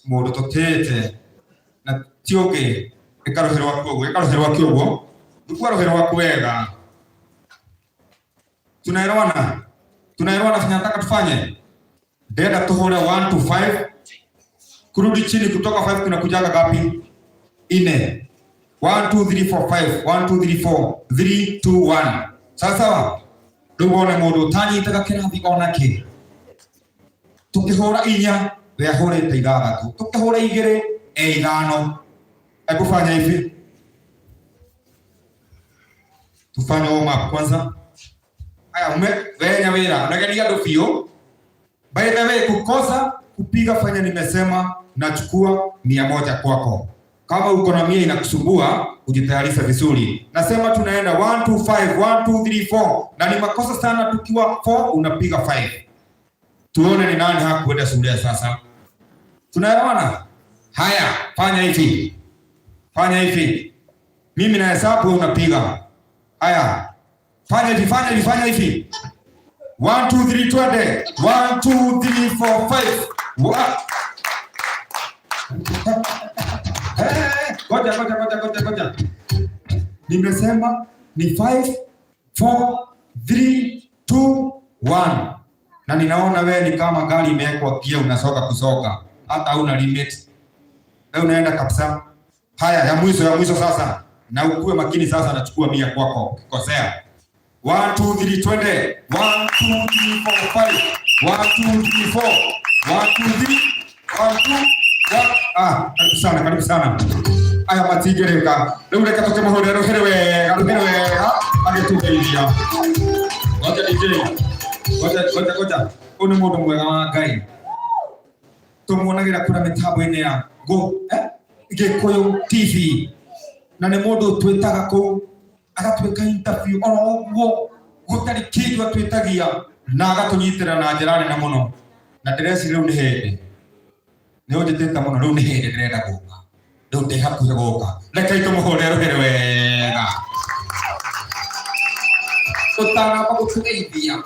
Mundu totete na tioge ikaroherwa kyogo. Dukwaroherwa kwega. Tunaelewana tunataka tufanye. Deda tuhore 1 to 5. Kurudi chini kutoka 5 tunakujaga gapi? 4. 1 2 3 4 5. 1 2 3 4 3 2 1. Sawa. Ndubone mundu tanyitaga kirathi onake. Tukihora inya we ahorete ithathatu. Tukihora igiri ithano. Hebu fanya hivi. Tufanye warm up kwanza. Haya wenya wira unagania ndo fio. By the way kukosa kupiga, fanya nimesema, nachukua 100 kwako. Kama uko na 100 inakusumbua, ujitayarisha vizuri. Nasema tunaenda 1 2 5, 1 2 3 4, na ni makosa sana tukiwa 4 unapiga 5. Tuone ni nani hakuenda shule sasa. Tunaelewana? Haya, fanya hivi. Fanya hivi. Mimi na hesabu unapiga. Haya. Fanya hivi, fanya hivi, fanya hivi. 1 2 3 20. 1 2 3 4 5. Ngoja. Nimesema ni 5 4 3 2 1. Na ninaona wewe ni kama gari imewekwa gia, unasoka kusoka. Hata hauna limit. Wewe unaenda kabisa. Haya, ya mwisho sasa. Na ukue makini sasa, nachukua 100 kwako. Kikosea. 1 2 3 20. 1 2 3 4 5. 1 2 3 4. 1 2 3 1 2 karibu sana. Aya matigereka. Leo reka toke mahorero herewe. Agetugeithia. Ngoja DJ. Ngoja. Una mundu mwega wa Ngai. Tumuonagira kuna mitambo-ini ya Gikuyu TV. Na ni mundu twitaga ku agatwika interview oro gutari kindu atwitagia na agatunyitira na njira nene muno. Na ndireci riu ni hindi. Ni unjitita muno, riu ni hindi ndirenda guka. Riu ndi hakuhi guka. Reke tumuhurire ruhire wega. Tutana gutugeithia.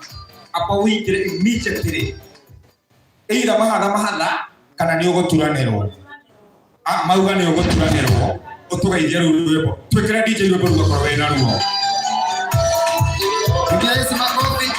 Apa wingire immediately. Eira mahala kana ni uguturanirwo. Mauga ni uguturanirwo. Utugeithia rwimbo. Twikire DJ rwimbo rwa wena ruo. Yesu makofi.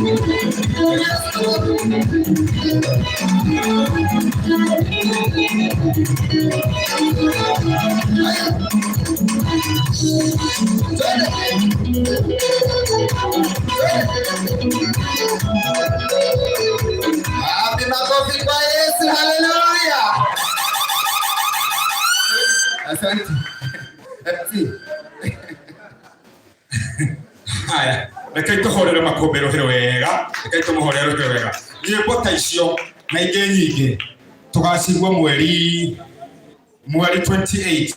Happy makofi kwa Yesu, haleluya. Asante. Haya, reke tuhorere makombero hero wega, reke tumuhorere hero wega. Nyimbo ta icio na ingĩ nyingĩ tugacigwo mweri 28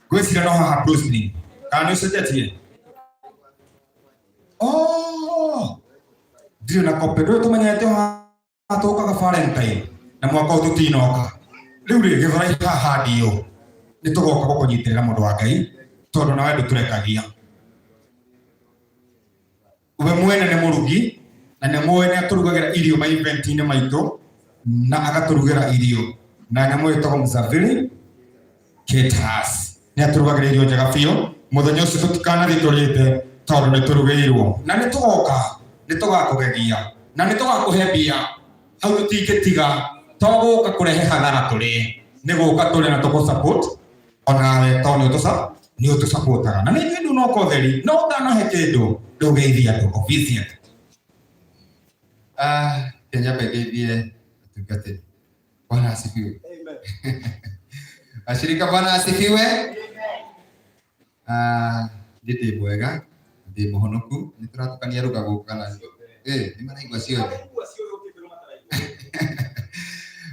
gwĩcira no haha Brooklyn kana nĩũcenjetie. Ndirĩ na kope ndũĩ tũmenyete haha tũkaga Valentine na mwaka ũyũ tũtinoka. Rĩu rĩ gĩthora haha ndio nĩtũgoka gũkũnyitĩrĩra mũndũ wa Ngai tondũ nawe ndũtũrekagia. We mwene nĩ mũrugi na nĩ mwene atũrugagĩra irio ma event-inĩ maitũ na agatũrugĩra irio na nyamũ ĩtagwo Msafiri Caterers nĩ atũrugagĩra irio njega biũ. Mũthenya ũcio tũtikanathiĩ tũrĩte tondũ nĩtũrugĩirwo na nĩtũgakũgegia na nĩtũgakũhe mbia. Hau tũtingĩtiga tũgũka kũrehe hathara tũrĩe, nĩ gũka tũrĩ na tũkũ support onawe tondũ nĩ ũtũsupportaga na nĩ kĩndũ no kotheri no ndanahe kĩndũ ndũgeithia andũ official. Kenya begeithie atungatĩri. Bwana asifiwe. Ashirika Bwana asifiwe. Ndĩ mwega, ndĩ mũhonoku, nĩtũratukania ruga gũkũ kana nĩ maraigua ciothe.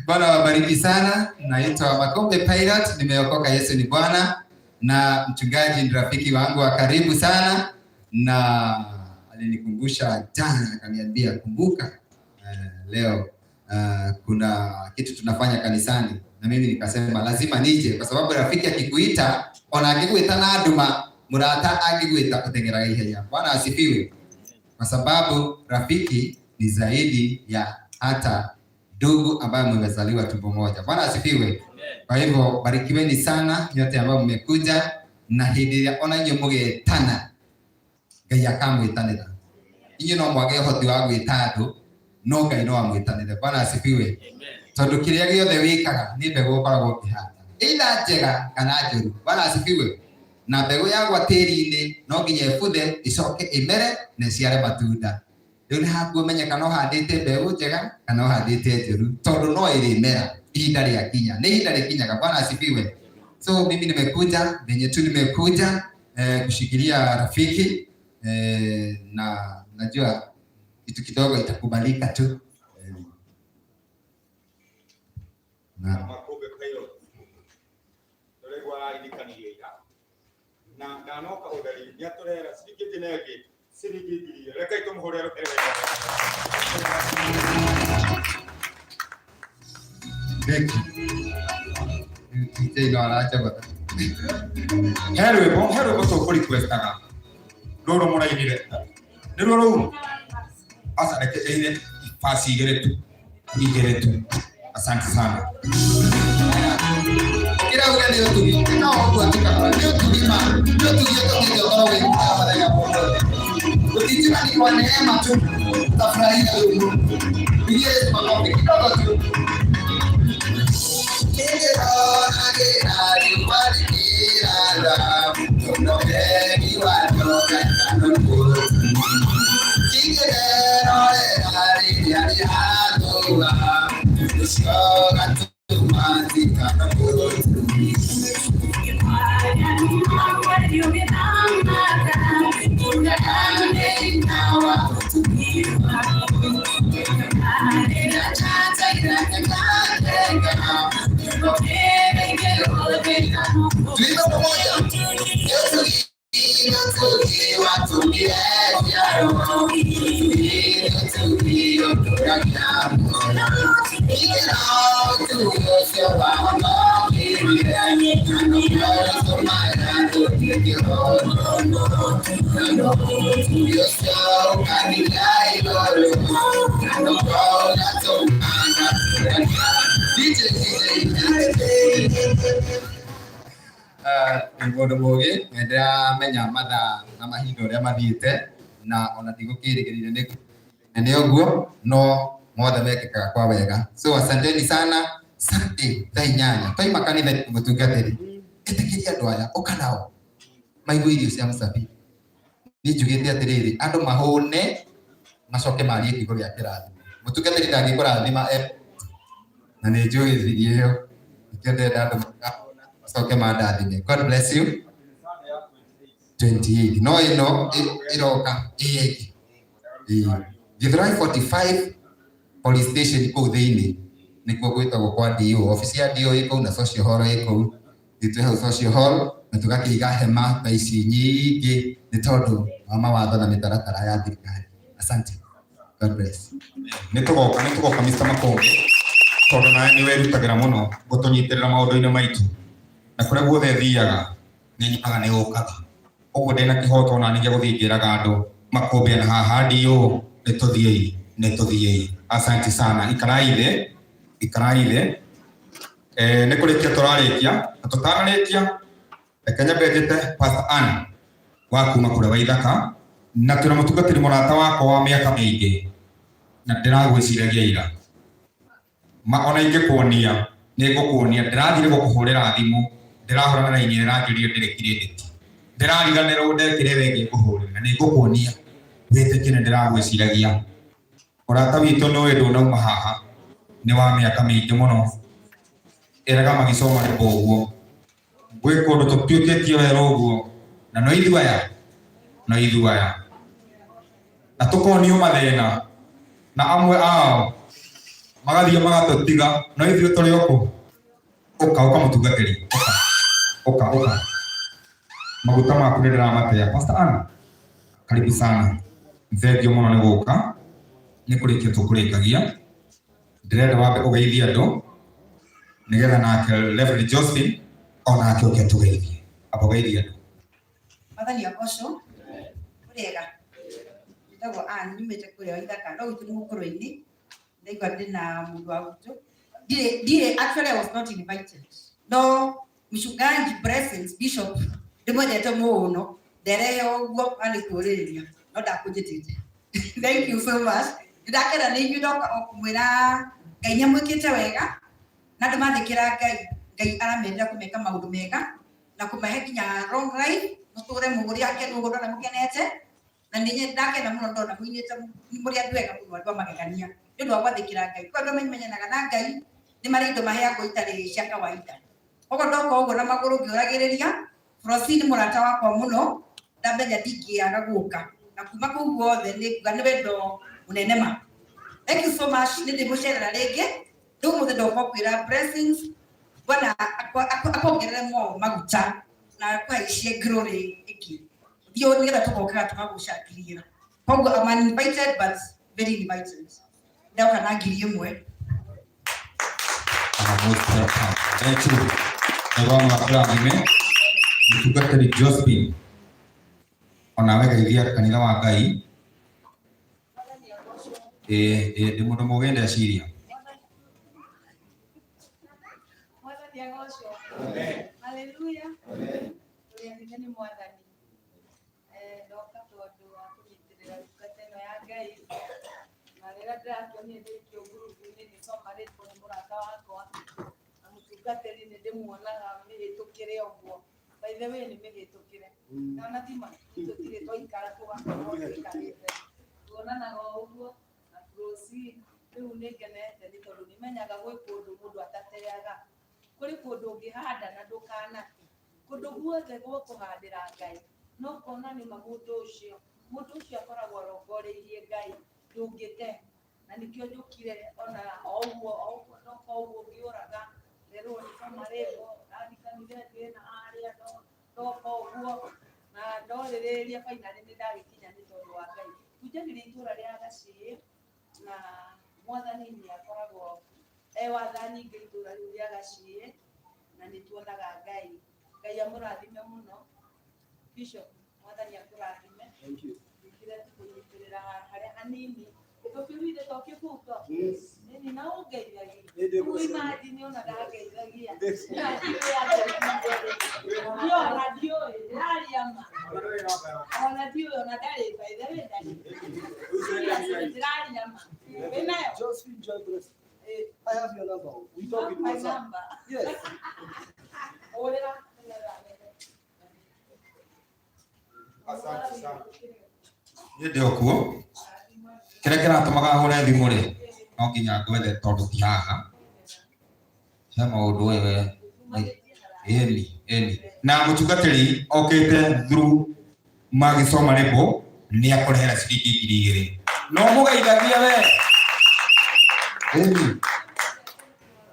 Bwana wabariki sana. Naitwa Makombe Pilot, nimeokoka, Yesu ni Bwana, na mchungaji ni rafiki wangu wa karibu sana, na alinikumbusha jana akaniambia kumbuka leo kuna kitu tunafanya kanisani, na mimi nikasema lazima nije kwa sababu rafiki akikuita ona akikuita na nduma murata akikuita utengera ihenya. Bwana asifiwe. Kwa sababu rafiki ni zaidi ya hata ndugu ambaye mmezaliwa tumbo moja. Bwana asifiwe. Kwa hivyo barikiweni sana nyote ambao mmekuja, na hidi ya ona nyo mugetana Ngai akamwitanira. Inyo no mwage hoti wa gwitandũ no Ngai no amwitanire. Bwana asifiwe. Tondu kiria giothe wikaga ni mbegu ukoragwo ukihanda, ila njega kana njuru. Bwana asifiwe. Na mbegu yagwa tĩri-inĩ no nginya ibuthe icoke imere na ciare matunda. Rĩu nĩ hakumenyeka no handĩte mbegu njega kana handĩte njuru, tondu no ĩrĩmera ihinda rĩakinya, nĩ ihinda rĩkinyaga. Bwana asifiwe. So mimi nimekuja venye tu nimekuja kushikilia rafiki na najua kitu kidogo itakubalika tu. Makombe Pilot turegwa idikaniria na ndanoka udari nyatorera sirikiti nege sirikiti reka itumhorero Hello, to request aga. Loro morainire. Ni loro. Asa reke ine pasi igeretu. Asante sana. Kira uga ni otugi. Kina ogwa tika. Ni otugi ma. Ni otugi otugi jogoro we mtaba ya bondo. Ukitima ni kwa neema tu. Tafurahia leo. Ile makombe kidogo tu. Mũndũ mũgĩ nĩndĩramenya mathaa na mahinda ũrĩa mathiĩte na ona ndigũkĩrĩgĩrĩire nĩ ndio guo no mothe mekikaga kwa wega. So asanteni sana. Sunday thaa 8 twaima kanitha mutungatiri itikiria andu aya uka nao maigua irio cia mucabi. Ni njugite atiriri andu mahune macoke marie kiugo gia kirathimo. Mutungatiri ndangikurathima na ni njugithirie iyo ikendenda andu macoke mandathime. God bless you. 28 no ino iroka Githurai 45 police station kuu thiini nikuo gwitagwo kwa DO. Ofisi ya DO iko na social hall iko itwe social hall na tugakiiga hema ta ici nyingi ni tondu wa mawatho na mitaratara ya thirikari. Asante. God bless. Nitugoka Mr. Makonge tondu na ni werutagira muno gutunyitirira maundu-ini maitu na kuria guothe thiaga ni nyaga ni ukaga uguo ndina kihoto na ninge guthingira andu makombe na haha DO nituthiei. Asante sana. Ikaraithe ni kurikia turarikia na tutararikia Kenya bejete Pastor Ann wa kuma kure Waithaka na tuna mutungatiri murata wako wa miaka mingi na ndiragwiciragia ira ona ingikuonia ni ngukuonia ndirathire gukuhurira thimu ndirahurana na inyira rangirio ndirekire ndirariganirwo ndekire wege kuhurira ni ngukuonia witikire ndiragwiciragia urata witu no wendu nauma haha ni wa miaka mingi muno eraga magisoma ni boguo gwe kundu tutiuketie wera uguo na no ithuaya na tukonio mathina na amwe ao magathie magatutiga no ithuĩ tũrĩ oku uka mutungatĩri uka maguta maku nĩ ndĩramatea. Pastor Ann karibu sana. Thengiũ mũno nĩ gũka nĩ kũrĩkia tũkũrĩkagia ndĩrenda wambe ũgeithie andũ nĩgetha nake Reverend Josephine onake ũke tũgeithie aba ũgeithie andũ. Mathani akoco ũrĩega ndagwo nyumĩte kũrĩa Waithaka no gwitũ nĩ mũkũrũ-inĩ ndaigua ndĩna mũndũ wa gwitũ ndirĩ actually I was not invited no mchungaji presence bishop ndĩmwendete mũno nderehe ũguo anĩkũrĩrĩria no ndakũnjĩtĩte. Thank you so much. Ndakena nĩ inyuĩ ndoka kumwĩra Ngai nĩamwĩkĩte wega na ndĩmathĩkĩra Ngai aramendera kũmeka maũndũ mega na kũmahe nginya long life mũtũre mũgũri akenu ũguo ndona mũkenete na nĩ ndakena mũno ndona mũinĩte mũrĩ andũ ega mũno andũ magegania nĩ ũndũ wa gwathĩkĩra Ngai kwa andũ menyanaga na Ngai nĩ marĩ indo maheagwo itarĩ cia kawaida. Koguo ndoka ũguo na magũrũ ngĩũragĩrĩria Frosty nĩ mũrata wakwa mũno ndamenya ndingĩaga gũka na kuma kũu guothe nĩ kuga nĩ wendo mũnene ma. Thank you so much. Nĩ ndĩmũcerera rĩngĩ rĩu mũthĩ ndoka kwĩra blessings Bwana akongerere mo maguta na kwaicie glory iki dio nĩgetha tũgokaga tũgagũcangĩria. Koguo I'm uninvited but very invited. Ndoka na ngiri ĩmwe. Thank you. Nagoma aplaudime. Mutungatĩri Josephine onawe geithia kanitha wa Ngai. Ndĩ mũndũ mũgĩ ndeciria. Hallelujah. Tuliandikeni mwathani. Ndoka tondũ wa kũnyitĩrĩra ndungata ya Ngai. Na rĩrĩa ndĩrakuonia ndĩkio ngurubu-inĩ nĩ somarĩtwo nĩ mũrata wakwa na mũtungatĩri nĩ ndĩmuonaga mĩhĩtũkĩre ũguo. By the way nĩ mĩhĩtũkĩre. Na ona tima tũtirĩ twaikara tũgakorwo tũikarĩte. Tuonanaga ũguo na Rosie rĩu nĩ ngenete nĩ tondũ nĩmenyaga gwĩ kũndũ mũndũ atateaga. Kuri kũndũ ũngĩhanda na ndũkanate kũndũ guothe gũkũhandĩra Ngai no kona nĩ mũndũ ũcio akoragwo arongoreirie Ngai ndũngĩte na nĩkĩo njũkire ona ũguo ndoka ũguo ngĩũraga rerwo nĩ kamarĩko randikanire ndĩna arĩa ndoka ũguo na ndorĩrĩria finally nĩ ndagĩkinya nĩ tondũ wa Ngai. Tujagĩrĩ itũra rĩa Gaciĩ na mwathani nĩ akoragwo wathani ngĩitũra rĩu rĩa Gaciĩ na nĩ tuonaga Ngai amũrathime mũno. Bishop mwathani akũrathime. Thank you. Ndikire tũkũnyitĩrĩra harĩa hanini tũkĩruire tũkĩbuto nini na ũngeithagia imagine ona ndageithagia ona ndiũĩ ndaria ma ona ndiũĩ ona ndarĩ by the way Josephine Joy Grace. I have your number. We talk in WhatsApp. Yes. Asante sana. Ndio kuo. Kira tumaga hore thimu ri. No kinya ngwethe tondu ti haha. He maundu wewe. Eni. Na mutungatiri okete through magisoma rebo ni akorehera ciringi 2,000. No mugeithagia we.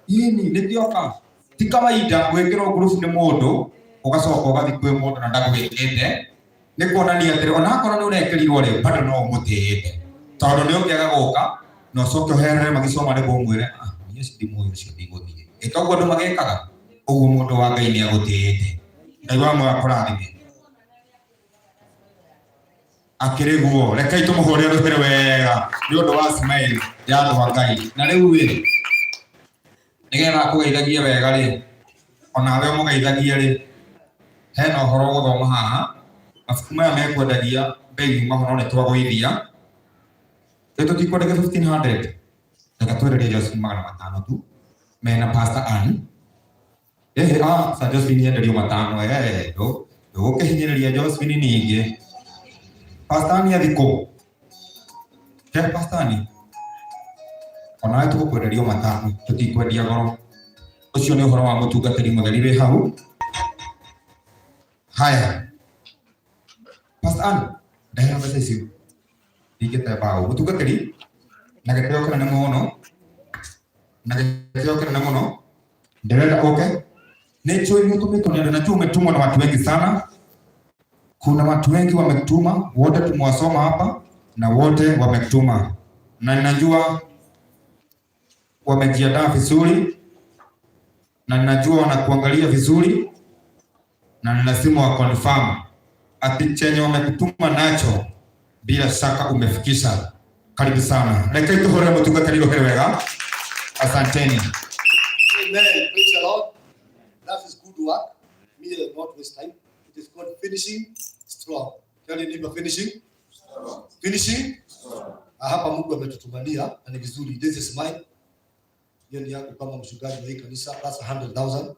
Ini nitioka. Ti kawaida gwikirwo group ni mundu ugacoka ugathi kwi mundu na ndagwikite. Ni kuonania atiri ona akorwo ni urekerirwo ri bado no umutiite. Tondu ni ungiaga guka no coke uherere magisoma rebo mwire niĩ ndimuĩ ucio ndigũthiĩ. Ĩtoguo andũ magĩkaga ũguo mũndũ wa Ngai nĩ agũtĩĩte. Ngai wa mwaka kũrathime. Akĩrĩguo rekei tũmũhũrĩre rũhĩrĩ wega nĩ ũndũ wa smile ya andũ a Ngai. Na rĩu rĩ nĩgetha kũgeithagie wega rĩ onawe mũgeithagie rĩ hena ũhoro gũthoma haha. Mabuku maya mekwendagia mbei mahoro nĩ twagũithia. Tũtikwendagia 1,500. Reka twererie Josephine 500 tu. Mena Pastor Ann. Sa Josephine yenderio 500. Ndũgũkĩhinyĩrĩria Josephine ningĩ. Pastor Ann athikũ. He Pastor Ann. Onawe tũgũkwenderio 500. Tũtikwendia goro. Ũcio nĩ ũhoro wa mũtungatĩri mũtheri wĩ hau. Haya. Pastor Ann, ndahera mbeca icio. Ndingĩte mbaũ. Mũtungatĩri na gĩtĩo kĩnene mũno. Ndĩrenda ũke. Nĩnjũĩ nĩũtũmĩtwo nĩ andũ na najua umetumwa na watu wengi sana. Kuna watu wengi wametuma, wote tumewasoma hapa na wote wametuma. Na ninajua wamejiandaa vizuri na ninajua wanakuangalia vizuri na ni lazima wa confirm ati chenye wamekutuma nacho bila shaka umefikisha. Karibu sana. Rekei tuhore mũtungatĩri rũhĩrĩ wega. Asanteni. Amen. Praise the Lord. That is good work. Me not waste time. It is called finishing strong. Tell your neighbor finishing strong. Finishing strong. Hapa Mungu ametutumania na ni vizuri. This is mine. Hiyo ni yako kama mchungaji wa hii kanisa. That's 100,000.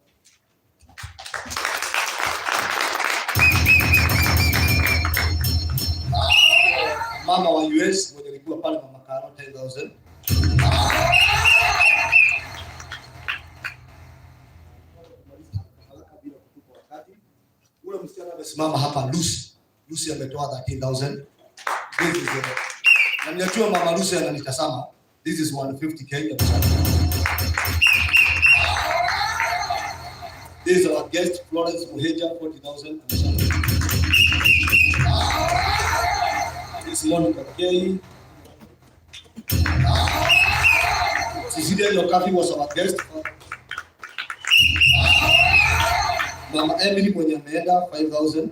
Mama wa US mwenye alikuwa pale mama Karo 10,000. Ule msichana amesimama hapa Lucy ametoa 13,000. This is na ninajua mama Lucy ananitazama. This is 150k. This is our guest Florence Muheja 40,000. This morning okay. Cecilia Yokafi was our guest. Mama Emily mwenye ameenda 5,000.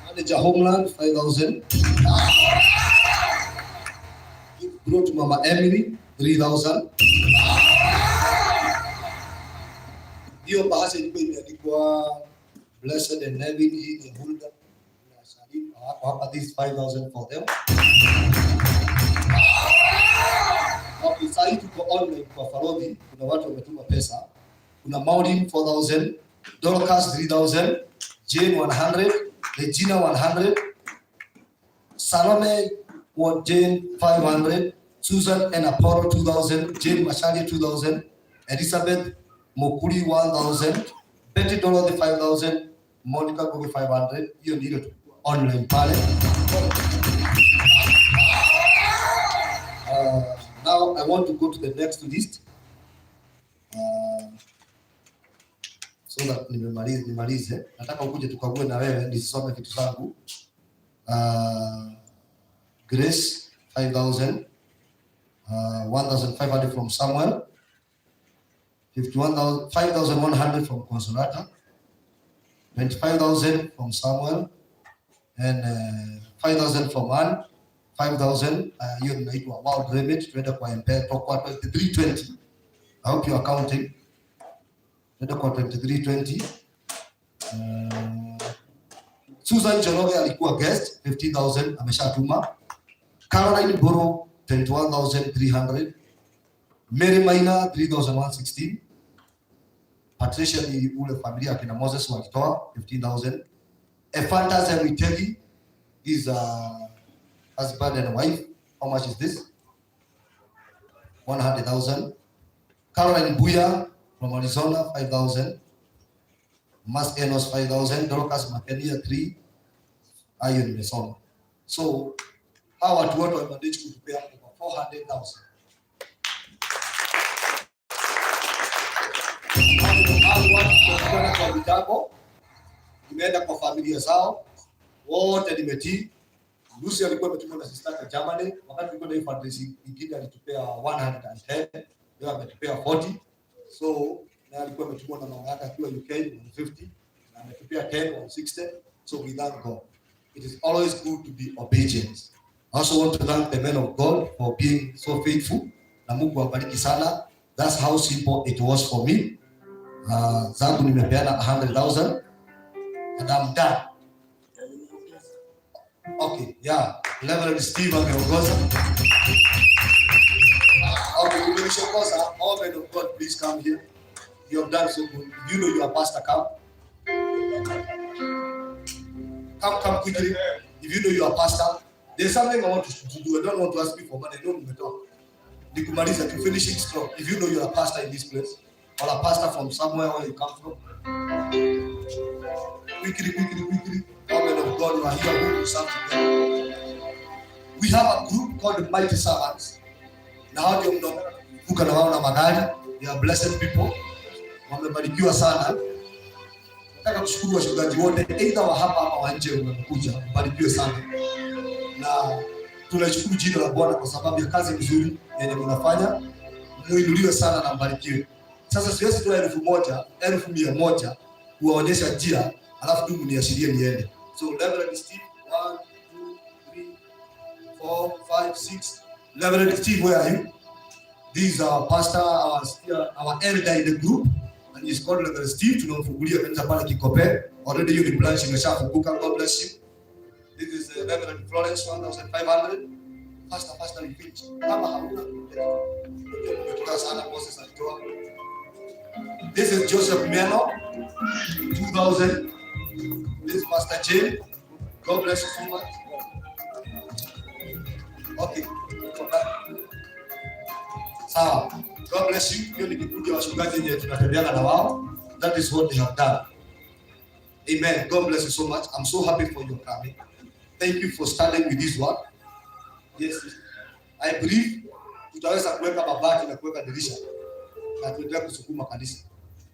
Manager Homeland 5,000. Brought Mama Emily 3,000. Hiyo bahasha ilikuwa imeandikwa Blessed and Nevin hii ni Hulda. Hapa this 5,000 for them. Okay, sasa tuko online kwa Farodi, kuna watu wametuma pesa. Kuna Maudin 4,000, Dorcas 3,000, Jane 100, Regina 100, Salome Jane 500, Susan and Apollo 2,000, Jane Mashali 2,000, Elizabeth Mokuri 1,000, Betty Dorothy 5,000, Monica Gogo 500. Hiyo ndio online pale. Now I want to go to the next list. So that nimalize. Nataka ukuje tukague na wewe nisome vitu zangu. Grace 5,000, 1,500 from Samuel, 5,100 from Consolata, 25,000 from Samuel, and 5,000 from Ann, 5,000 hiyo inaitwa World Remit, tuenda kwa M-Pesa kwa 2320. I hope you are counting. Tuenda kwa 2320. Susan Joroge alikuwa guest 15,000 ameshatuma. Caroline Boro 21,300. Mary Maina 3,116. Patricia ni ule familia akina Moses walitoa 15,000. Efantas Mwitegi is husband and wife. How much is this? 100,000. Caroline Buya from Arizona 5,000. Mas Enos 5,000. Dorcas Makenia 3. Ayo nimesoma. So hawa watu wote wamemanage kutupea over 400,000. Hawa watu wanakwenda kwa vitabu, imeenda kwa familia zao, wote nimetii. Lucy alikuwa ametumwa na sister yake Germany, wakati tulikuwa na fundraising ingine alitupea 110, leo ametupea 40. So na alikuwa ametumwa na mama yake akiwa UK 150 na ametupea 10 160. So we thank God. It is always good to be obedient. I also want to thank the men of God for being so faithful. Na Mungu awabariki sana. That's how simple it was for me. Zangu nimepeana 100,000 and I'm done. Okay, yeah. Reverend Steve ameongoza. Okay, umeshaongoza. All men of God, please come here. You have done so good. You know you are pastor, come. Come quickly. If you know you are pastor, there's something I want to do. I don't want to ask you for money. I don't want to talk. Nikumaliza to finish it strong. If you know you are a pastor in this place, or a pastor from somewhere where you come from, quickly. All men of God, you are here who will serve together. We have a group called the Mighty Servants. Now they know who can na magari. They are blessed people. Wamebarikiwa sana. Nataka kushukuru wachungaji wote, aidha wa hapa ama wa nje wamekuja. Mbarikiwe sana. Na tunashukuru jina la Bwana kwa sababu ya kazi nzuri yenye mnafanya. Muinuliwe sana na mbarikiwe. Sasa siwezi toa 1,000, 1,100 kuwaonyesha njia, alafu tu mniashirie niende. So Reverend Steve, 1, 2, 3, 4, 5, 6. Reverend Steve, where are you? These are pastor, our elder in the group, and he's called Reverend Steve. Tunamfungulia kanisa pale Kikope. Already you branch imeshafunguka. God bless you. This is Reverend Florence 1,500. Pastor, we finish. Kama hauna kutoka sana Moses alitoa. This is Joseph Meno 2,000. This is Pastor Jane. God bless you so much. Okay. Sawa. God bless you. Hiyo ni kikundi ya wachungaji wenye tunatembeana na wao. That is what they have done. Amen. God bless you so much. I'm so happy for your coming. Thank you for starting with this work. Yes. I believe tutaweza kuweka mabati na kuweka dirisha na tuendelea kusukuma kanisa.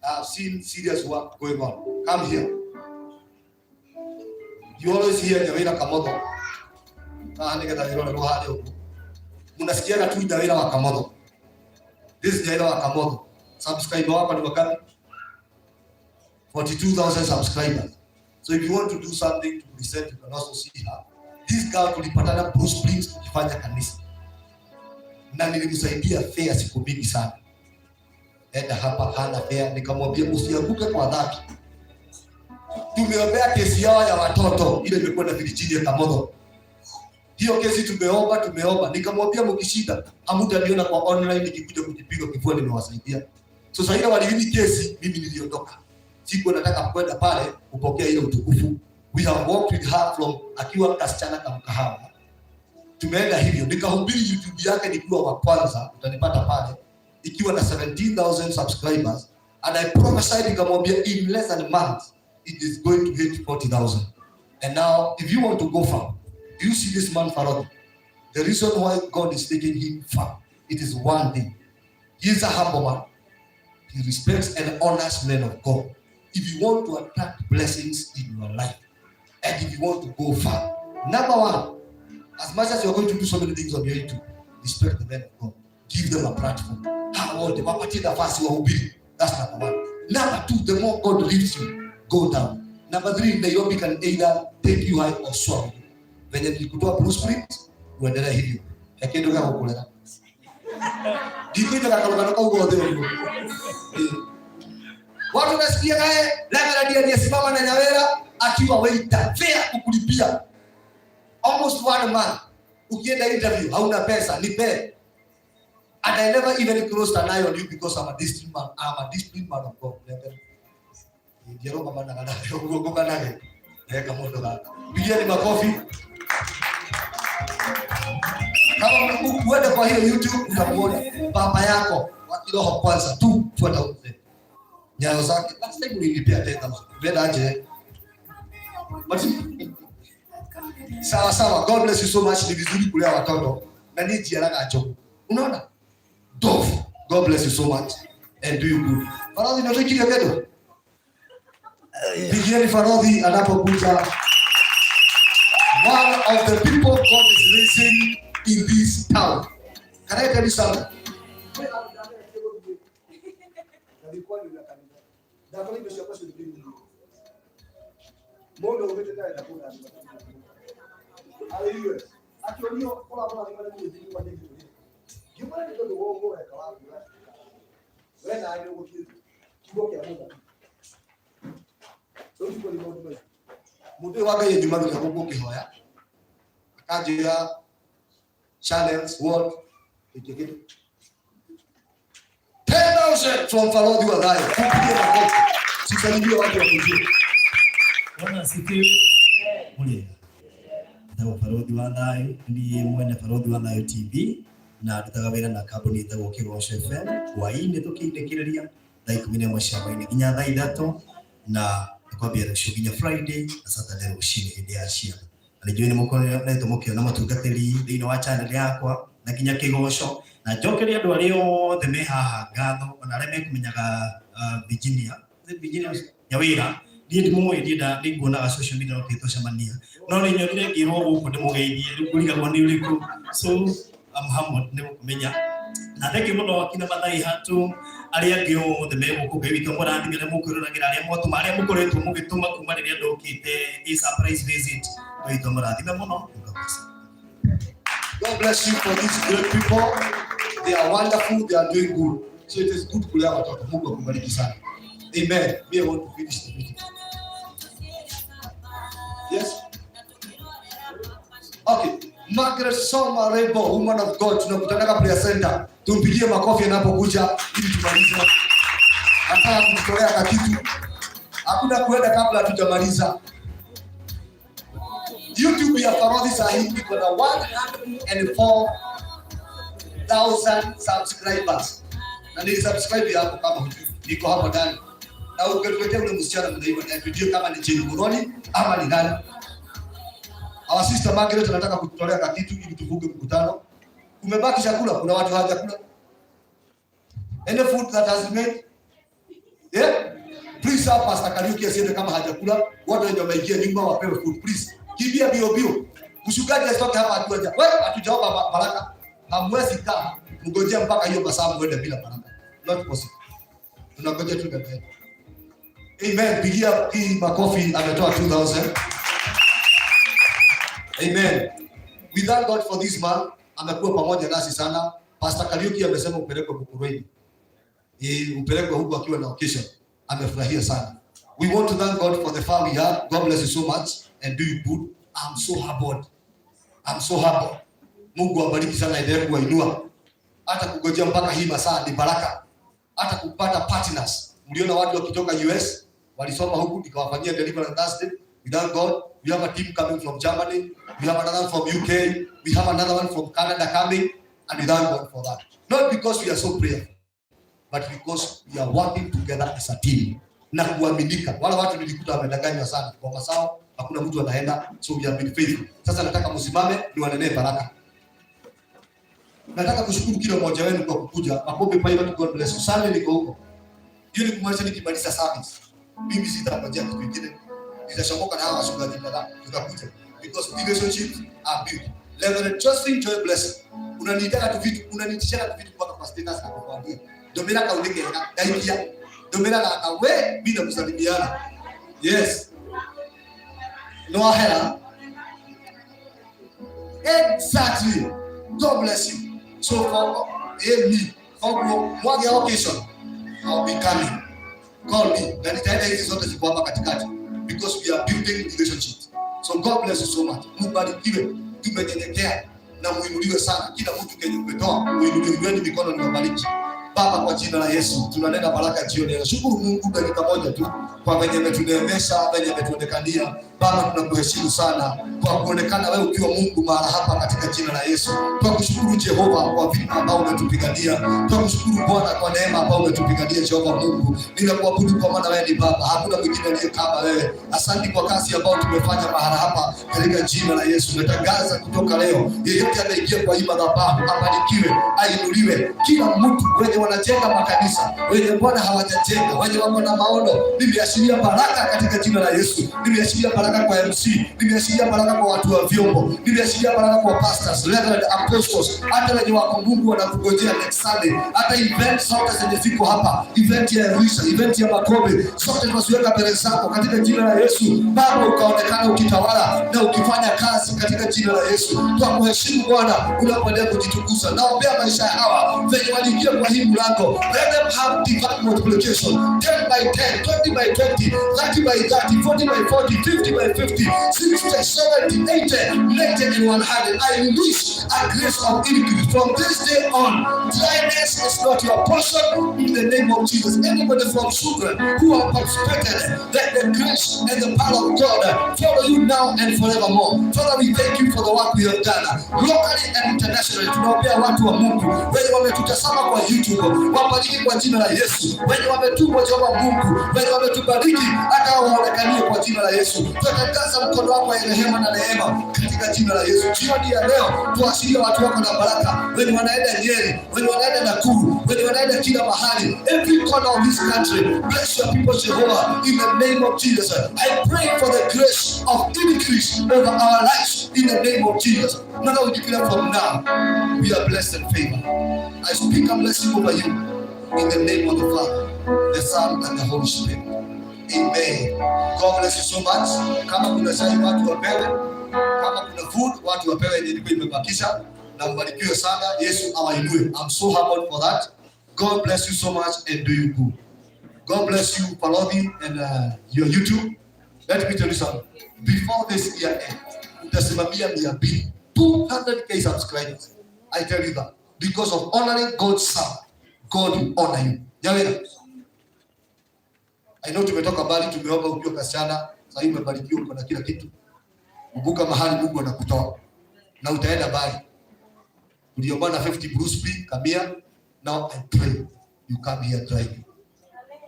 I've seen serious work going on. Come here. You always hear Nyawira Kamotho. Nigeta nirona no hali huko. Mnasikia tu Nyawira wa Kamotho. This is Nyawira wa Kamotho. Subscriber wako ni wakati 42,000 subscribers. So if you want to do something to present, you can also see her. This girl tulipatana Bruce Springs tukifanya kanisa. Na nilimsaidia fare siku mingi sana. Enda hapa hana fare, nikamwambia usianguke kwa dhambi. Tumeombea kesi yao ya watoto ile imekuwa na Virginia Kamotho. Hiyo kesi tumeomba. Nikamwambia mkishinda, hamtaniona kwa online nikikuja kujipiga kifua nimewasaidia. So sasa ile walini kesi mimi niliondoka. Siku nataka kwenda pale kupokea ile utukufu. We have walked with her from akiwa kasichana kama kahawa. Tumeenda hivyo. Nikahubiri YouTube yake nikiwa wa kwanza, utanipata pale ikiwa na 17,000 subscribers, and I prophesied nikamwambia in less than a month it is going to hit 40,000. And now if you want to go far, do you see this man Farod? The reason why God is taking him far, it is one thing. He is a humble man. He respects and honors men of God. If you want to attract blessings in your life, and if you want to go far, number one, as much as you're going to do so many things on your YouTube, respect the men of God. Give them a platform. How the wapatie nafasi wahubiri. That's number one. Number two, the more God lifts you, go down. Number three, Nairobi can either take you high or swallow you. Venye nilikutoa Bruce Springs, uendelea hivyo. Yakiendo kama kukuleta. Dikuita kakaloka ugo odeo. Watu nasikia naye, Reverend aliyesimama na Nyawira, akiwa waiter, fare kukulipia almost 1 month. Ukienda interview hauna pesa, nipe. And I never even closed an eye on you because I'm a disciplined man. I'm a disciplined man of God. Ndio kama nagada kugogoka nage. Kama ndo hapa. Pigieni makofi. Kama ukwenda kwa hiyo YouTube utamuona baba yako wa kiroho kwanza tu fuata uzee. Nyayo zake last time nilipia 10,000. Beda aje. Sawa, God bless you so much. Ni vizuri kulea watoto na ni jiaraga acho. Unaona? Dove. God bless you so much and do you good. Faradhi ndio kile kidogo. Pigieni Faradhi anapokuja. One of the people God is raising in this town. Can I tell you something? Mutu waka ye juma bila kuko kihoya akajira channels what ikikito 10,000 from Faradhi wa Dayo kupigia makofi sisalimie watu wa kujua Bwana asifiwe. Muli ndawa Faradhi wa Dayo ndiye mwene Faradhi wa Dayo TV na tutagabira na kaboni ndawo Kigosho FM kwa ine tukiindekireria thaa 11 cia nginya thaa 3 na kwambia rushuginya Friday na Saturday ushini hidi ya shia. Alijua ni mukone na tomokio na matugateri thini wa channel yakwa na kinya Kigosho na jokeri andu ario the mehaha ngatho ona reme kumenyaga Virginia Nyawira ndi muwe ndi nguona social media no kito shamania no ni nyonire ngiro guku ndimugeithie rikuliga kwa ni uriku so I'm humbled ni kumenya na theke muno akina mathai hatu aria ngio the memo kugewika murathi ngere mukururagira aria motuma aria mukoretwo mugituma kuma riria ndokite a surprise visit oito murathi muno. God bless you for these great people. They are wonderful, they are doing good. So it is good kulea watoto. Mungu akubariki sana. Amen. Me I want to finish the meeting. Yes. Okay. Margaret Soma Rebo, woman of God, tunakutana prayer center. Tumpigie makofi anapokuja ili tumalize. Nataka kumtolea kitu. Hakuna kuenda kabla hatujamaliza. YouTube ya Faradhi sahihi iko na 104,000 subscribers. Na ni subscribe yako kama niko hapa ndani. Na ukituletea ule msichana mnaiva na video kama ni Jane Muroni ama ni nani. Our sister Margaret anataka kutolea kitu ili tuvuge mkutano. Umebaki chakula, kuna watu hawajakula. Any food that has made? Yeah? Please help Pastor Kariuki asiende kama hajakula. Watu wenye wameingia nyumba wapewe food please. Kimbia bio. Mshugaji asitoke hapa atuaje. Wewe hatujaomba baraka. Hamwezi kaa mngojea mpaka hiyo masaa muende bila baraka. Not possible. Tunangoja tu mbele. Amen. Pigia hii makofi ametoa 2,000. Amen. We thank God for this man. Amekuwa pamoja nasi sana. Pastor Kariuki amesema upelekwe Bukurweni. Upelekwe huko akiwa na occasion. Amefurahia sana. We want to thank God for the family we have. God bless you so much and do you good. I'm so humbled. Mungu awabariki sana, endelee kuwainua. Hata kungojea mpaka hii masaa ni baraka. Hata kupata partners. Mliona watu wakitoka US walisoma huku nikawafanyia deliverance Thursday. We thank God. We have a team coming from Germany. We have another one from UK. We have another one from Canada coming. And we thank God for that. Not because we are so prayerful, but because we are working together as a team. Na kuaminika. Wala watu nilikuta wamedanganywa sana. Kwa masao, hakuna mtu anaenda. So we have been faithful. Sasa nataka msimame niwanenee baraka. Nataka kushukuru kila mmoja wenu kwa kukuja. Makombe paiva to God bless you. Sunday niko huko. Hiyo ni kumaanisha nikimaliza service. Mimi sitangojea kitu kingine. Nitashomoka na hawa washikaji kadhaa. Tutakuja. Because relationships are built. Level trusting joy blessing. Unanitaka tu vitu, unanitishana tu vitu kwa status na kukwambia. Domera kaulike na daikia. Domera na kawe bila kusalimiana. Yes. No hela. Exactly. God bless you. So for me, for one occasion, I'll be coming. Call me. Na nitaenda hizi zote ziko hapa katikati. because we are building relationships. So God bless you so much. Mbarikiwe, tumenyenyekea na muinuliwe sana. Kila mtu kenye umetoa, uinuliwe mikono ni wabariki. Baba, kwa jina la Yesu, tunanena baraka jioni leo. Shukuru Mungu dakika moja tu kwa venye umetuneemesha, venye umetuonekania. Baba, tunakuheshimu sana kwa kuonekana wewe ukiwa Mungu mahali hapa katika jina la Yesu. Tunakushukuru Jehova kwa vita ambao umetupigania. Tunakushukuru Bwana kwa neema ambao umetupigania Jehova Mungu. Ninakuabudu kwa maana wewe ni Baba. Hakuna mwingine aliye kama wewe. Asante kwa kazi ambayo tumefanya mahali hapa katika jina la Yesu. Natangaza kutoka leo, yeyote anaingia kwa hii madhabahu abarikiwe, ainuliwe. Kila mtu wenye wanajenga makanisa, wenye Bwana hawajajenga, wenye wako na maono, nimeashiria baraka katika jina la Yesu. Nimeashiria baraka kwa MC, nimeashiria baraka kwa watu wa vyombo, nimeashiria baraka kwa pastors, reverend apostles, hata wenye wako Mungu wanakungojea next Sunday. Hata event zote zenye ziko hapa, event ya Arusha, event ya Makobe, zote tunaziweka mbele zako katika jina la Yesu. Baba, ukaonekana ukitawala na ukifanya kazi katika jina la Yesu. Tunakuheshimu Bwana, unapoendelea kujitukuza. Naombea maisha hawa wenye waliingia kwa hii mlango, let them have divine multiplication, 10 by 10, 20 by 20, 30 by 30, 40 by 40, 50 by 50, 60, 70, 80, 90 and 100. I release a grace of increase from this day on. Dryness is not your portion in the name of Jesus. Anybody from children who have participated, let the grace and the power of God follow you now and forevermore. Father, we thank you for the work we have done locally and internationally. Tunaombea watu wa Mungu wenye wametutazama kwa YouTube, wabariki kwa jina la Yesu. Wenye wametumwa Jehova Mungu, wenye wametubariki hata waonekanie kwa jina la Yesu. Tunatangaza mkono wako wa rehema na neema katika jina la Yesu. Jioni ya leo tuashirie watu wako na baraka, wenye wanaenda Nyeri, wenye wanaenda Nakuru, wenye wanaenda kila mahali, every corner of this country. Bless your people Jehovah in the name of Jesus. I pray for the grace of increase over our lives in the name of Jesus. Now we declare from now, we are blessed and favored. I speak a blessing over you in the name of the Father, the Son, and the Holy Spirit. Amen. God bless you so much. Kama kuna chai watu wapewe, kama kuna food watu wapewe yenye ilikuwa imebakisha, na mbarikiwe sana. Yesu awainue. I'm so humbled for that. God bless you so much and do you good. God bless you, Palodi, and your YouTube. Let me tell you something. Before this year ends, utasimamia 200,000 subscribers. I tell you that. Because of honoring God's son, God will honor you. Yawena. I know tumetoka mbali, tumeomba ukiwa kasichana, sasa hivi umebarikiwa uko na kila kitu. Kumbuka mahali Mungu anakutoa na utaenda mbali. Uliomba na 50 Bruce B, Kamia. Now I pray you come here driving.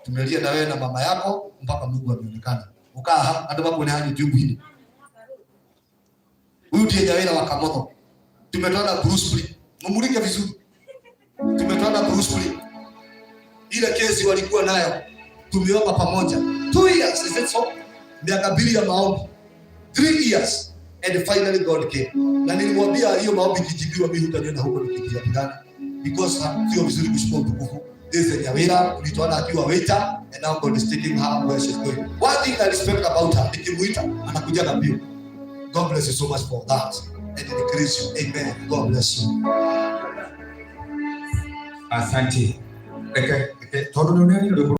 Tumelia na wewe na mama yako mpaka Mungu ameonekana. Ukaa hata baba ni haji YouTube hili. Huyu ndiye Yawena wa Kamotho. Tumetoa Bruce B. Mumulike vizuri. Tumetoa Bruce B. Ile kesi walikuwa nayo tumeomba pamoja 2 years, is it so? Miaka 2 ya maombi, 3 years, and finally God came. Na nilimwambia hiyo maombi kijibiwa, mimi hutaniona huko nikipiga pigana, because sio vizuri kushukua utukufu. This is Yawena, ulitoana akiwa waiter, and now God is taking her where she's going. One thing I respect about her, nikimuita anakuja na mbio. God bless you so much for that, and increase you. Amen. God bless you. Asante. Okay. Todo